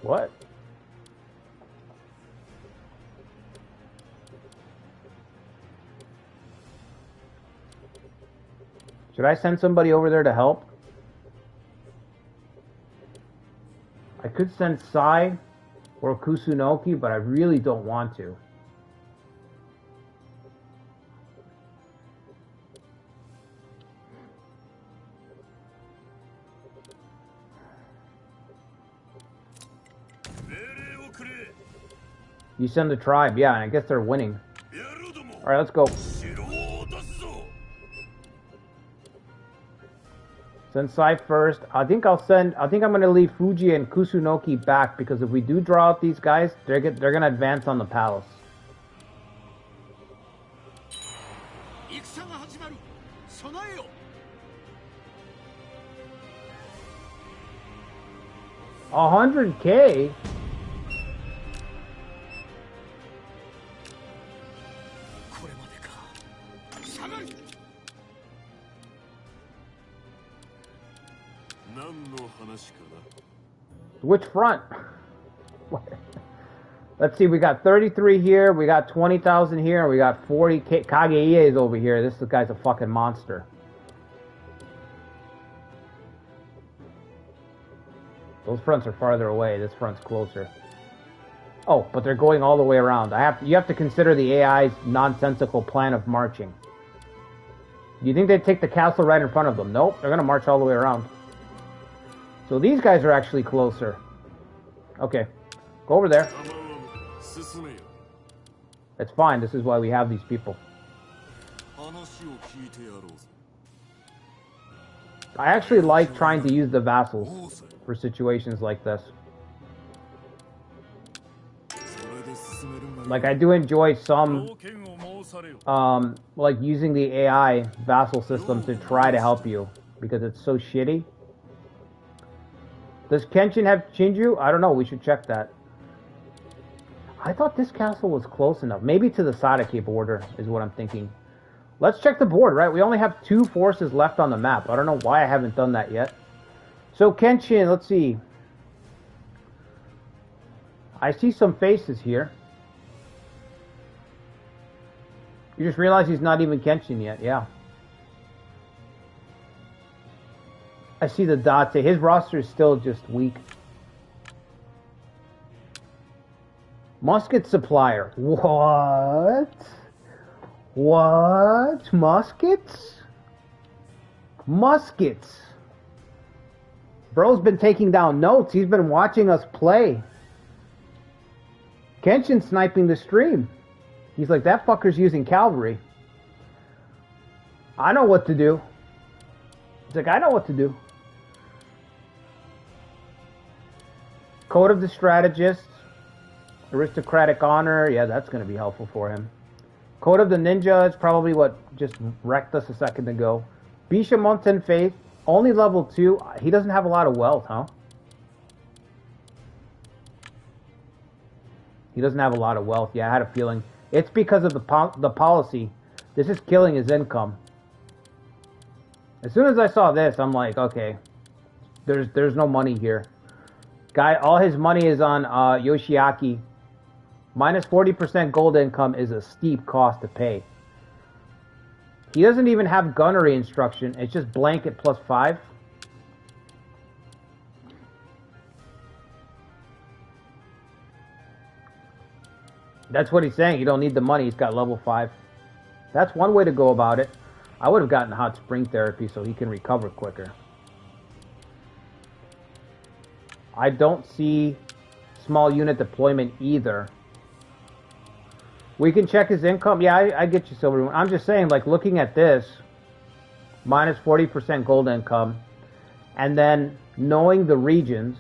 What? Should I send somebody over there to help? I could send Sai or Kusunoki, but I really don't want to. You send the tribe, yeah, and I guess they're winning. Alright, let's go. Send Sai first. I think I'm gonna leave Fuji and Kusunoki back, because if we do draw out these guys, they're gonna advance on the palace. $100K? Which front? Let's see, we got 33 here, we got 20,000 here, and we got 40K. Kageiye is over here. This guy's a fucking monster. Those fronts are farther away. This front's closer. Oh, but they're going all the way around. You have to consider the AI's nonsensical plan of marching. Do you think they'd take the castle right in front of them? Nope, they're gonna march all the way around. So these guys are actually closer. Okay, go over there. It's fine, this is why we have these people. I actually like trying to use the vassals for situations like this. Like, I do enjoy some, like using the AI vassal system to try to help you, because it's so shitty. Does Kenshin have Shinju? I don't know, we should check that. I thought this castle was close enough. Maybe to the Sadake border is what I'm thinking. Let's check the board, right? We only have 2 forces left on the map. I don't know why I haven't done that yet. So Kenshin, let's see. I see some faces here. You just realize he's not even Kenshin yet, yeah. I see the dots. His roster is still just weak. Musket supplier. What? What? Muskets? Muskets. Bro's been taking down notes. He's been watching us play. Kenshin's sniping the stream. He's like, that fucker's using cavalry. I know what to do. He's like, I know what to do. Code of the Strategist. Aristocratic Honor. Yeah, that's going to be helpful for him. Code of the Ninja is probably what just wrecked us a second ago. Bishamonten Faith. Only level 2. He doesn't have a lot of wealth, huh? He doesn't have a lot of wealth. Yeah, I had a feeling. It's because of the policy. This is killing his income. As soon as I saw this, I'm like, okay. There's no money here. Guy, all his money is on Yoshiaki. Minus 40% gold income is a steep cost to pay. He doesn't even have gunnery instruction. It's just blanket plus 5. That's what he's saying. You don't need the money. He's got level 5. That's one way to go about it. I would have gotten hot spring therapy so he can recover quicker. I don't see small unit deployment either. We can check his income. Yeah, I get you, Silver Moon. I'm just saying, like, looking at this, minus 40% gold income, and then knowing the regions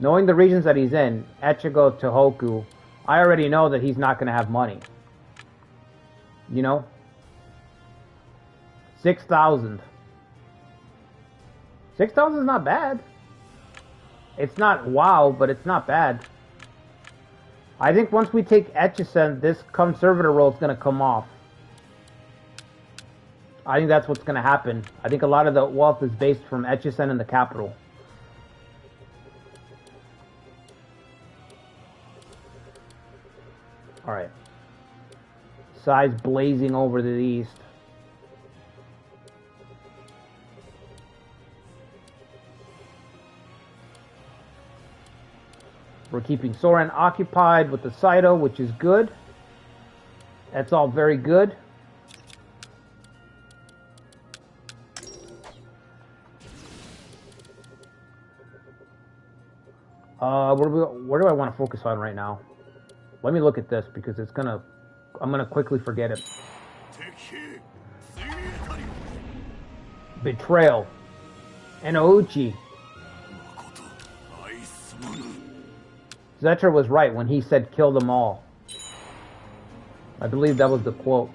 that he's in, Echigo, Tohoku, I already know that he's not going to have money. You know? 6,000. 6,000 is not bad. It's not wow, but it's not bad. I think once we take Etchison, this conservator role is going to come off. I think that's what's going to happen. I think a lot of the wealth is based from Etchison and the capital. Alright. Sai's blazing over to the east. We're keeping Soren occupied with the Saito, which is good. That's all very good. Where do I want to focus on right now? Let me look at this because I'm gonna quickly forget it. Betrayal. Enouchi. Zetra was right when he said kill them all. I believe that was the quote.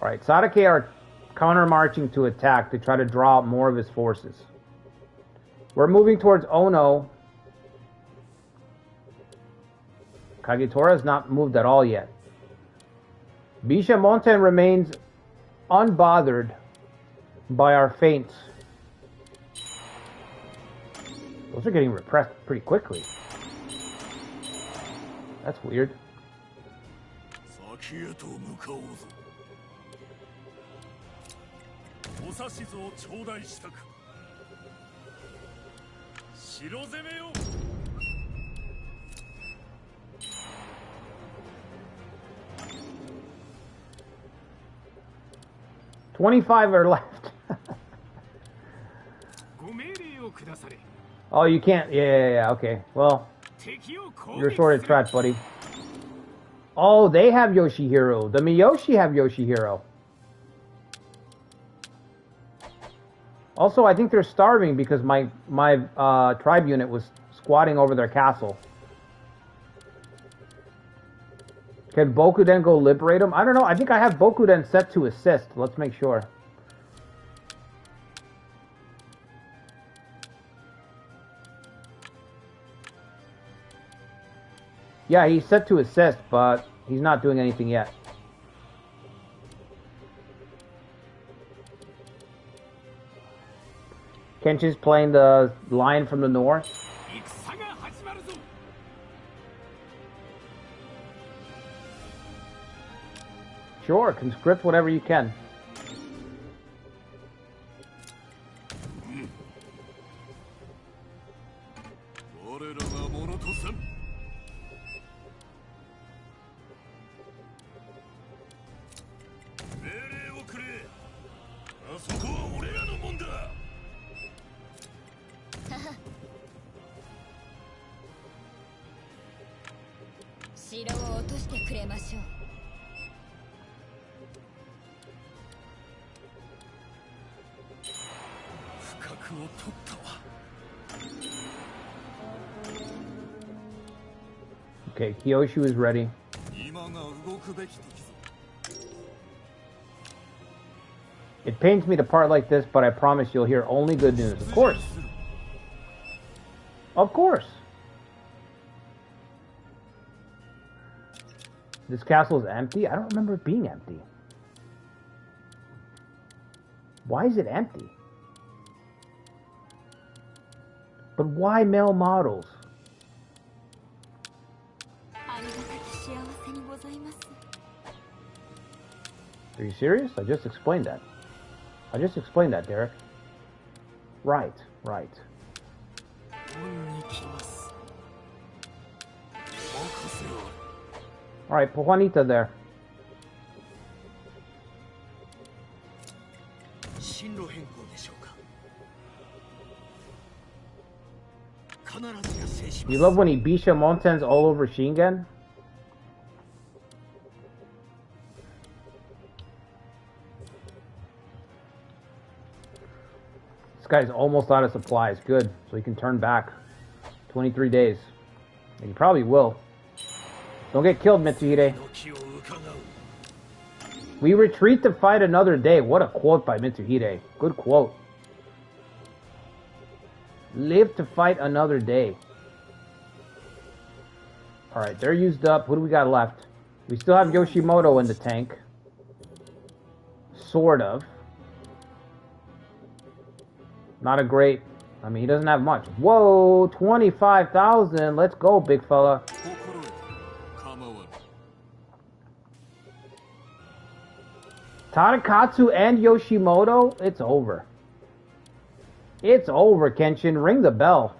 Alright, Sadake are counter-marching to attack to try to draw out more of his forces. We're moving towards Ono. Kagetora has not moved at all yet. Bishamonten remains unbothered by our feints. Those are getting repressed pretty quickly. That's weird. $25 are left. Oh, you can't. Yeah. Okay. Well, you're sort of trapped, buddy. Oh, they have Yoshihiro. The Miyoshi have Yoshihiro. Also, I think they're starving because my tribe unit was squatting over their castle. Can Bokuden go liberate them? I don't know. I think I have Bokuden set to assist. Let's make sure. Yeah, he's set to assist, but he's not doing anything yet. Kenshi's playing the lion from the north. Sure, conscript whatever you can. Okay, Kyoshu is ready. It pains me to part like this, but I promise you'll hear only good news. Of course. Of course. This castle is empty? I don't remember it being empty. Why is it empty? But why male models? Are you serious? I just explained that. I just explained that, Derek. Right. Alright, put Juanita there. You love when he Bishamonten's all over Shingen? This guy's almost out of supplies. Good. So he can turn back. 23 days. And he probably will. Don't get killed, Mitsuhide. We retreat to fight another day. What a quote by Mitsuhide. Good quote. Live to fight another day. Alright, they're used up. What do we got left? We still have Yoshimoto in the tank. Sort of. Not a great... I mean, he doesn't have much. Whoa! 25,000! Let's go, big fella. Tadakatsu and Yoshimoto, it's over. It's over, Kenshin. Ring the bell.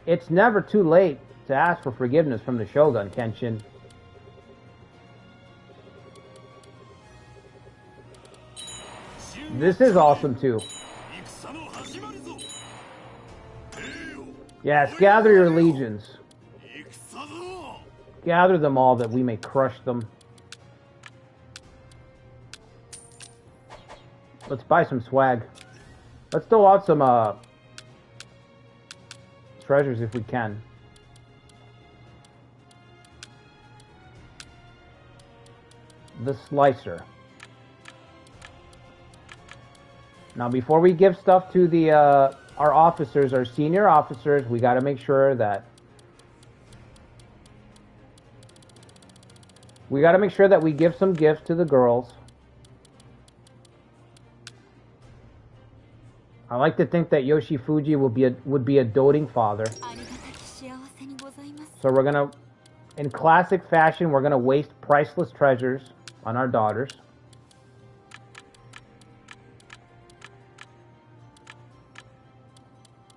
It's never too late to ask for forgiveness from the Shogun, Kenshin. This is awesome, too. Yes, gather your legions. Gather them all that we may crush them. Let's buy some swag. Let's throw out some treasures if we can. The slicer. Now, before we give stuff to the our officers, our senior officers, we got to make sure that we give some gifts to the girls. I like to think that Yoshifuji would be a doting father. So we're gonna, in classic fashion, we're gonna waste priceless treasures on our daughters.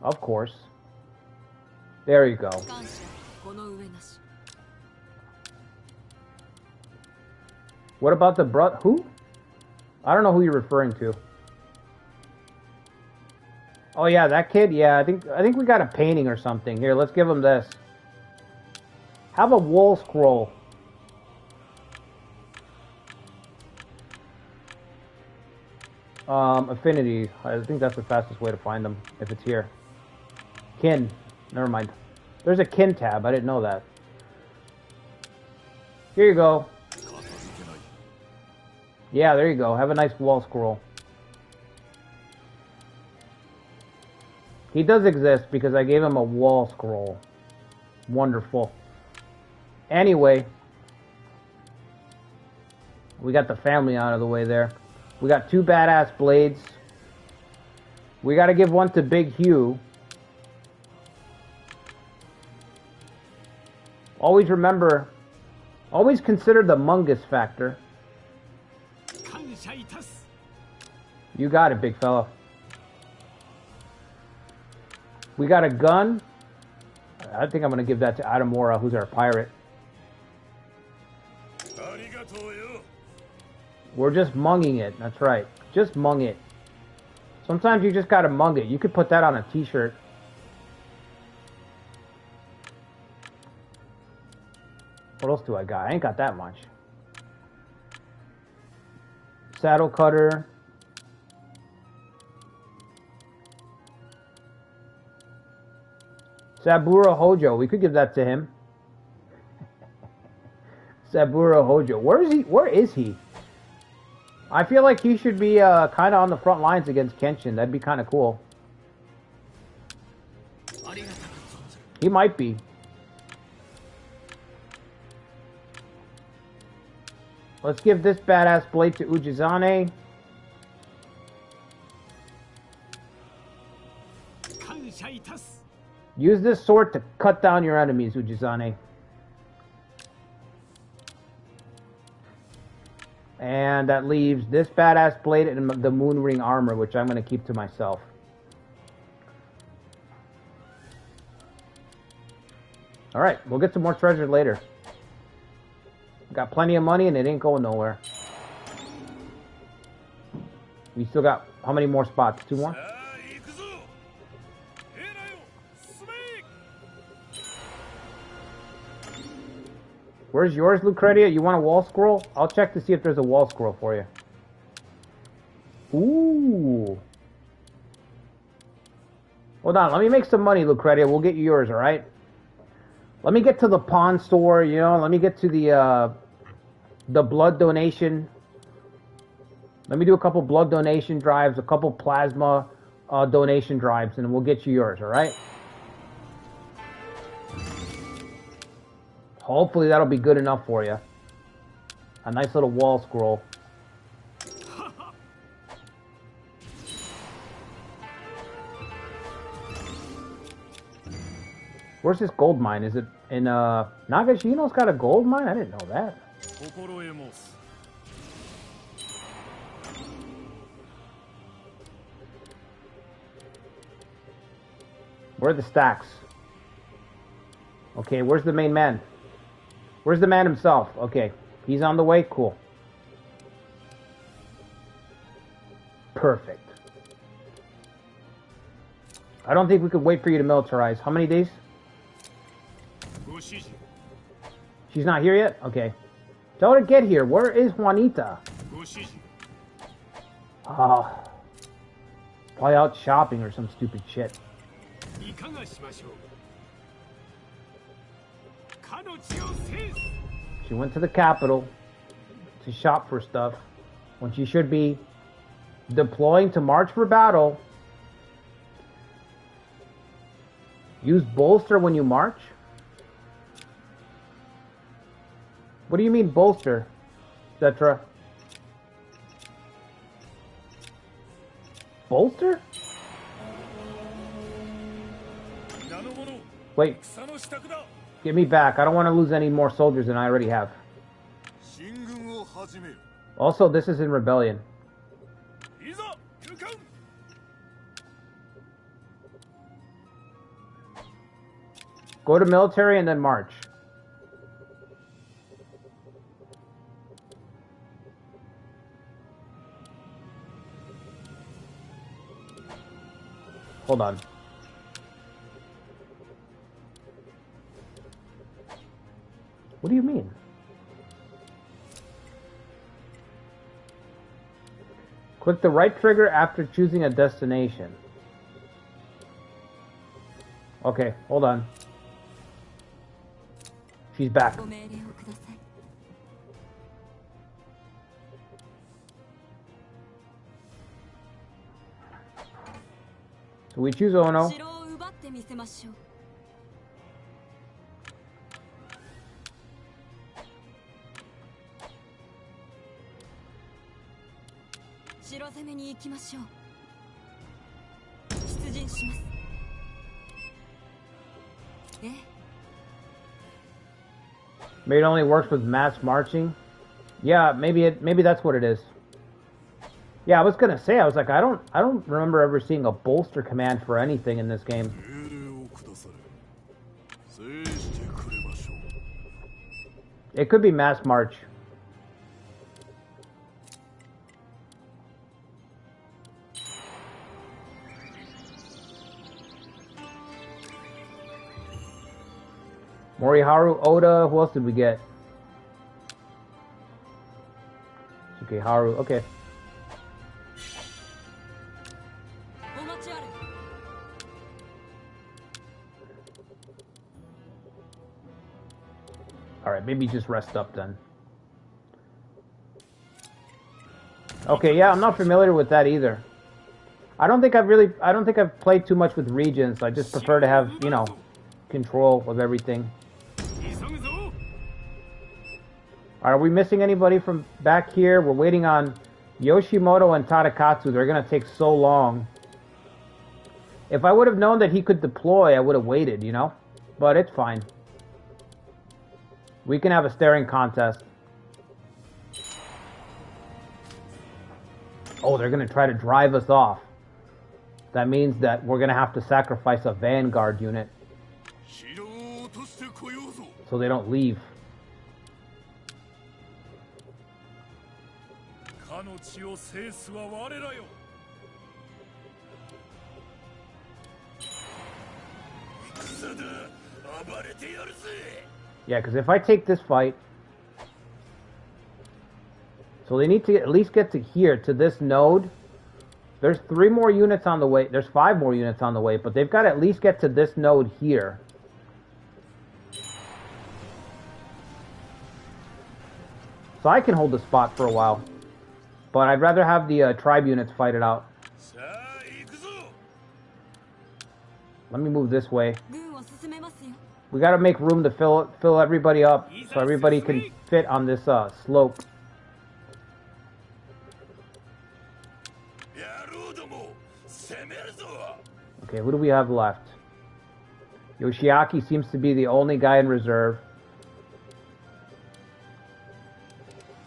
Of course. There you go. What about the who? I don't know who you're referring to. Oh yeah, that kid. Yeah, I think we got a painting or something. Here, let's give him this. Have a wall scroll. Affinity. I think that's the fastest way to find them if it's here. Kin. Never mind. There's a kin tab. I didn't know that. Here you go. Yeah, there you go. Have a nice wall scroll. He does exist because I gave him a wall scroll. Wonderful. Anyway, we got the family out of the way there. We got 2 badass blades. We got to give one to Big Hugh. Always remember, always consider the Mungus factor. You got it, big fella. We got a gun. I think I'm going to give that to Adamora, who's our pirate. We're just munging it. That's right. Just mung it. Sometimes you just got to mung it. You could put that on a t-shirt. What else do I got? I ain't got that much. Saddle cutter. Saburo Hojo. We could give that to him. Saburo Hojo. Where is he? Where is he? I feel like he should be kind of on the front lines against Kenshin. That'd be kind of cool. He might be. Let's give this badass blade to Ujizane. Use this sword to cut down your enemies, Ujizane. And that leaves this badass blade and the moon ring armor, which I'm going to keep to myself. Alright, we'll get some more treasure later. Got plenty of money and it ain't going nowhere. We still got how many more spots? 2 more? Where's yours, Lucretia? You want a wall scroll? I'll check to see if there's a wall scroll for you. Ooh. Hold on, let me make some money, Lucretia. We'll get you yours, alright? Let me get to the pawn store, you know, let me get to the blood donation. Let me do a couple blood donation drives, a couple plasma donation drives, and we'll get you yours, alright? Hopefully that'll be good enough for you. A nice little wall scroll. Where's this gold mine? Is it in Nagashino's got a gold mine? I didn't know that. Where are the stacks? Okay, where's the main man? Where's the man himself? Okay, he's on the way. Cool. Perfect. I don't think we could wait for you to militarize. How many days? She's not here yet? Okay. Tell her to get here. Where is Juanita? Probably out shopping or some stupid shit. She went to the capital to shop for stuff when she should be deploying to march for battle. Use bolster when you march? What do you mean bolster, etc.? Bolster? Wait. Give me back. I don't want to lose any more soldiers than I already have. Also, this is in rebellion. Go to military and then march. Hold on. What do you mean? Click the right trigger after choosing a destination. Okay, hold on. She's back. So we choose Ono. Maybe it only works with mass marching. Yeah, maybe that's what it is. Yeah, I was gonna say, I was like, I don't remember ever seeing a bolster command for anything in this game. It could be mass march. Moriharu, Oda, who else did we get? Okay, Haru, okay. Alright, maybe just rest up then. Okay, yeah, I'm not familiar with that either. I don't think I've played too much with regions. I just prefer to have, you know, control of everything. Are we missing anybody from back here? We're waiting on Yoshimoto and Tadakatsu. They're going to take so long. If I would have known that he could deploy, I would have waited, you know? But it's fine. We can have a staring contest. Oh, they're going to try to drive us off. That means that we're going to have to sacrifice a vanguard unit so they don't leave. Yeah, because if I take this fight, so they need to at least get to here, to this node. There's 3 more units on the way. There's 5 more units on the way, but they've got to at least get to this node here. So I can hold the spot for a while. But I'd rather have the tribe units fight it out. Let me move this way. We gotta make room to fill everybody up so everybody can fit on this slope. Okay, who do we have left? Yoshiaki seems to be the only guy in reserve.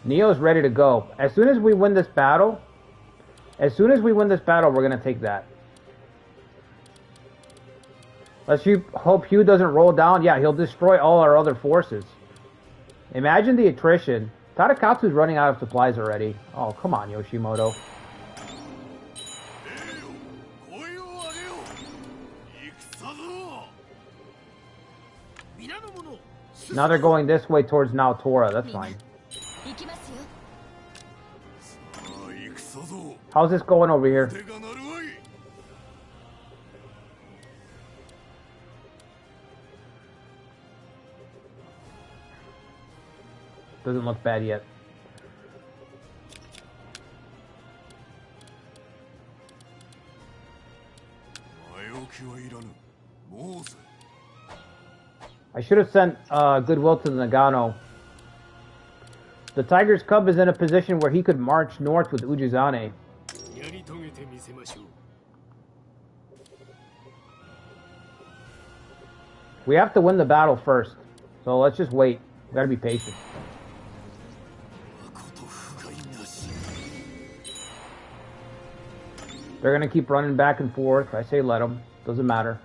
Neo's ready to go. As soon as we win this battle, we're going to take that. Let's hope Hugh doesn't roll down. Yeah, he'll destroy all our other forces. Imagine the attrition. Tadakatsu's running out of supplies already. Oh, come on, Yoshimoto. Now they're going this way towards Naotora. That's fine. How's this going over here? Doesn't look bad yet. I should have sent Goodwill to the Nagano. The Tiger's Cub is in a position where he could march north with Ujizane. We have to win the battle first, so let's just wait. We gotta be patient. They're gonna keep running back and forth. I say let them. Doesn't matter.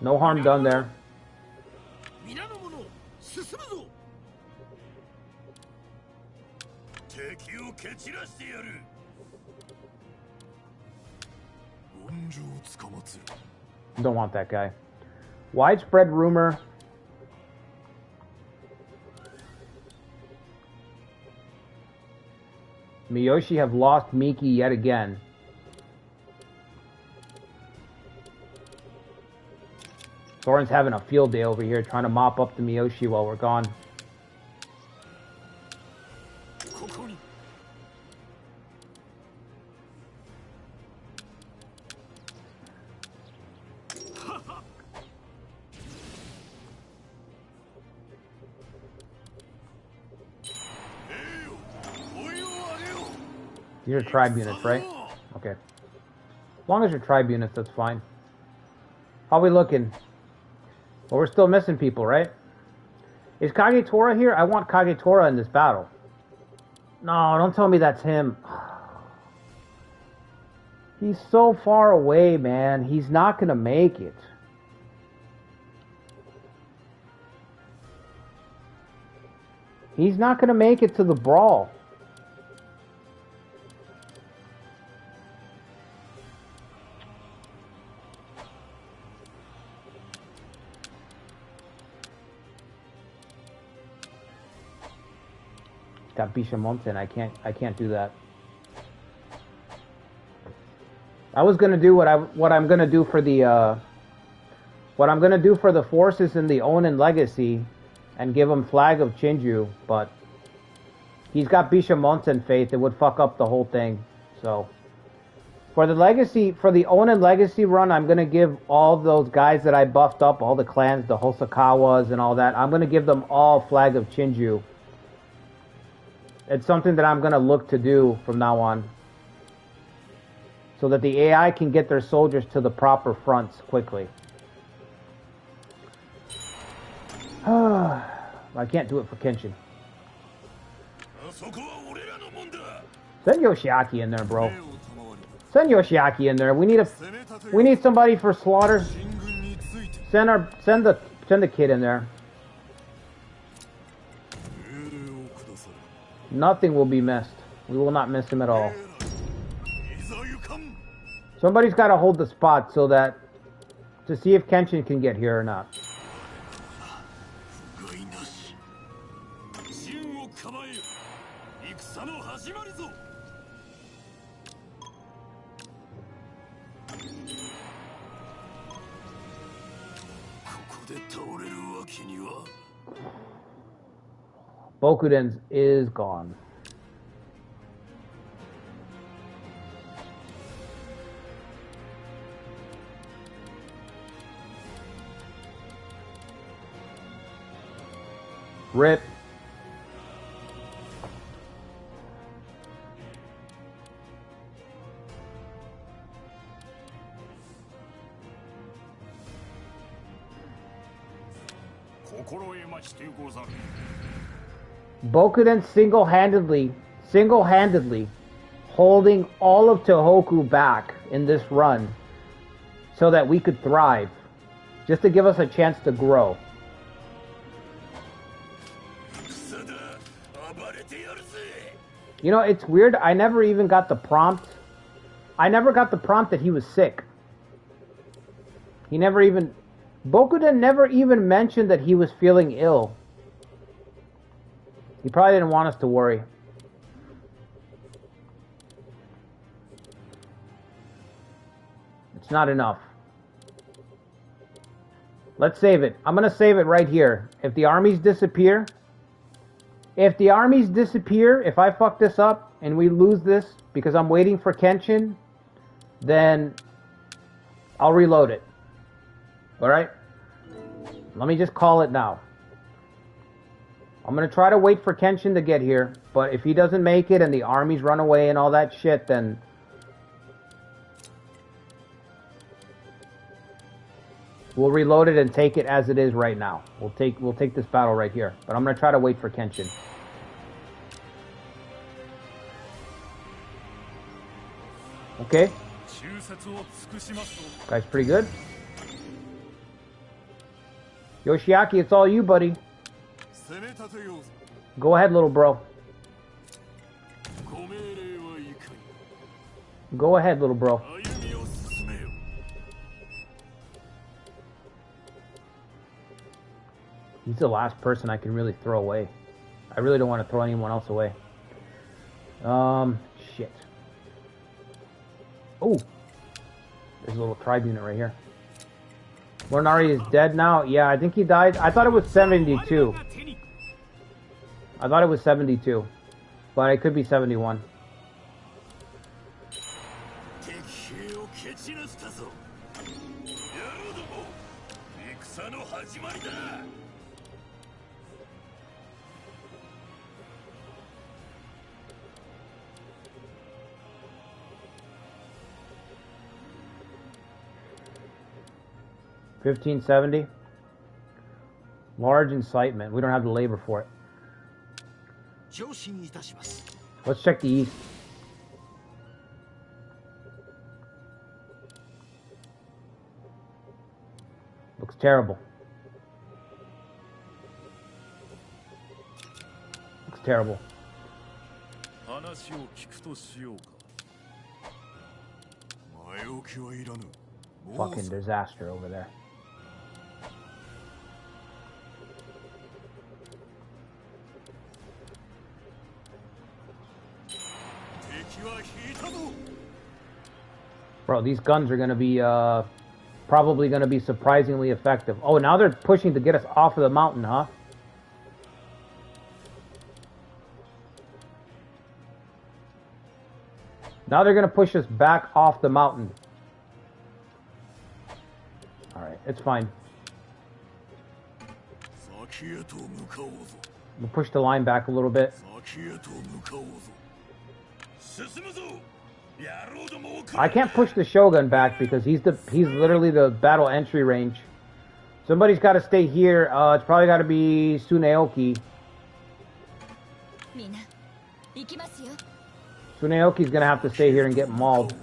No harm done there. Don't want that guy. Widespread rumor. Miyoshi have lost Miki yet again. Thorin's having a field day over here trying to mop up the Miyoshi while we're gone. These are tribe units, right? Okay. As long as you're tribe units, that's fine. How we looking? Well, we're still missing people, right? Is Kagetora here? I want Kagetora in this battle. No, don't tell me that's him. He's so far away, man. He's not going to make it. He's not going to make it to the brawl. Got Bishamonten. I can't do that. I was gonna do what I'm gonna do for the forces in the Onin Legacy, and give him Flag of Chinju, but he's got Bishamonten faith. It would fuck up the whole thing. So for the Onin Legacy run, I'm gonna give all those guys that I buffed up, all the clans, the Hosokawas and all that. I'm gonna give them all Flag of Chinju. It's something that I'm going to look to do from now on, so that the AI can get their soldiers to the proper fronts quickly. I can't do it for Kenshin. Send Yoshiaki in there, bro. Send Yoshiaki in there. We need somebody for slaughter. Send the kid in there. Nothing will be missed. We will not miss him at all. Somebody's got to hold the spot so that to see if Kenshin can get here or not. Bokuden's is gone. Rip. Bokuden single-handedly holding all of Tohoku back in this run so that we could thrive, just to give us a chance to grow. You know, it's weird, I never even got the prompt. I never got the prompt that he was sick. He never even... Bokuden never even mentioned that he was feeling ill. He probably didn't want us to worry. It's not enough. Let's save it. I'm going to save it right here. If the armies disappear... If the armies disappear, if I fuck this up and we lose this because I'm waiting for Kenshin, then I'll reload it. Alright? Let me just call it now. I'm going to try to wait for Kenshin to get here, but if he doesn't make it and the armies run away and all that shit, then... we'll reload it and take it as it is right now. We'll take this battle right here. But I'm going to try to wait for Kenshin. Okay. Guy's pretty good. Yoshiaki, it's all you, buddy. Go ahead, little bro. Go ahead, little bro. He's the last person I can really throw away. I really don't want to throw anyone else away. Shit. Oh! There's a little tribe unit right here. Morinari is dead now? Yeah, I think he died. I thought it was 72. I thought it was 72. But it could be 71. $1570. Large incitement. We don't have the labor for it. Let's check the east. Looks terrible. Looks terrible. Fucking disaster over there. Bro, these guns are going to be, probably going to be surprisingly effective. Oh, now they're pushing to get us off of the mountain, huh? Now they're going to push us back off the mountain. Alright, it's fine. We'll push the line back a little bit. I can't push the Shogun back because he's literally the battle entry range. Somebody's got to stay here. It's probably got to be Tsuneoki. Tsuneoki's gonna have to stay here and get mauled.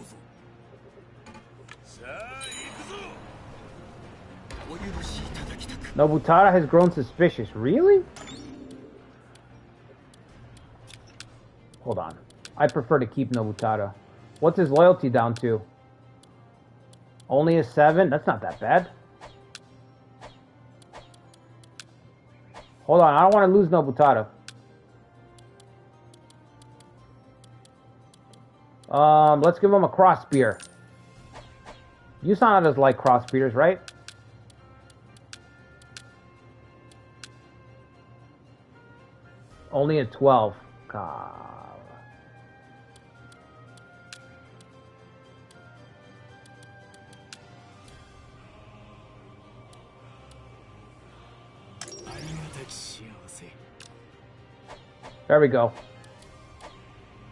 Nobutada has grown suspicious. Really? Hold on. I prefer to keep Nobutada. What's his loyalty down to? Only a 7? That's not that bad. Hold on. I don't want to lose Nobutada. Let's give him a cross spear. Yusana does like cross spears, right? Only a 12. God. There we go.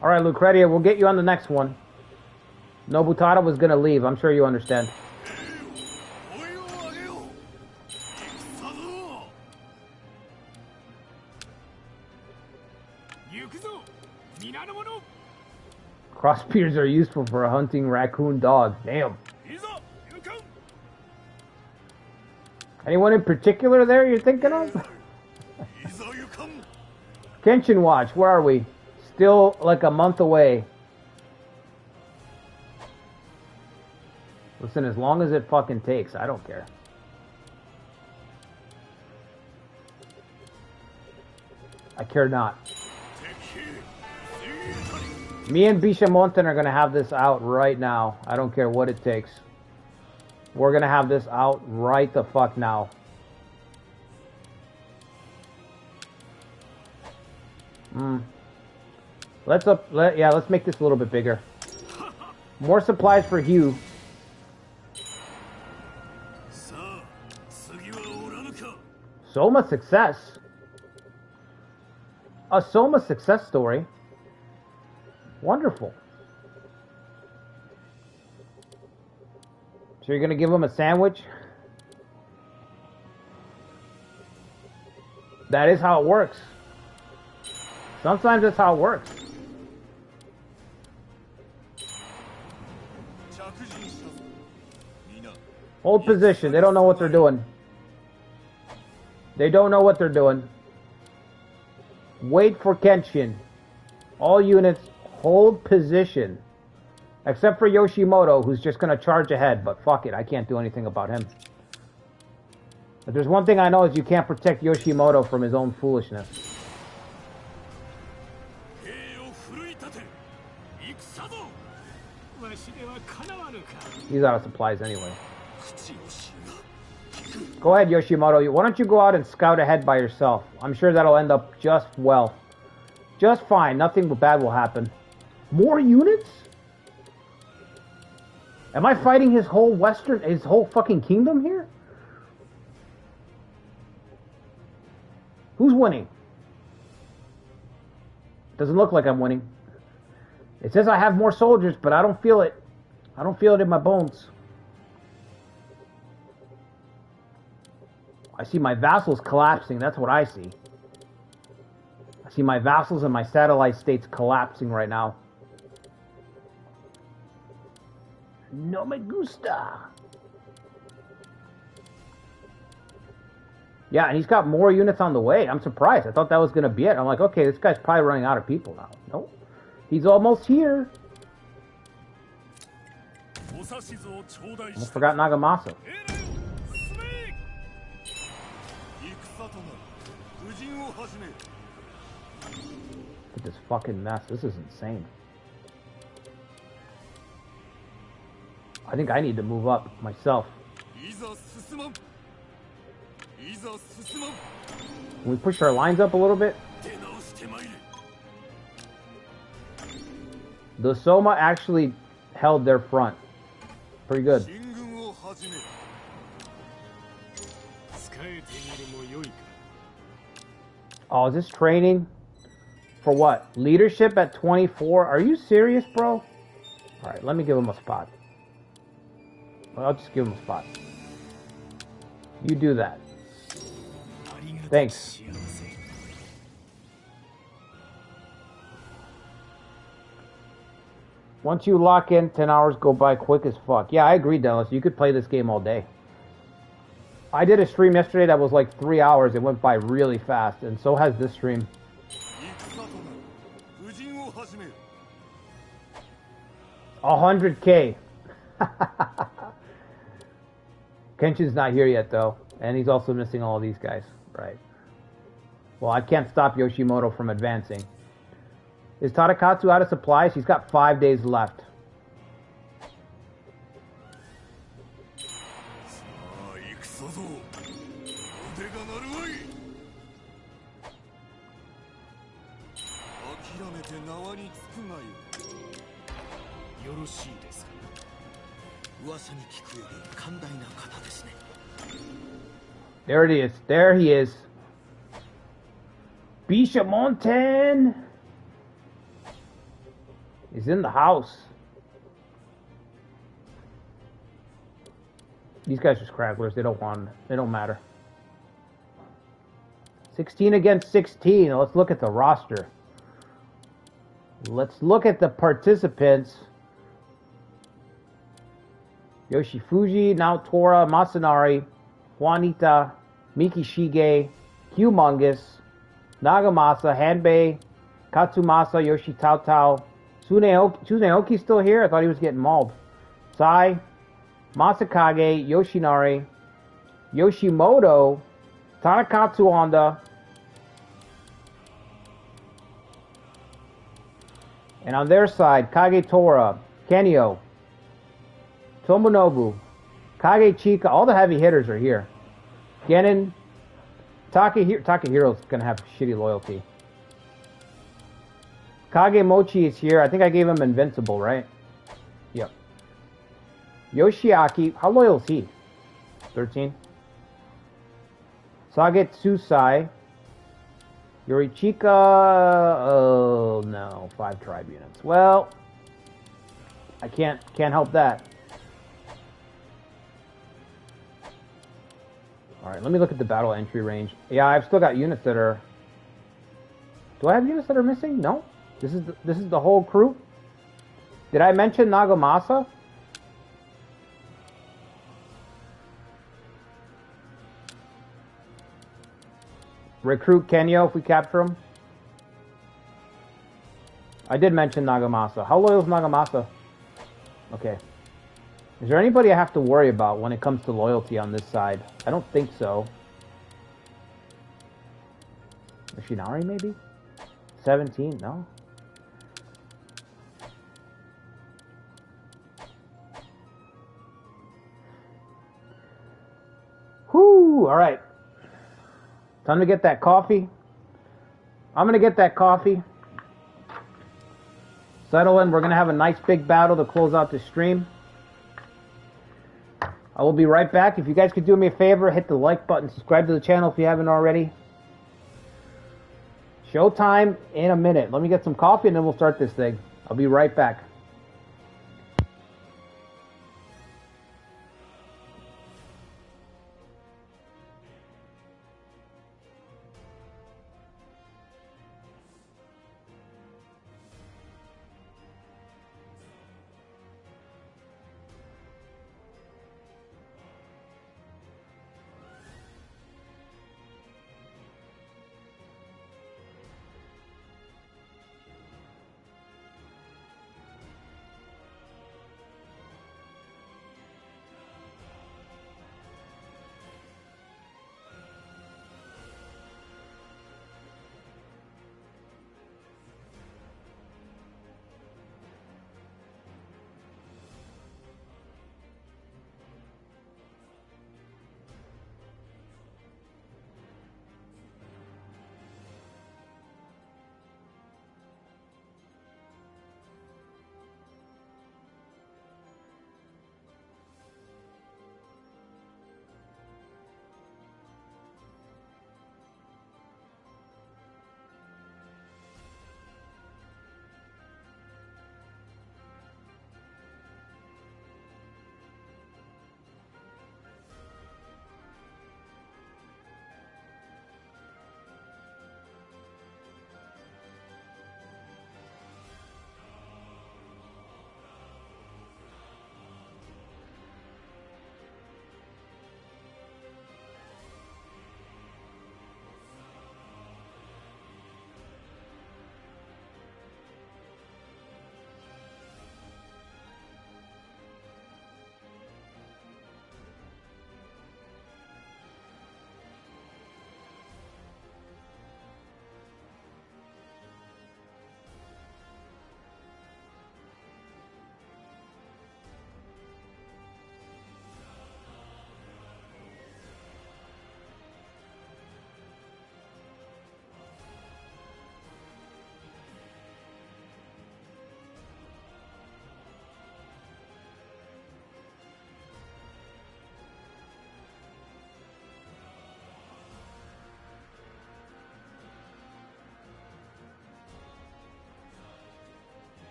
Alright, Lucretia, we'll get you on the next one. Nobutada was gonna leave, I'm sure you understand. Crossbeards are useful for hunting raccoon dogs. Damn. Anyone in particular there you're thinking of? Kenshin Watch, where are we? Still like a month away. Listen, as long as it fucking takes, I don't care. I care not. Me and Bishamonten are going to have this out right now. I don't care what it takes. We're going to have this out right the fuck now. Let's make this a little bit bigger. More supplies for Hugh. Soma success. A Soma success story. Wonderful. So you're gonna give him a sandwich? That is how it works. Sometimes that's how it works. Hold position. They don't know what they're doing. They don't know what they're doing. Wait for Kenshin. All units hold position. Except for Yoshimoto, who's just going to charge ahead. But fuck it, I can't do anything about him. If there's one thing I know is you can't protect Yoshimoto from his own foolishness. He's out of supplies anyway. Go ahead, Yoshimoto. Why don't you go out and scout ahead by yourself? I'm sure that'll end up just well. Just fine. Nothing bad will happen. More units? Am I fighting his whole fucking kingdom here? Who's winning? Doesn't look like I'm winning. It says I have more soldiers, but I don't feel it. I don't feel it in my bones. I see my vassals collapsing. That's what I see. I see my vassals and my satellite states collapsing right now. No me gusta. Yeah, and he's got more units on the way. I'm surprised. I thought that was going to be it. I'm like, okay, this guy's probably running out of people now. Nope. He's almost here. Almost forgot Nagamasa. Look at this fucking mess. This is insane. I think I need to move up myself. Can we push our lines up a little bit? The Soma actually held their front. Pretty good. Oh, is this training? For what? Leadership at 24? Are you serious, bro? Alright, let me give him a spot. Well, I'll just give him a spot. You do that. Thanks. Once you lock in, 10 hours go by quick as fuck. Yeah, I agree, Dallas. You could play this game all day. I did a stream yesterday that was like 3 hours. It went by really fast, and so has this stream. 100K. Kenshin's not here yet, though. And he's also missing all of these guys. Right. Well, I can't stop Yoshimoto from advancing. Is Tadakatsu out of supplies? He's got 5 days left. There it is. There he is. Bishamonten is in the house. These guys are scragglers. They don't want. They don't matter. 16 against 16. Let's look at the roster. Let's look at the participants. Yoshifuji, Naotora, Masanari, Juanita, Miki Shige, Humongous, Nagamasa, Hanbei, Katsumasa, Yoshi Taotao, Tsuneoki still here? I thought he was getting mauled. Sai, Masakage, Yoshinari, Yoshimoto, Tanakatsu Honda, and on their side, Kagetora, Kenyo, Tomonobu, Kage Chika, all the heavy hitters are here. Genin, Takehiro's gonna have shitty loyalty. Kage Mochi is here. I think I gave him invincible, right? Yep. Yoshiaki, how loyal is he? 13. Sagetsusai. Yorichika, oh no, 5 tribe units. Well, I can't help that. Alright, let me look at the battle entry range. Yeah, I've still got units that are... Do I have units that are missing? No. This is the whole crew? Did I mention Nagamasa? Recruit Kenyo if we capture him. I did mention Nagamasa. How loyal is Nagamasa? Okay. Is there anybody I have to worry about when it comes to loyalty on this side? I don't think so. Mishinari maybe? 17? No? Whoo! Alright. Time to get that coffee. I'm going to get that coffee. Settle in. We're going to have a nice big battle to close out the stream. I will be right back. If you guys could do me a favor, hit the like button. Subscribe to the channel if you haven't already. Showtime in a minute. Let me get some coffee and then we'll start this thing. I'll be right back.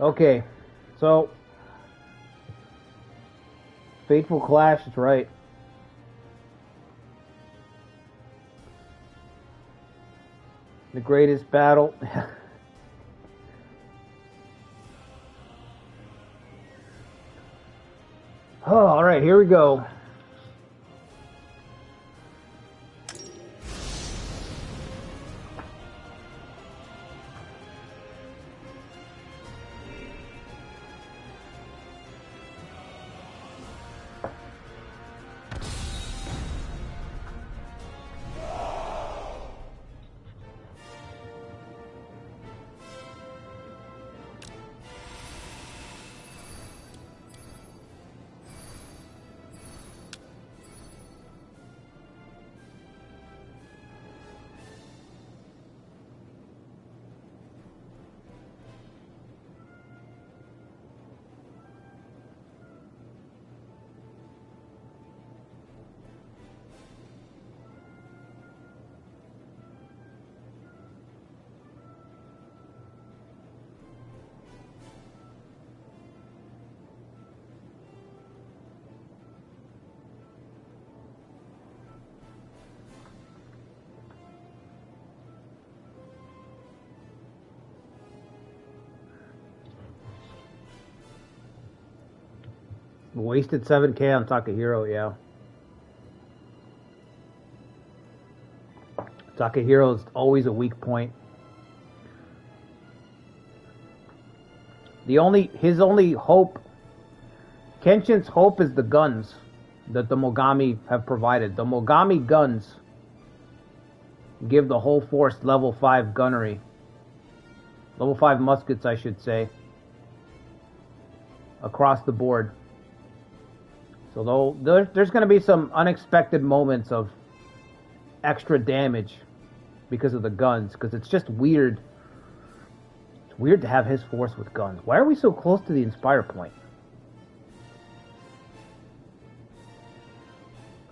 Okay, so fateful clash is right. The greatest battle. Oh, all right, here we go. Wasted 7K on Takahiro, yeah. Takahiro is always a weak point. His only hope, Kenshin's hope is the guns that the Mogami have provided. The Mogami guns give the whole force level 5 gunnery. Level 5 muskets, I should say. Across the board. So there's going to be some unexpected moments of extra damage because of the guns. Because it's just weird. It's weird to have his force with guns. Why are we so close to the Inspire point?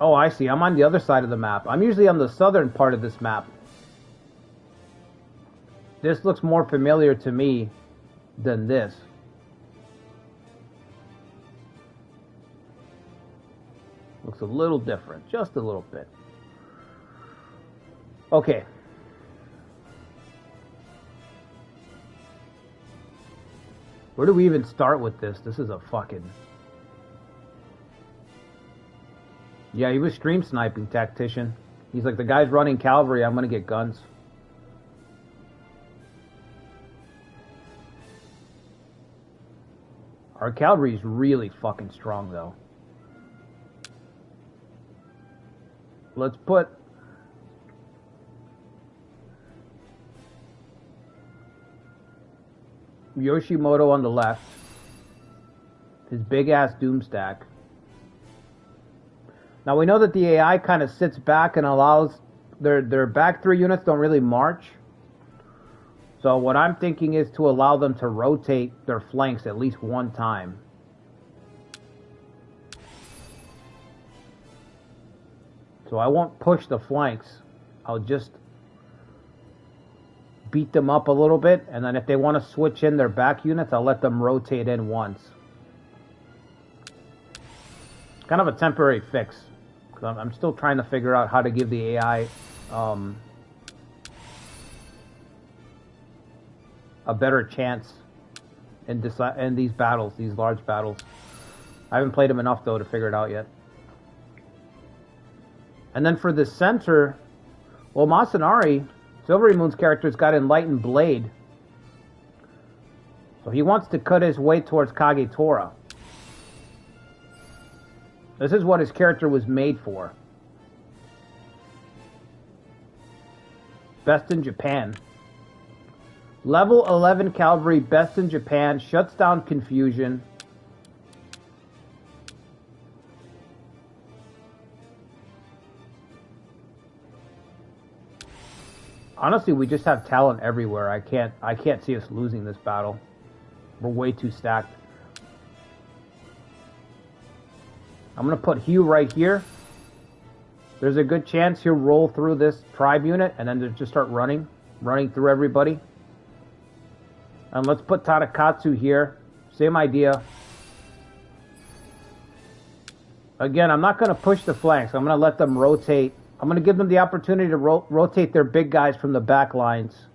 Oh, I see. I'm on the other side of the map. I'm usually on the southern part of this map. This looks more familiar to me than this. Looks a little different, just a little bit. Okay. Where do we even start with this? This is a fucking... Yeah, he was stream sniping tactician. He's like, the guy's running cavalry, I'm gonna get guns. Our cavalry is really fucking strong, though. Let's put Yoshimoto on the left. His big-ass doom stack. Now, we know that the AI kind of sits back and allows... Their back 3 units don't really march. So what I'm thinking is to allow them to rotate their flanks at least one time. So I won't push the flanks. I'll just beat them up a little bit. And then if they want to switch in their back units, I'll let them rotate in once. Kind of a temporary fix. I'm still trying to figure out how to give the AI a better chance in these battles, these large battles. I haven't played them enough, though, to figure it out yet. And then for the center, well, Masanari, Silvery Moon's character's got Enlightened Blade. So he wants to cut his way towards Kagetora. This is what his character was made for. Best in Japan. Level 11 Cavalry, best in Japan, shuts down confusion. Honestly, we just have talent everywhere. I can't see us losing this battle. We're way too stacked. I'm going to put Hugh right here. There's a good chance he'll roll through this tribe unit and then just start running through everybody. And let's put Tadakatsu here. Same idea. Again, I'm not going to push the flanks. I'm going to let them rotate. I'm going to give them the opportunity to rotate their big guys from the back lines.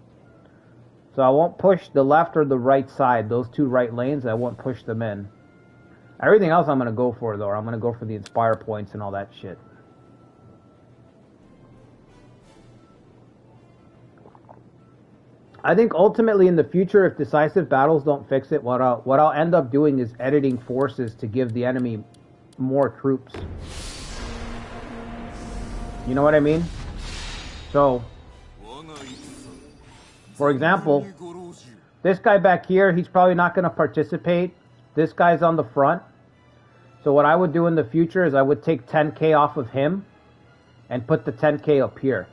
So I won't push the left or the right side. Those two right lanes, I won't push them in. Everything else I'm going to go for, though. I'm going to go for the inspire points and all that shit. I think ultimately in the future, if decisive battles don't fix it, what I'll end up doing is editing forces to give the enemy more troops. You know what I mean? So, for example, this guy back here, he's probably not going to participate. This guy's on the front. So what I would do in the future is I would take 10k off of him and put the 10k up here.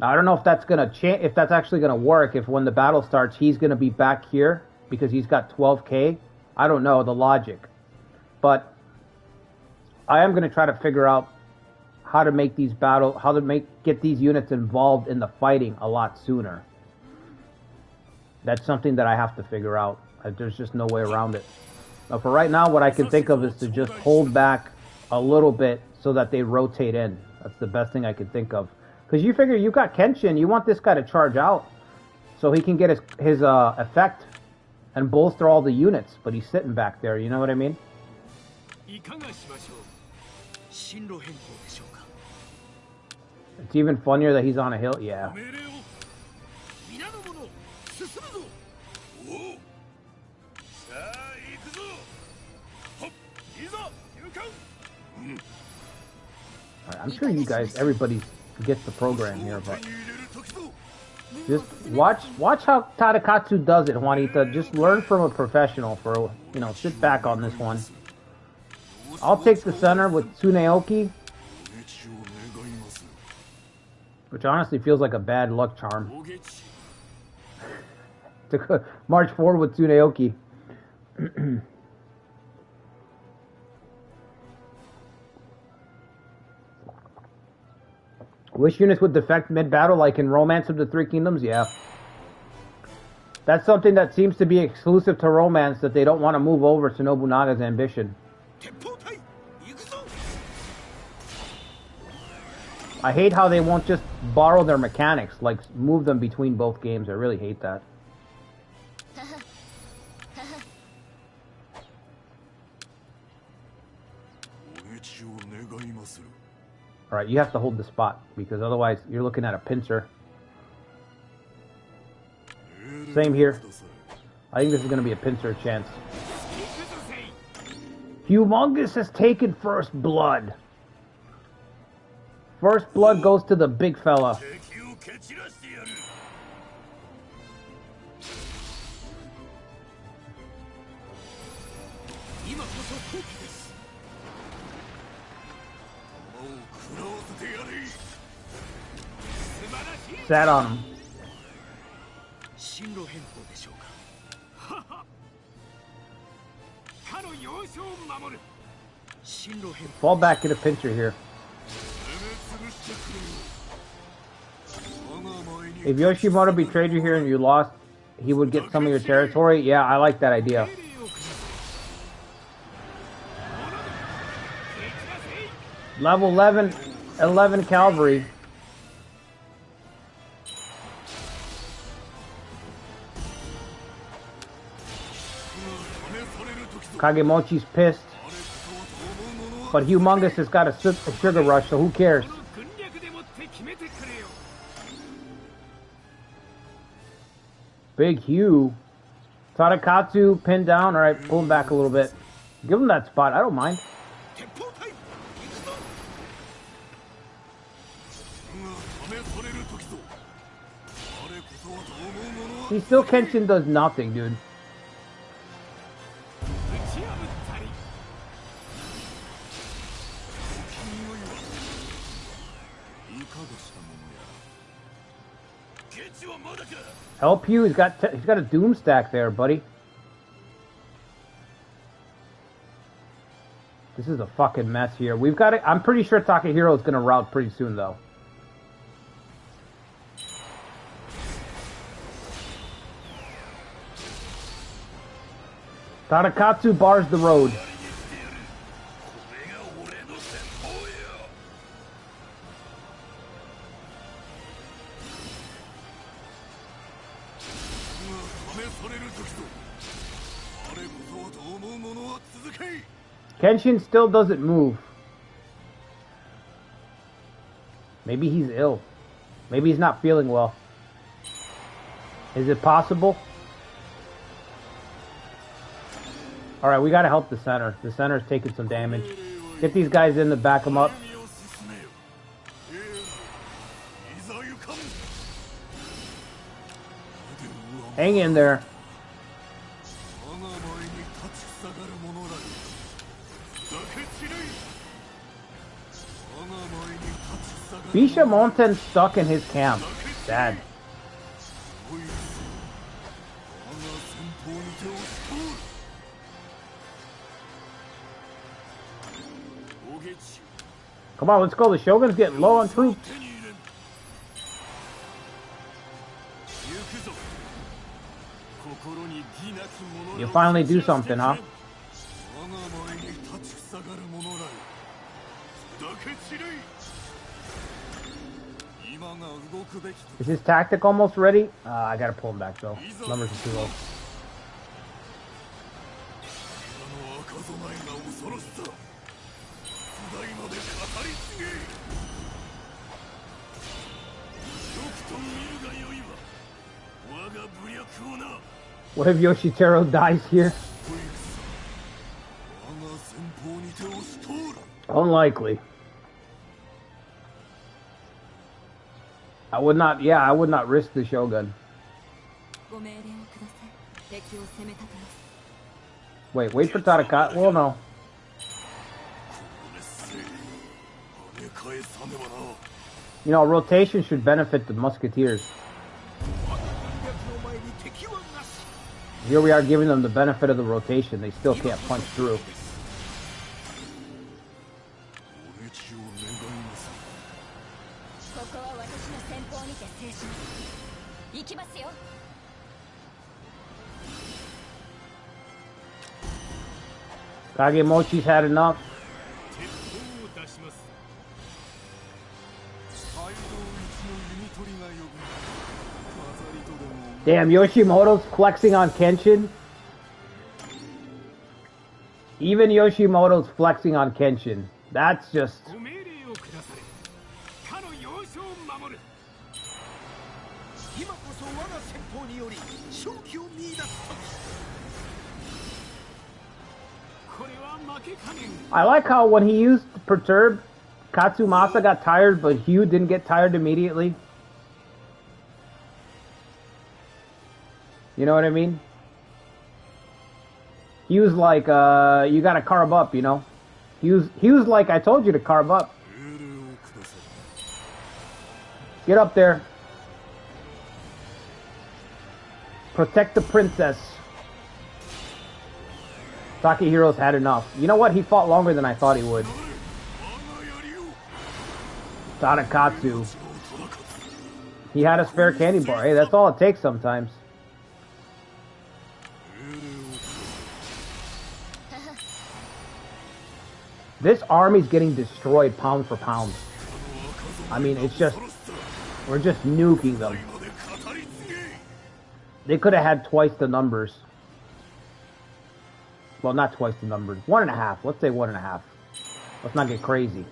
Now, I don't know if that's going to change, if that's actually going to work, if when the battle starts, he's going to be back here because he's got 12k. I don't know the logic. But I am going to try to figure out how to make these get these units involved in the fighting a lot sooner. That's something that I have to figure out. There's just no way around it. Now, for right now, what I can think of is to just hold back a little bit so that they rotate in. That's the best thing I can think of. Because you figure you've got Kenshin, you want this guy to charge out so he can get his effect and bolster all the units, but he's sitting back there, you know what I mean? It's even funnier that he's on a hill, yeah. I'm sure you guys, everybody gets the program here, but just watch how Tadakatsu does it, Juanita. Just learn from a professional for, you know, sit back on this one. I'll take the center with Tsuneoki, which honestly feels like a bad luck charm. To march forward with Tsuneoki. Wish units would defect mid-battle like in Romance of the Three Kingdoms? Yeah. That's something that seems to be exclusive to Romance, that they don't want to move over to Nobunaga's ambition. I hate how they won't just borrow their mechanics, like move them between both games. I really hate that. Alright, you have to hold the spot, because otherwise you're looking at a pincer. Same here. I think this is going to be a pincer chance. Humongous has taken first blood. First blood goes to the big fella. Sat on him. Fall back, get a pincher here. If Yoshimoto betrayed you here and you lost, he would get some of your territory. Yeah, I like that idea. Level 11 cavalry. Kagemochi's pissed. But Humongous has got a sugar rush, so who cares? Big Hugh. Tadakatsu pinned down. Alright, pull him back a little bit. Give him that spot. I don't mind. He still Kenshin does nothing, dude. Help you? He's got a doom stack there, buddy. This is a fucking mess here. We've got it. I'm pretty sure Takahiro is going to rout pretty soon, though. Tadakatsu bars the road. Kenshin still doesn't move. Maybe he's ill. Maybe he's not feeling well. Is it possible? Alright, we gotta help the center. The center's taking some damage. Get these guys in to back them up. Hang in there. Bishamonten stuck in his camp. Sad. Come on, let's go. The Shogun's getting low on troops. You finally do something, huh? Is his tactic almost ready? I gotta pull him back though. Numbers are too low. What if Yoshitaro dies here? Unlikely. I would not risk the Shogun. Wait for Tadaka. Well, no. You know, rotation should benefit the musketeers. Here we are giving them the benefit of the rotation. They still can't punch through. Kagemochi's had enough. Damn, Yoshimoto's flexing on Kenshin. Even Yoshimoto's flexing on Kenshin. That's just... I like how when he used Perturb, Katsumasa got tired, but Hugh didn't get tired immediately. You know what I mean? He was like, you gotta carb up, you know? He was like, I told you to carb up. Get up there. Protect the princess. Takehiro's had enough. You know what? He fought longer than I thought he would. Tadakatsu. He had a spare candy bar. Hey, that's all it takes sometimes. This army's getting destroyed pound for pound. I mean, it's just... We're just nuking them. They could have had twice the numbers. Well, not twice the numbers. 1.5. Let's say 1.5. Let's not get crazy.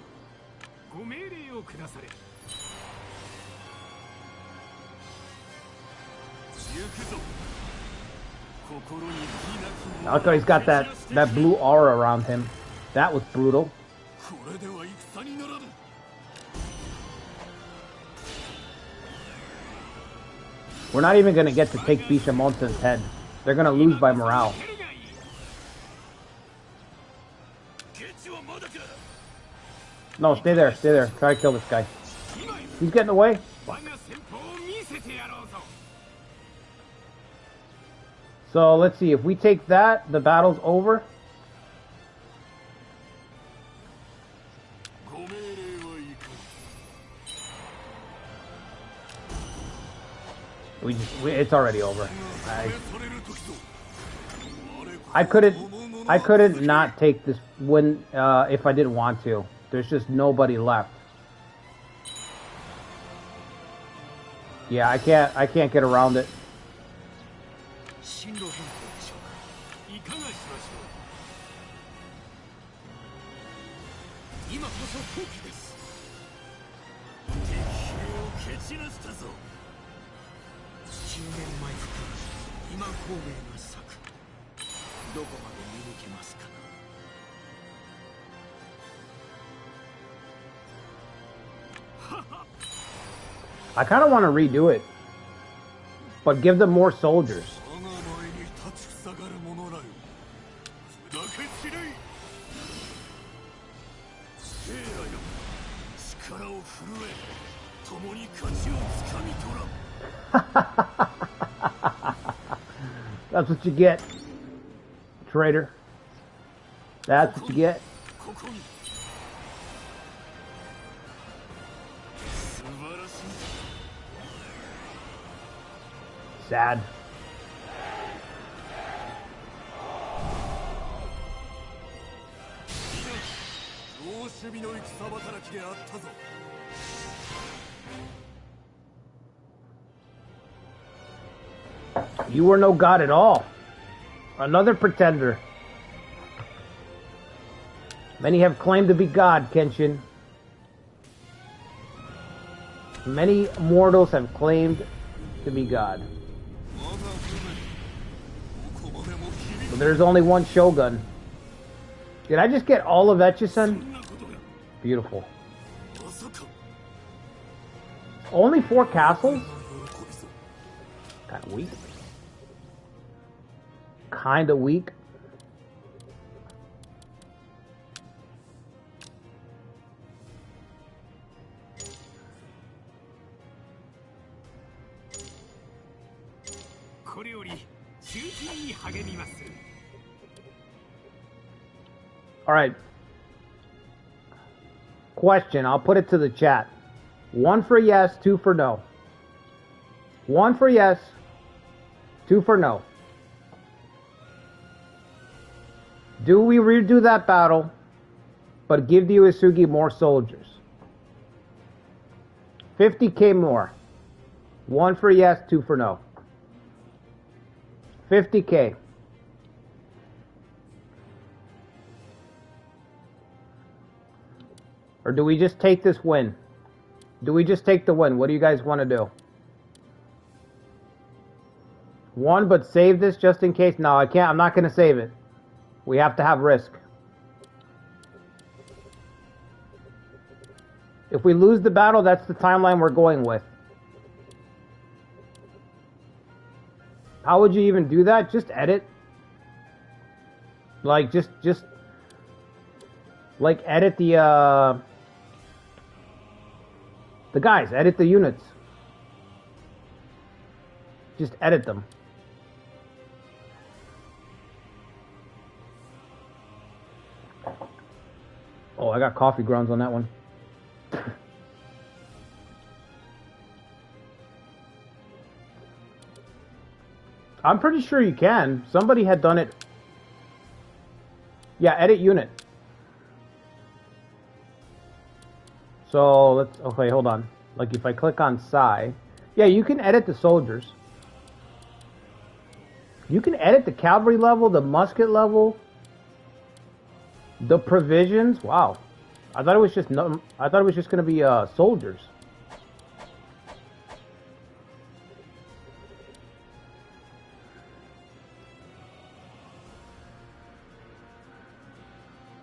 I like how he's got that blue aura around him. That was brutal. We're not even going to get to take Bishamonten's head. They're going to lose by morale. No, stay there, stay there. Try to kill this guy. He's getting away. Fuck. So let's see. If we take that, the battle's over. It's already over. I couldn't not take this win if I didn't want to. There's just nobody left. Yeah, I can't get around it. I kind of want to redo it, but give them more soldiers. That's what you get, traitor. That's what you get. Sad. You were no god at all. Another pretender. Many have claimed to be God, Kenshin. Many mortals have claimed to be God. But there's only one Shogun. Did I just get all of Etchison? Beautiful. Only 4 castles? Kind of weak. Kind of weak. All right. Question. I'll put it to the chat. 1 for yes, 2 for no. 1 for yes, 2 for no. Do we redo that battle, but give the Uesugi more soldiers? 50k more. 1 for yes, 2 for no. 50k. Or do we just take this win? Do we just take the win? What do you guys want to do? 1, but save this just in case? No, I can't. I'm not going to save it. We have to have risk. If we lose the battle, that's the timeline we're going with. How would you even do that? Just edit. Like, just like, edit the guys. Edit the units. Just edit them. Oh, I got coffee grounds on that one. I'm pretty sure you can. Somebody had done it. Yeah, edit unit. So let's, okay, hold on. Like if I click on Psi, yeah, you can edit the soldiers. You can edit the cavalry level, the musket level, the provisions. Wow, I thought it was just no. I thought it was just going to be soldiers.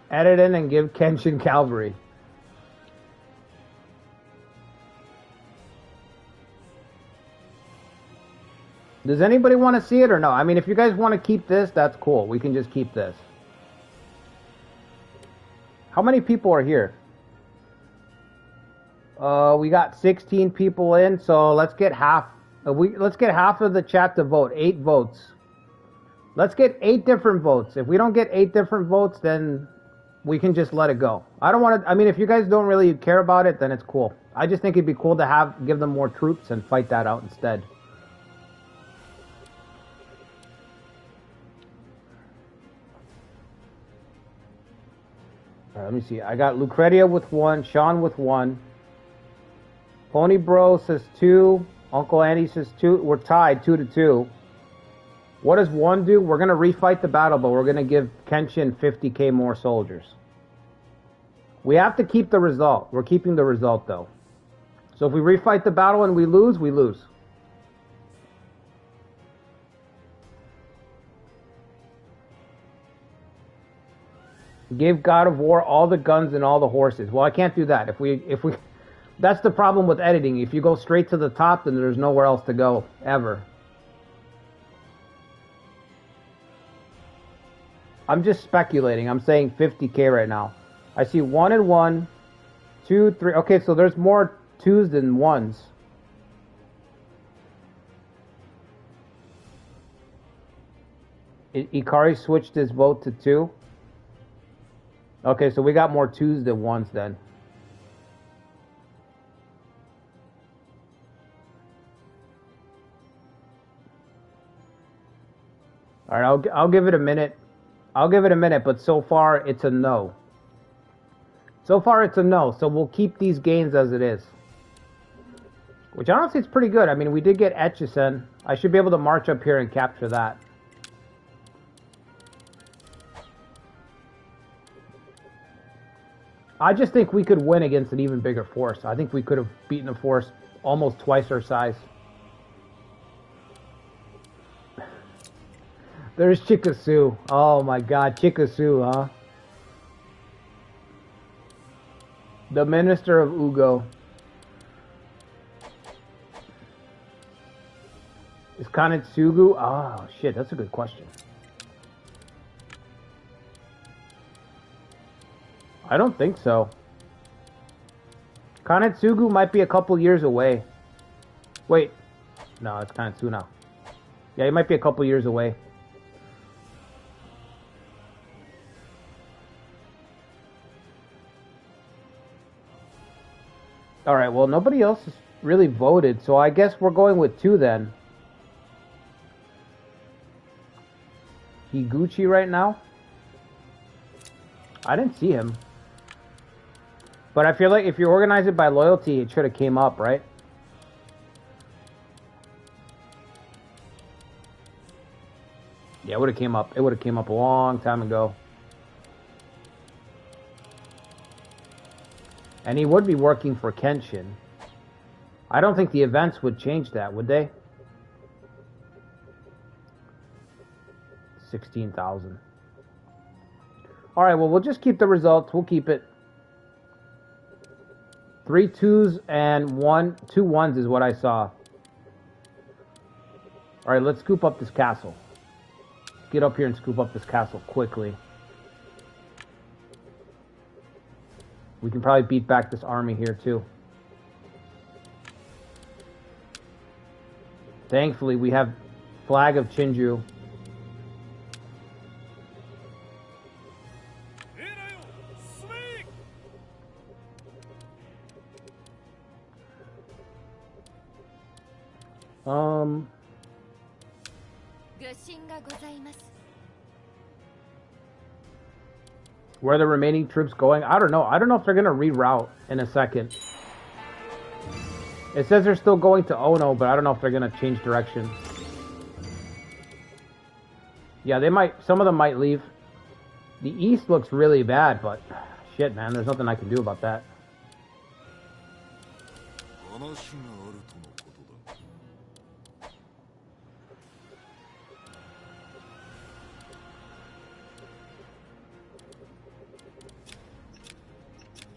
Edit in and give Kenshin cavalry. Does anybody want to see it or no? I mean, if you guys want to keep this, that's cool. We can just keep this. How many people are here? We got 16 people in, so let's get half. Let's get half of the chat to vote. 8 votes. Let's get 8 different votes. If we don't get 8 different votes, then we can just let it go. I don't want to. I mean, if you guys don't really care about it, then it's cool. I just think it'd be cool to give them more troops and fight that out instead. let me see. I got Lucretia with 1, Sean with 1. Pony Bro says 2. Uncle Andy says 2. We're tied 2-2. What does 1 do? We're going to refight the battle, but we're going to give Kenshin 50k more soldiers. We have to keep the result. We're keeping the result, though. So if we refight the battle and we lose, we lose. Give God of War all the guns and all the horses. Well, I can't do that. If we that's the problem with editing. If you go straight to the top, then there's nowhere else to go ever. I'm just speculating. I'm saying 50k right now. I see 1 and 1, 2, 3. Okay, so there's more 2s than 1s. Ikari switched his vote to 2. Okay, so we got more 2s than 1s then. All right, I'll give it a minute. I'll give it a minute, but so far it's a no. So far it's a no, so we'll keep these gains as it is. Which honestly is pretty good. I mean, we did get Etchison. I should be able to march up here and capture that. I just think we could win against an even bigger force. I think we could have beaten a force almost twice our size. There's Chikasu. Oh my god, Chikasu, huh? The Minister of Ugo. Is Kanetsugu? Oh shit, that's a good question. I don't think so. Kanetsugu might be a couple years away. Wait. No, it's Kanetsu now. Yeah, he might be a couple years away. Alright, well, nobody else has really voted, so I guess we're going with 2 then. Higuchi right now? I didn't see him. But I feel like if you organize it by loyalty, it should have came up, right? Yeah, it would have came up. It would have came up a long time ago. And he would be working for Kenshin. I don't think the events would change that, would they? 16,000. Alright, well, we'll just keep the results. We'll keep it. 3 2s and 2 1s is what I saw. Alright, let's scoop up this castle. Get up here and scoop up this castle quickly. We can probably beat back this army here too. Thankfully, we have Flag of Chinju. Where are the remaining troops going? I don't know. I don't know if they're going to reroute in a second. It says they're still going to Ono, but I don't know if they're going to change direction. Yeah, they might. Some of them might leave. The east looks really bad, but shit, man, there's nothing I can do about that.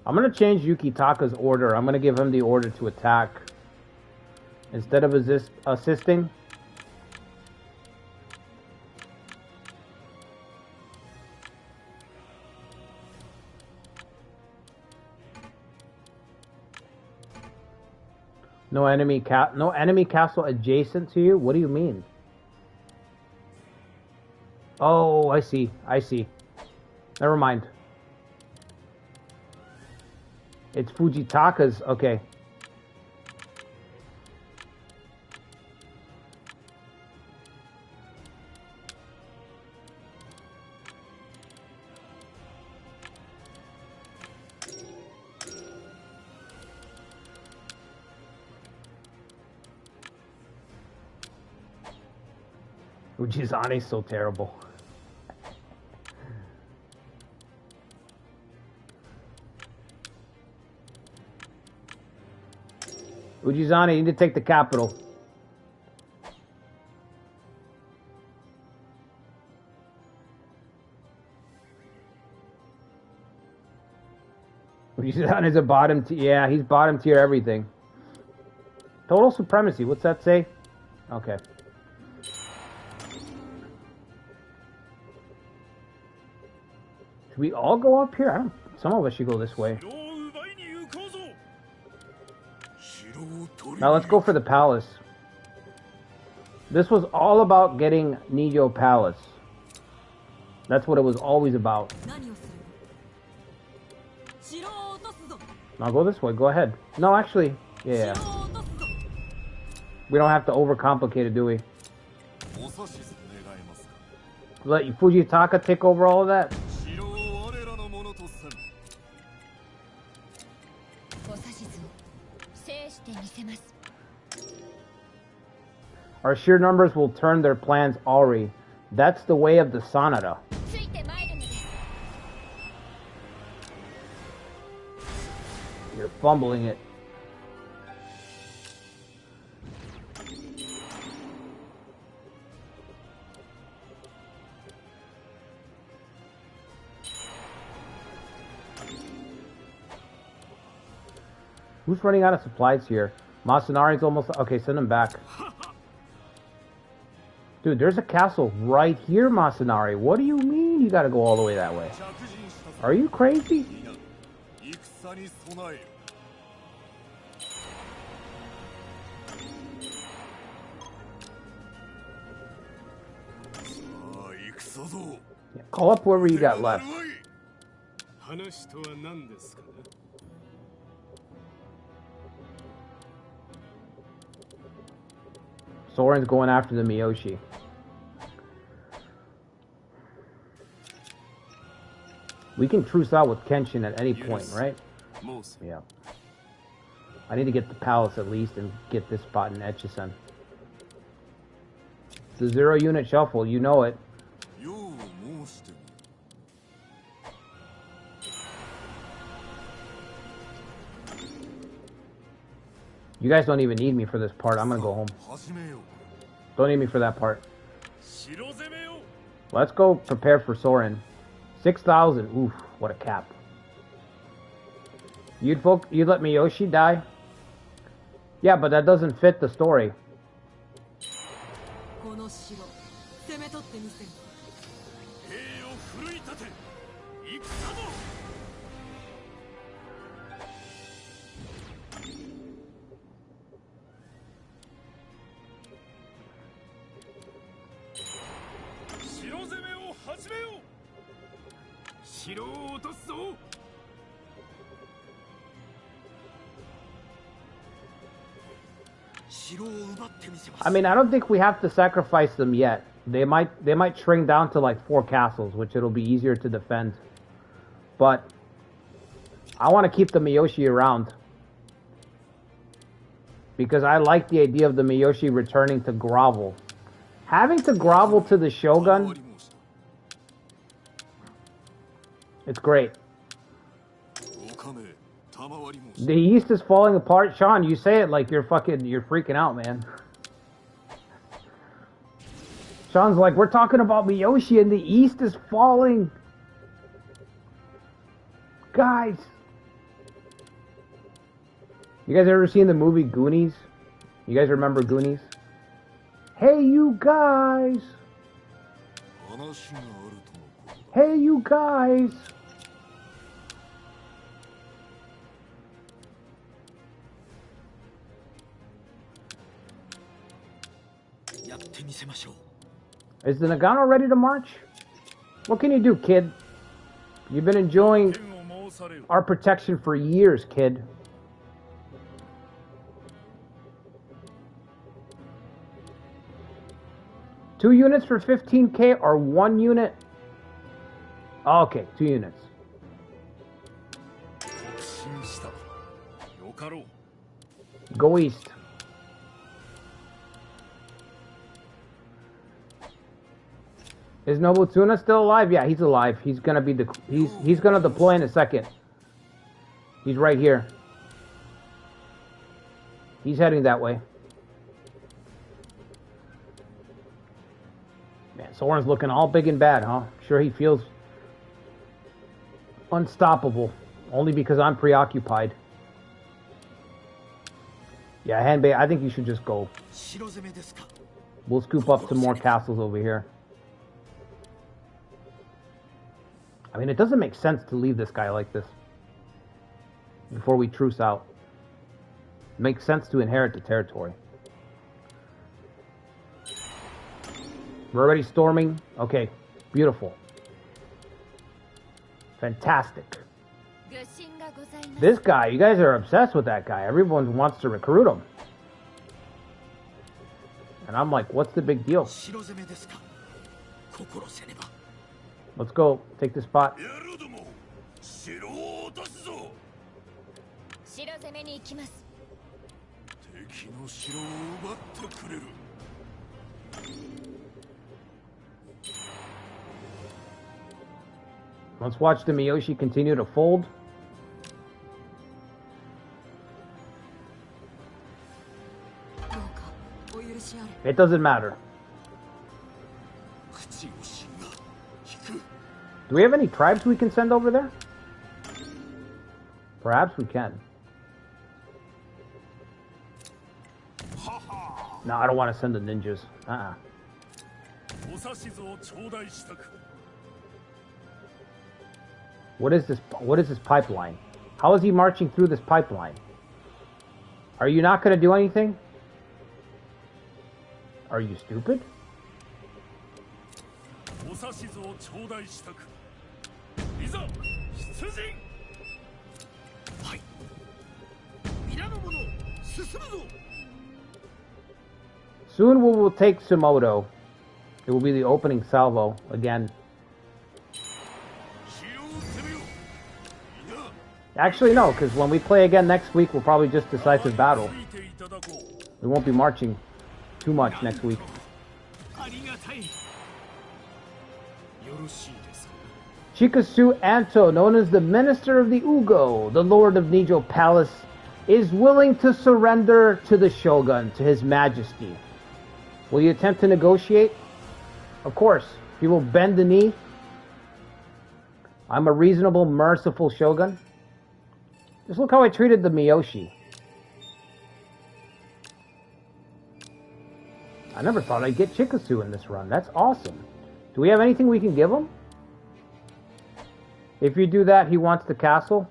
I'm going to change Yukitaka's order. I'm going to give him the order to attack instead of assisting. No enemy castle adjacent to you? What do you mean? Oh, I see. I see. Never mind. It's Fujitaka's. Okay. Ujizane's so terrible. Ujizane, you need to take the capital. Ujizane is a bottom tier. Yeah, he's bottom tier everything. Total supremacy. What's that say? Okay. Should we all go up here? I don't. Some of us should go this way. Now let's go for the palace. This was all about getting Nijo Palace. That's what it was always about. Now go this way. Go ahead. No, actually, yeah. We don't have to overcomplicate it, do we? Let Fujitaka take over all of that? Our sheer numbers will turn their plans awry. That's the way of the Sanada. You're fumbling it. Who's running out of supplies here? Masanari's almost... Okay, send him back. Dude, there's a castle right here, Masanari. What do you mean you gotta go all the way that way? Are you crazy? Yeah, call up whoever you got left. Soren's going after the Miyoshi. We can truce out with Kenshin at any point, right? Yeah. I need to get the palace at least and get this spot in Echizen. The 0 unit shuffle, you know it. You guys don't even need me for this part. I'm gonna go home. Don't need me for that part. Let's go prepare for Soren. 6,000. Oof, what a cap. You'd let Miyoshi die? Yeah, but that doesn't fit the story. I mean, I don't think we have to sacrifice them yet. They might shrink down to like 4 castles, which it'll be easier to defend. But I want to keep the Miyoshi around because I like the idea of the Miyoshi returning to grovel. Having to grovel to the Shogun, it's great. The East is falling apart. Sean, you say it like you're freaking out, man. Sean's like, we're talking about Miyoshi and the East is falling. Guys. You guys ever seen the movie Goonies? You guys remember Goonies? Hey, you guys. Hey, you guys. Is the Nagano ready to march? What can you do, kid? You've been enjoying our protection for years, kid. Two units for 15k or 1 unit? Oh, okay, 2 units. Go east. Is Nobutsuna still alive? Yeah, he's alive. He's gonna be he's gonna deploy in a second. He's right here. He's heading that way. Man, Soren's looking all big and bad, huh? Sure, he feels unstoppable. Only because I'm preoccupied. Yeah, Hanbei, I think you should just go. We'll scoop up some more castles over here. I mean, it doesn't make sense to leave this guy like this before we truce out. It makes sense to inherit the territory. We're already storming. Okay, beautiful. Fantastic. This guy, you guys are obsessed with that guy. Everyone wants to recruit him. And I'm like, what's the big deal? Let's go. Take the spot. Let's watch the Miyoshi continue to fold. It doesn't matter. Do we have any tribes we can send over there? Perhaps we can. No, I don't want to send the ninjas. What is this? What is this pipeline? How is he marching through this pipeline? Are you not going to do anything? Are you stupid? Soon we will take Sumoto. It will be the opening salvo again. Actually, no, because when we play again next week, we'll probably just decisive battle. We won't be marching too much next week. Chikasu Anto, known as the Minister of the Ugo, the Lord of Nijo Palace, is willing to surrender to the Shogun, to His Majesty. Will you attempt to negotiate? Of course. He will bend the knee. I'm a reasonable, merciful Shogun. Just look how I treated the Miyoshi. I never thought I'd get Chikasu in this run. That's awesome. Do we have anything we can give him? If you do that, he wants the castle.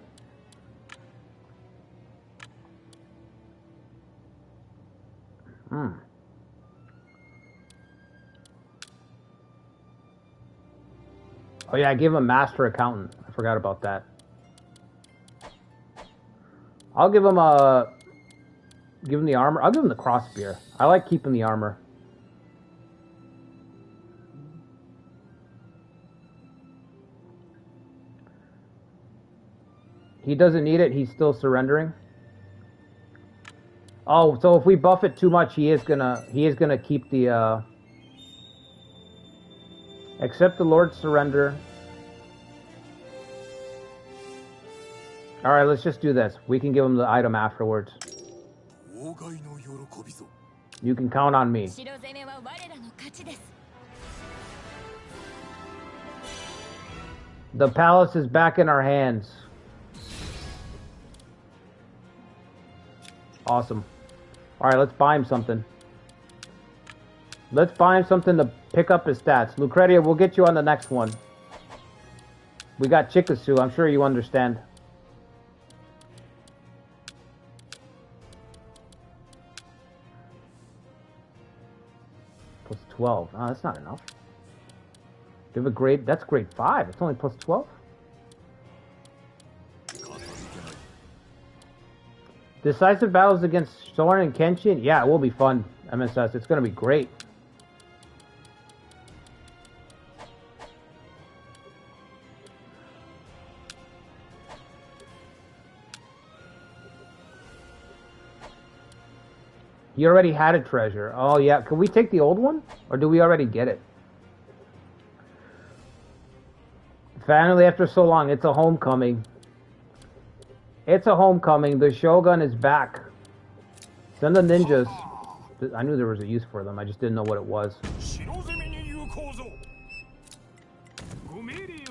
Oh yeah, I gave him Master Accountant. I forgot about that. I'll give him the armor. I'll give him the crossbeer. I like keeping the armor. He doesn't need it. He's still surrendering. Oh, so if we buff it too much, he is gonna keep the accept the Lord's surrender. All right, let's just do this. We can give him the item afterwards. You can count on me. The palace is back in our hands. Awesome. All right, let's buy him something. Let's buy him something to pick up his stats. Lucretia, we'll get you on the next one. We got Chikasu. I'm sure you understand. Plus 12. Oh, that's not enough. Give a grade. That's grade 5. It's only plus 12. Decisive battles against Soren and Kenshin? Yeah, it will be fun, MSS. It's going to be great. You already had a treasure. Oh, yeah. Can we take the old one? Or do we already get it? Finally, after so long, it's a homecoming. It's a homecoming. The Shogun is back. Send the ninjas. I knew there was a use for them. I just didn't know what it was.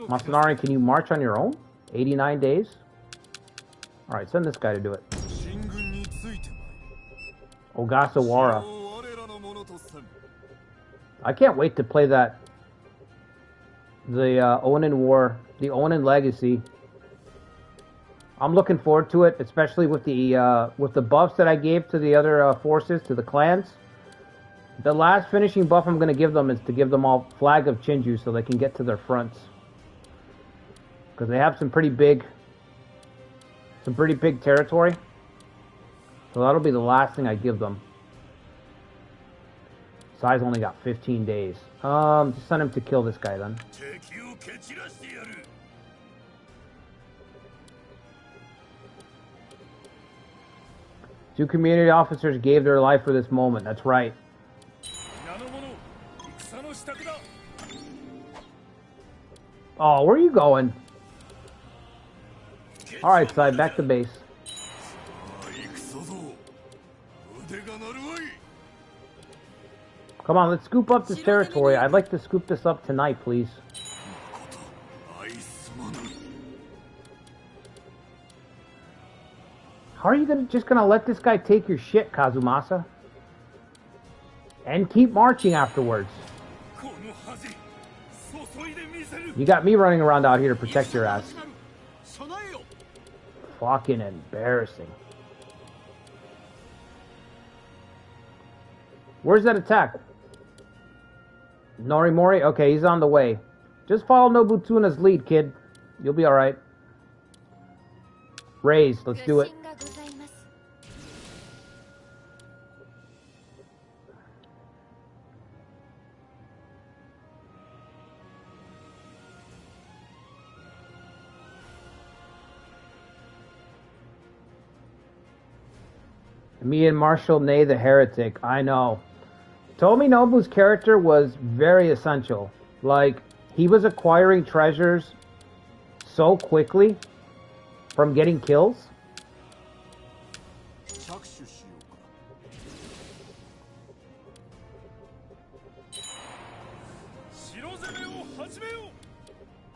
Masanari, can you march on your own? 89 days? Alright, send this guy to do it. Ogasawara. I can't wait to play that. The Onin War. The Onin Legacy. I'm looking forward to it, especially with the buffs that I gave to the other forces, to the clans. The last finishing buff I'm going to give them is to give them all Flag of Chinju so they can get to their fronts. Because they have some pretty big territory. So that'll be the last thing I give them. Sai's only got 15 days. Just send him to kill this guy then. Two community officers gave their life for this moment. That's right. Oh, where are you going? Alright, Sai, back to base. Come on, let's scoop up this territory. I'd like to scoop this up tonight, please. How are you just gonna let this guy take your shit, Kazumasa? And keep marching afterwards. You got me running around out here to protect your ass. Fucking embarrassing. Where's that attack? Norimori? Okay, he's on the way. Just follow Nobutuna's lead, kid. You'll be alright. Raise, let's do it. Me and Marshal Ney the Heretic. I know. Tominobu's character was very essential. Like, he was acquiring treasures so quickly from getting kills.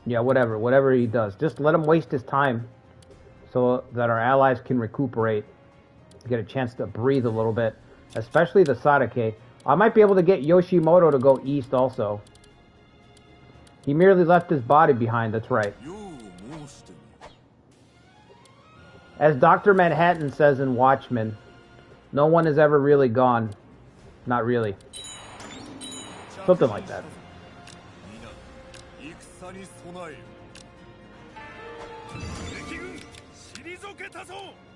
Yeah, whatever he does. Just let him waste his time so that our allies can recuperate. Get a chance to breathe a little bit. Especially the Sadake. I might be able to get Yoshimoto to go east also. He merely left his body behind, that's right. As Dr. Manhattan says in Watchmen, no one is ever really gone. Not really. Something like that.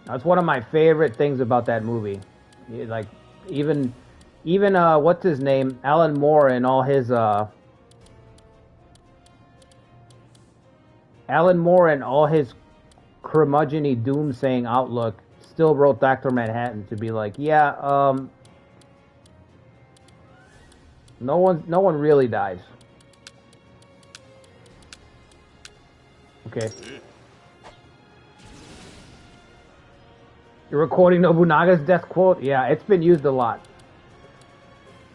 That's one of my favorite things about that movie. Like, even what's his name? Alan Moore and all his curmudgeon-y doom-saying outlook still wrote Dr. Manhattan to be like, yeah, no one really dies. Okay. You're recording Nobunaga's death quote? Yeah, it's been used a lot.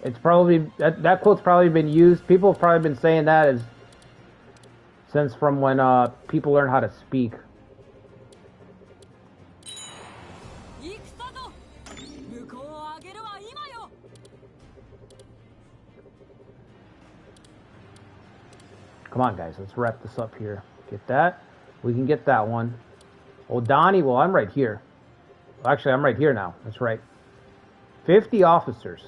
It's probably that quote's probably been used. People have probably been saying that since from when people learn how to speak. Come on, guys, let's wrap this up here. Get that. We can get that one. Odani, well, I'm right here. Actually, I'm right here now. That's right. 50 officers.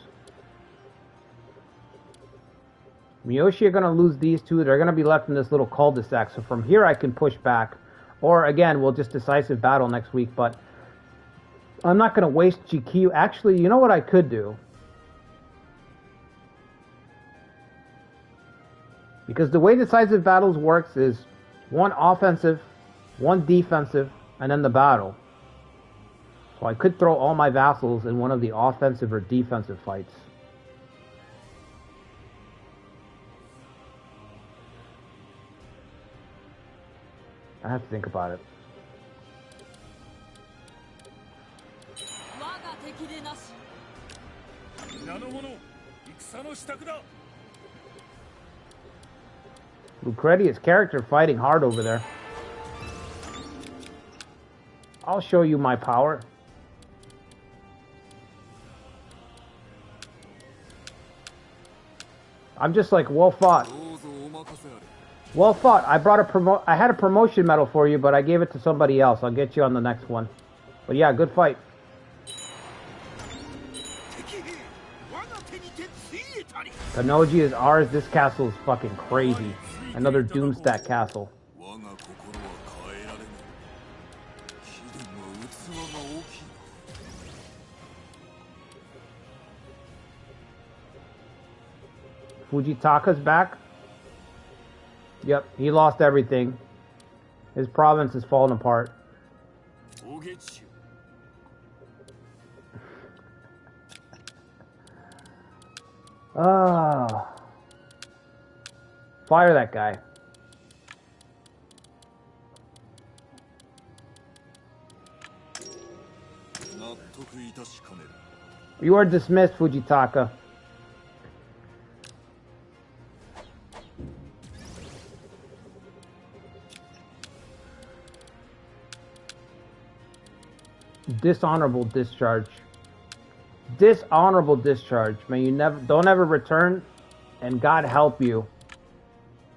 Miyoshi are going to lose these two. They're going to be left in this little cul-de-sac. So from here, I can push back. Or, again, we'll just decisive battle next week. But I'm not going to waste GQ. Actually, you know what I could do? Because the way decisive battles works is one offensive, one defensive, and then the battle. So I could throw all my vassals in one of the offensive or defensive fights. I have to think about it. Lucretia's character fighting hard over there. I'll show you my power. I'm just like, well fought. Well fought. I had a promotion medal for you, but I gave it to somebody else. I'll get you on the next one. But yeah, good fight. Kanoji is ours. This castle is fucking crazy. Another Doomstack castle. Fujitaka's back. Yep, he lost everything. His province is falling apart. Fire that guy. You are dismissed, Fujitaka. Dishonorable discharge. Dishonorable discharge. May you don't ever return, and God help you.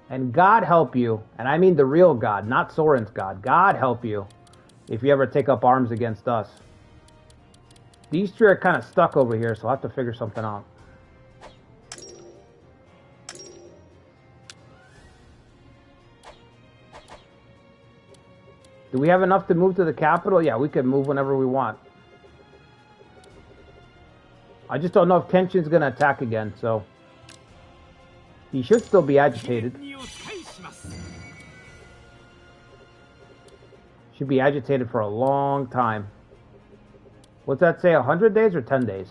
And God help you, and I mean the real God, not Soren's God. God help you if you ever take up arms against us. These three are kind of stuck over here, so I'll have to figure something out. Do we have enough to move to the capital? Yeah, we can move whenever we want. I just don't know if Kenshin's going to attack again, so... He should still be agitated. Should be agitated for a long time. What's that say, 100 days or 10 days?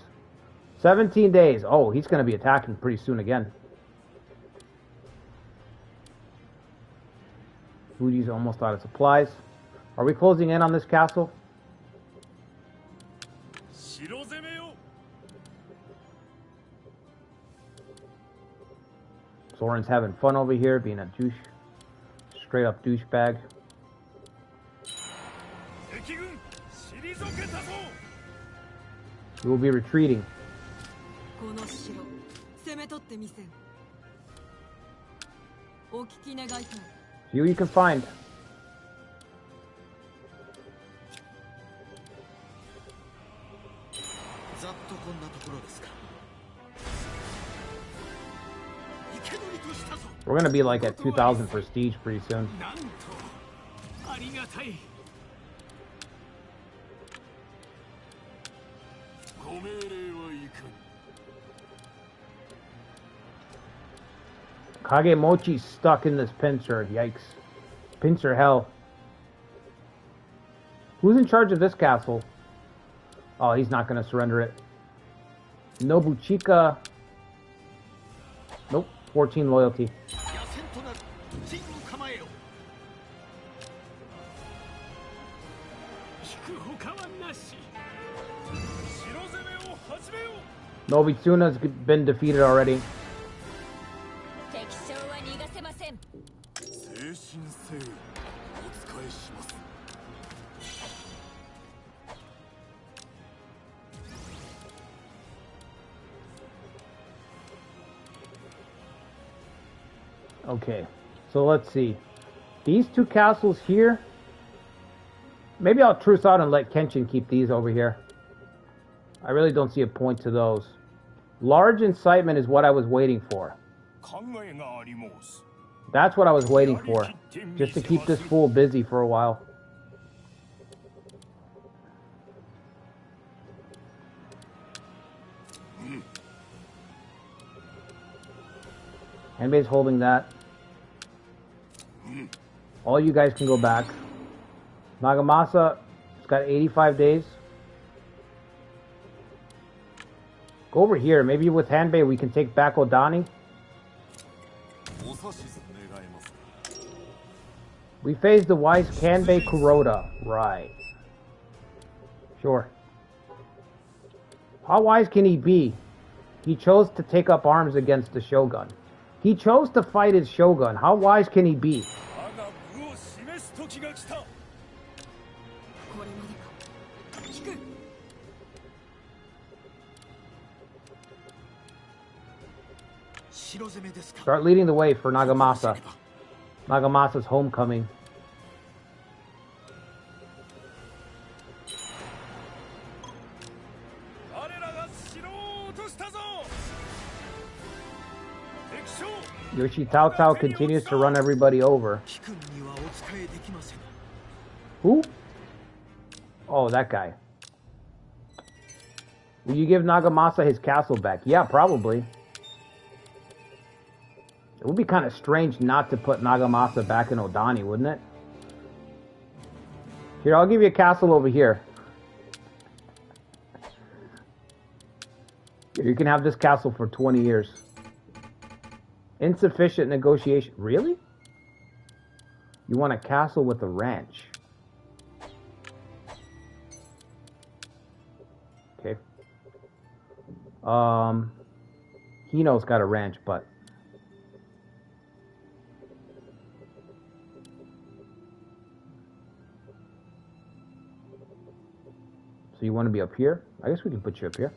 17 days. Oh, he's going to be attacking pretty soon again. Fuji's almost out of supplies. Are we closing in on this castle? Soren's having fun over here, being a douche. Straight up douchebag. We will be retreating. See what you can find. We're gonna be like at 2,000 prestige pretty soon. Kagemochi's stuck in this pincer. Yikes. Pincer hell. Who's in charge of this castle? Oh, he's not gonna surrender it. Nobuchika. Nope. 14 loyalty. Nobitsuna's been defeated already. Okay, so let's see. These two castles here. Maybe I'll truce out and let Kenshin keep these over here. I really don't see a point to those. Large incitement is what I was waiting for. That's what I was waiting for. Just to keep this fool busy for a while. Henbei's holding that. All you guys can go back. Nagamasa has got 85 days. Go over here. Maybe with Henbei we can take back Odani. We phased the wise Kanbei Kuroda. Right. Sure. How wise can he be? He chose to take up arms against the shogun. He chose to fight his shogun. How wise can he be? Start leading the way for Nagamasa. Nagamasa's homecoming. Yoshi Tao Tao continues to run everybody over. Who? Oh, that guy. Will you give Nagamasa his castle back? Yeah, probably. It would be kind of strange not to put Nagamasa back in Odani, wouldn't it? Here, I'll give you a castle over here. You can have this castle for 20 years. Insufficient negotiation. Really? You want a castle with a ranch. Okay. Hino's got a ranch, but... So you want to be up here? I guess we can put you up here.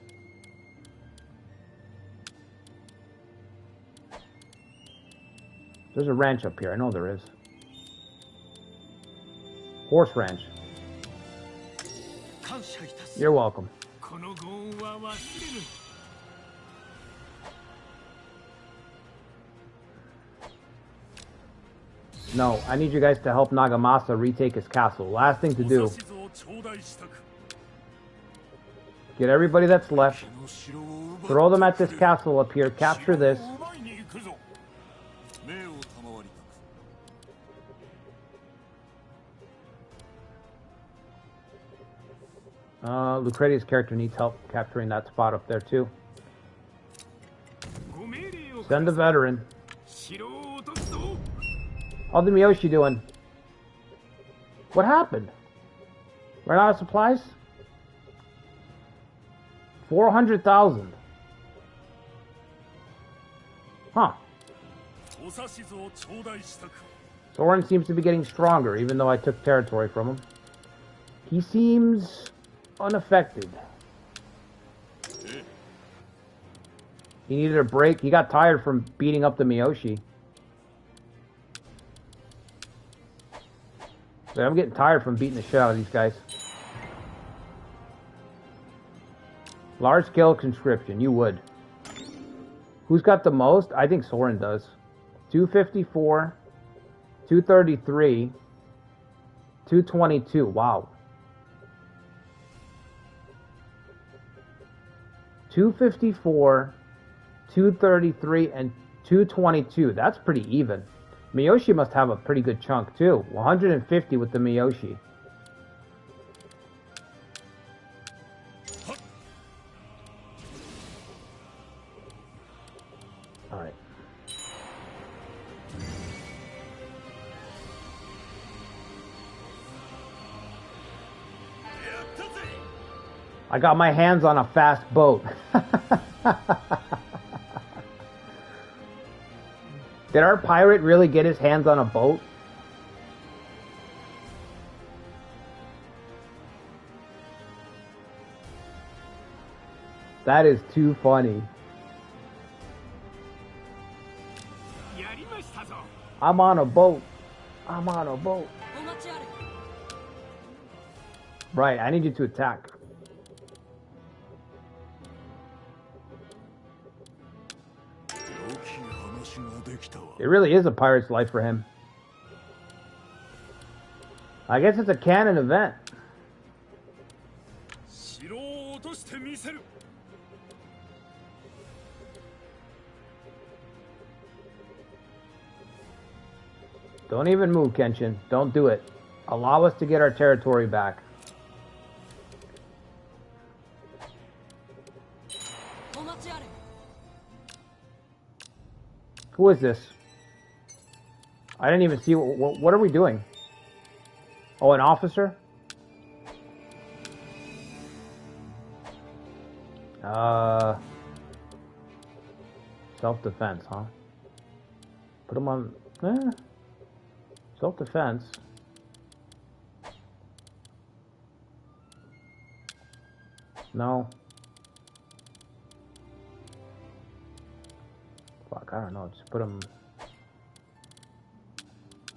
There's a ranch up here. I know there is. Horse ranch. You're welcome. No, I need you guys to help Nagamasa retake his castle. Last thing to do. Get everybody that's left. Throw them at this castle up here. Capture this. Lucretia's character needs help capturing that spot up there too. Send a veteran. How's the Miyoshi doing? What happened? Ran out of supplies? 400,000. Huh. Soren seems to be getting stronger, even though I took territory from him. He seems unaffected. He needed a break. He got tired from beating up the Miyoshi. But I'm getting tired from beating the shit out of these guys. Large scale conscription, you would. Who's got the most? I think Soren does. 254, 233, 222. Wow. 254, 233, and 222. That's pretty even. Miyoshi must have a pretty good chunk too. 150 with the Miyoshi. Alright. I got my hands on a fast boat. Did our pirate really get his hands on a boat? That is too funny. I'm on a boat. I'm on a boat. Right, I need you to attack. It really is a pirate's life for him. I guess it's a canon event. Don't even move, Kenshin. Don't do it. Allow us to get our territory back. Who is this? I didn't even see what are we doing? Oh, an officer? Self-defense, huh? Put him on... self-defense. No. Fuck, I don't know. Just put him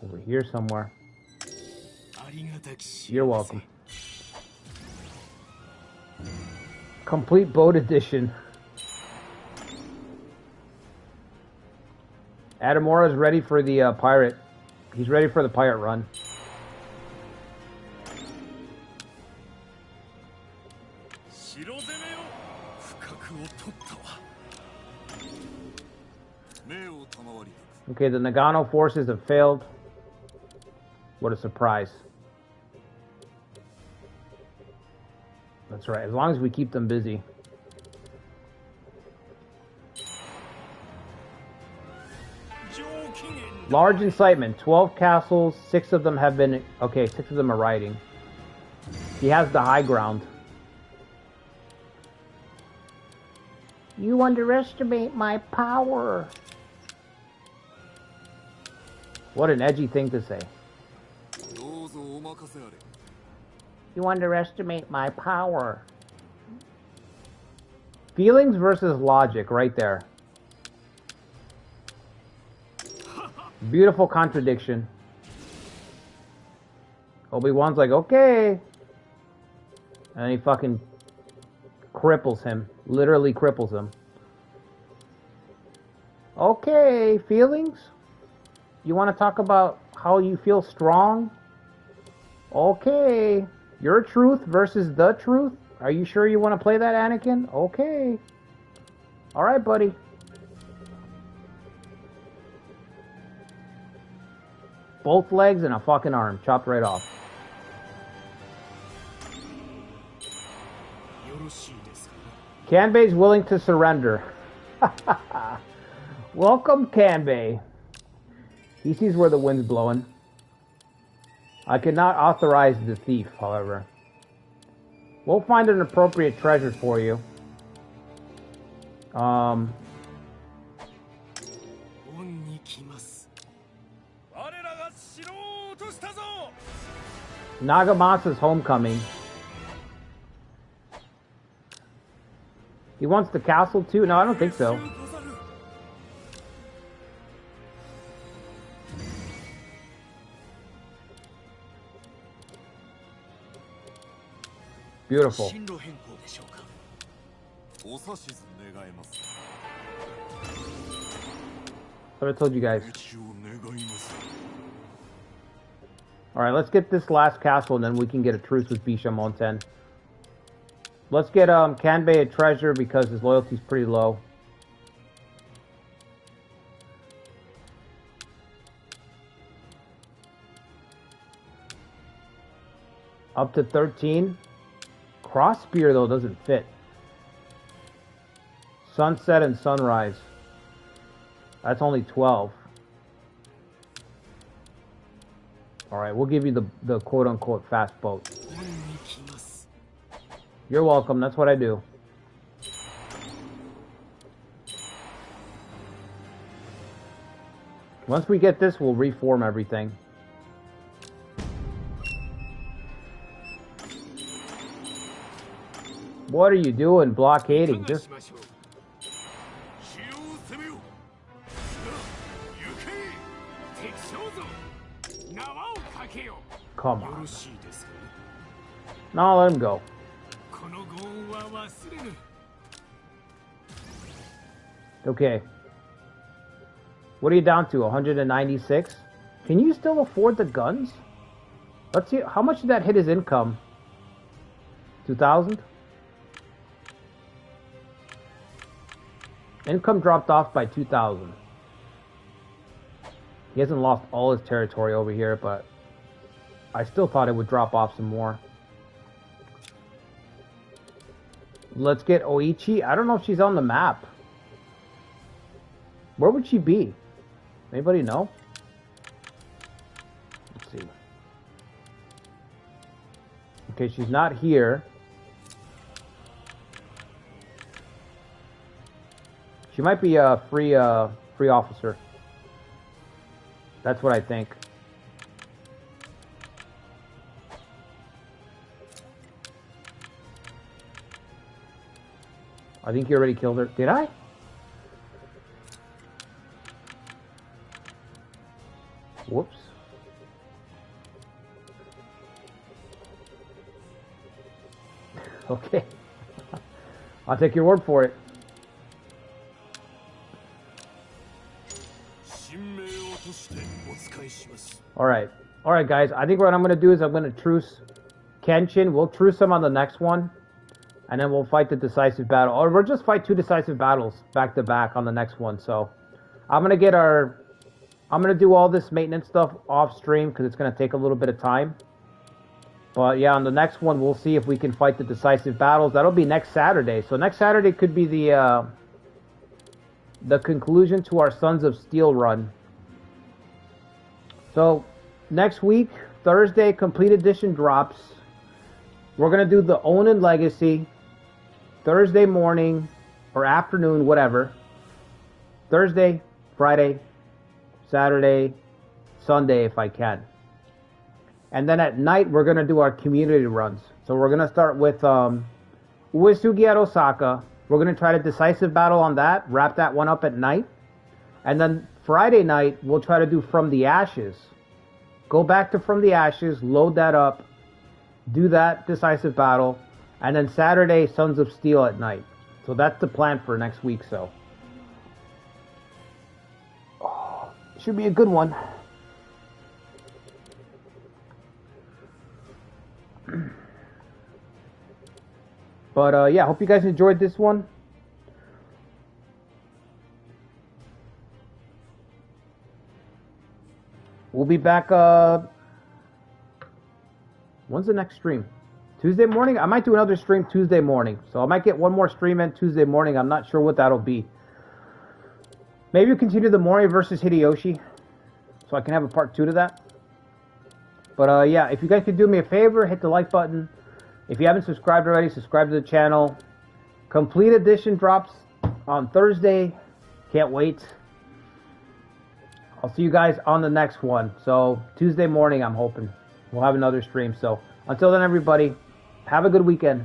over here somewhere. You're welcome. Complete boat edition. Adamora is ready for the pirate. He's ready for the pirate run. Okay, the Nagano forces have failed. What a surprise. That's right, as long as we keep them busy. Large incitement, 12 castles, 6 of them have been... Okay, 6 of them are riding. He has the high ground. You underestimate my power. What an edgy thing to say. You underestimate my power. Feelings versus logic, right there. Beautiful contradiction. Obi-Wan's like, okay. And he fucking cripples him. Literally cripples him. Okay, feelings? You want to talk about how you feel strong? Okay. Your truth versus the truth? Are you sure you want to play that, Anakin? Okay. Alright, buddy. Both legs and a fucking arm. Chopped right off. Kanbei's willing to surrender. Welcome, Kanbei. He sees where the wind's blowing. I cannot authorize the thief, however. We'll find an appropriate treasure for you. Nagamatsu's homecoming. He wants the castle too? No, I don't think so. Beautiful. What I told you guys. Alright, let's get this last castle and then we can get a truce with Bishamonten. Let's get Kanbei a treasure because his loyalty's pretty low. Up to 13. Cross spear though doesn't fit. Sunset and sunrise. That's only 12. Alright, we'll give you the quote-unquote fast boat. You're welcome, that's what I do. Once we get this, we'll reform everything. What are you doing blockading? Just... Come on. No, let him go. Okay. What are you down to? 196? Can you still afford the guns? Let's see. How much did that hit his income? 2,000? Income dropped off by 2,000. He hasn't lost all his territory over here, but I still thought it would drop off some more. Let's get Oichi. I don't know if she's on the map. Where would she be? Anybody know? Let's see. Okay, she's not here. She might be a free officer. That's what I think. I think you already killed her. Did I? Whoops. Okay. I'll take your word for it. Alright. Alright, guys. I think what I'm going to do is I'm going to truce Kenshin. We'll truce him on the next one. And then we'll fight the decisive battle. Or we'll just fight 2 decisive battles back to back on the next one. So I'm going to do all this maintenance stuff off stream because it's going to take a little bit of time. But yeah, on the next one, we'll see if we can fight the decisive battles. That'll be next Saturday. So next Saturday could be the conclusion to our Sons of Steel run. So next week, Thursday, Complete Edition drops. We're going to do the Onin Legacy Thursday morning or afternoon, whatever. Thursday, Friday, Saturday, Sunday if I can. And then at night, we're going to do our community runs. So we're going to start with Uesugi at Osaka. We're going to try to decisive battle on that, wrap that one up at night. And then Friday night, we'll try to do From the Ashes. Go back to From the Ashes, load that up, do that decisive battle, and then Saturday, Sons of Steel at night. So that's the plan for next week, so. Oh, should be a good one. But yeah, hope you guys enjoyed this one. We'll be back, when's the next stream? Tuesday morning? I might do another stream Tuesday morning. So I might get one more stream in Tuesday morning. I'm not sure what that'll be. Maybe we'll continue the Mori versus Hideyoshi. So I can have a part 2 to that. But yeah, if you guys could do me a favor, hit the like button. If you haven't subscribed already, subscribe to the channel. Complete Edition drops on Thursday. Can't wait. I'll see you guys on the next one. So Tuesday morning, I'm hoping we'll have another stream. So until then, everybody, have a good weekend.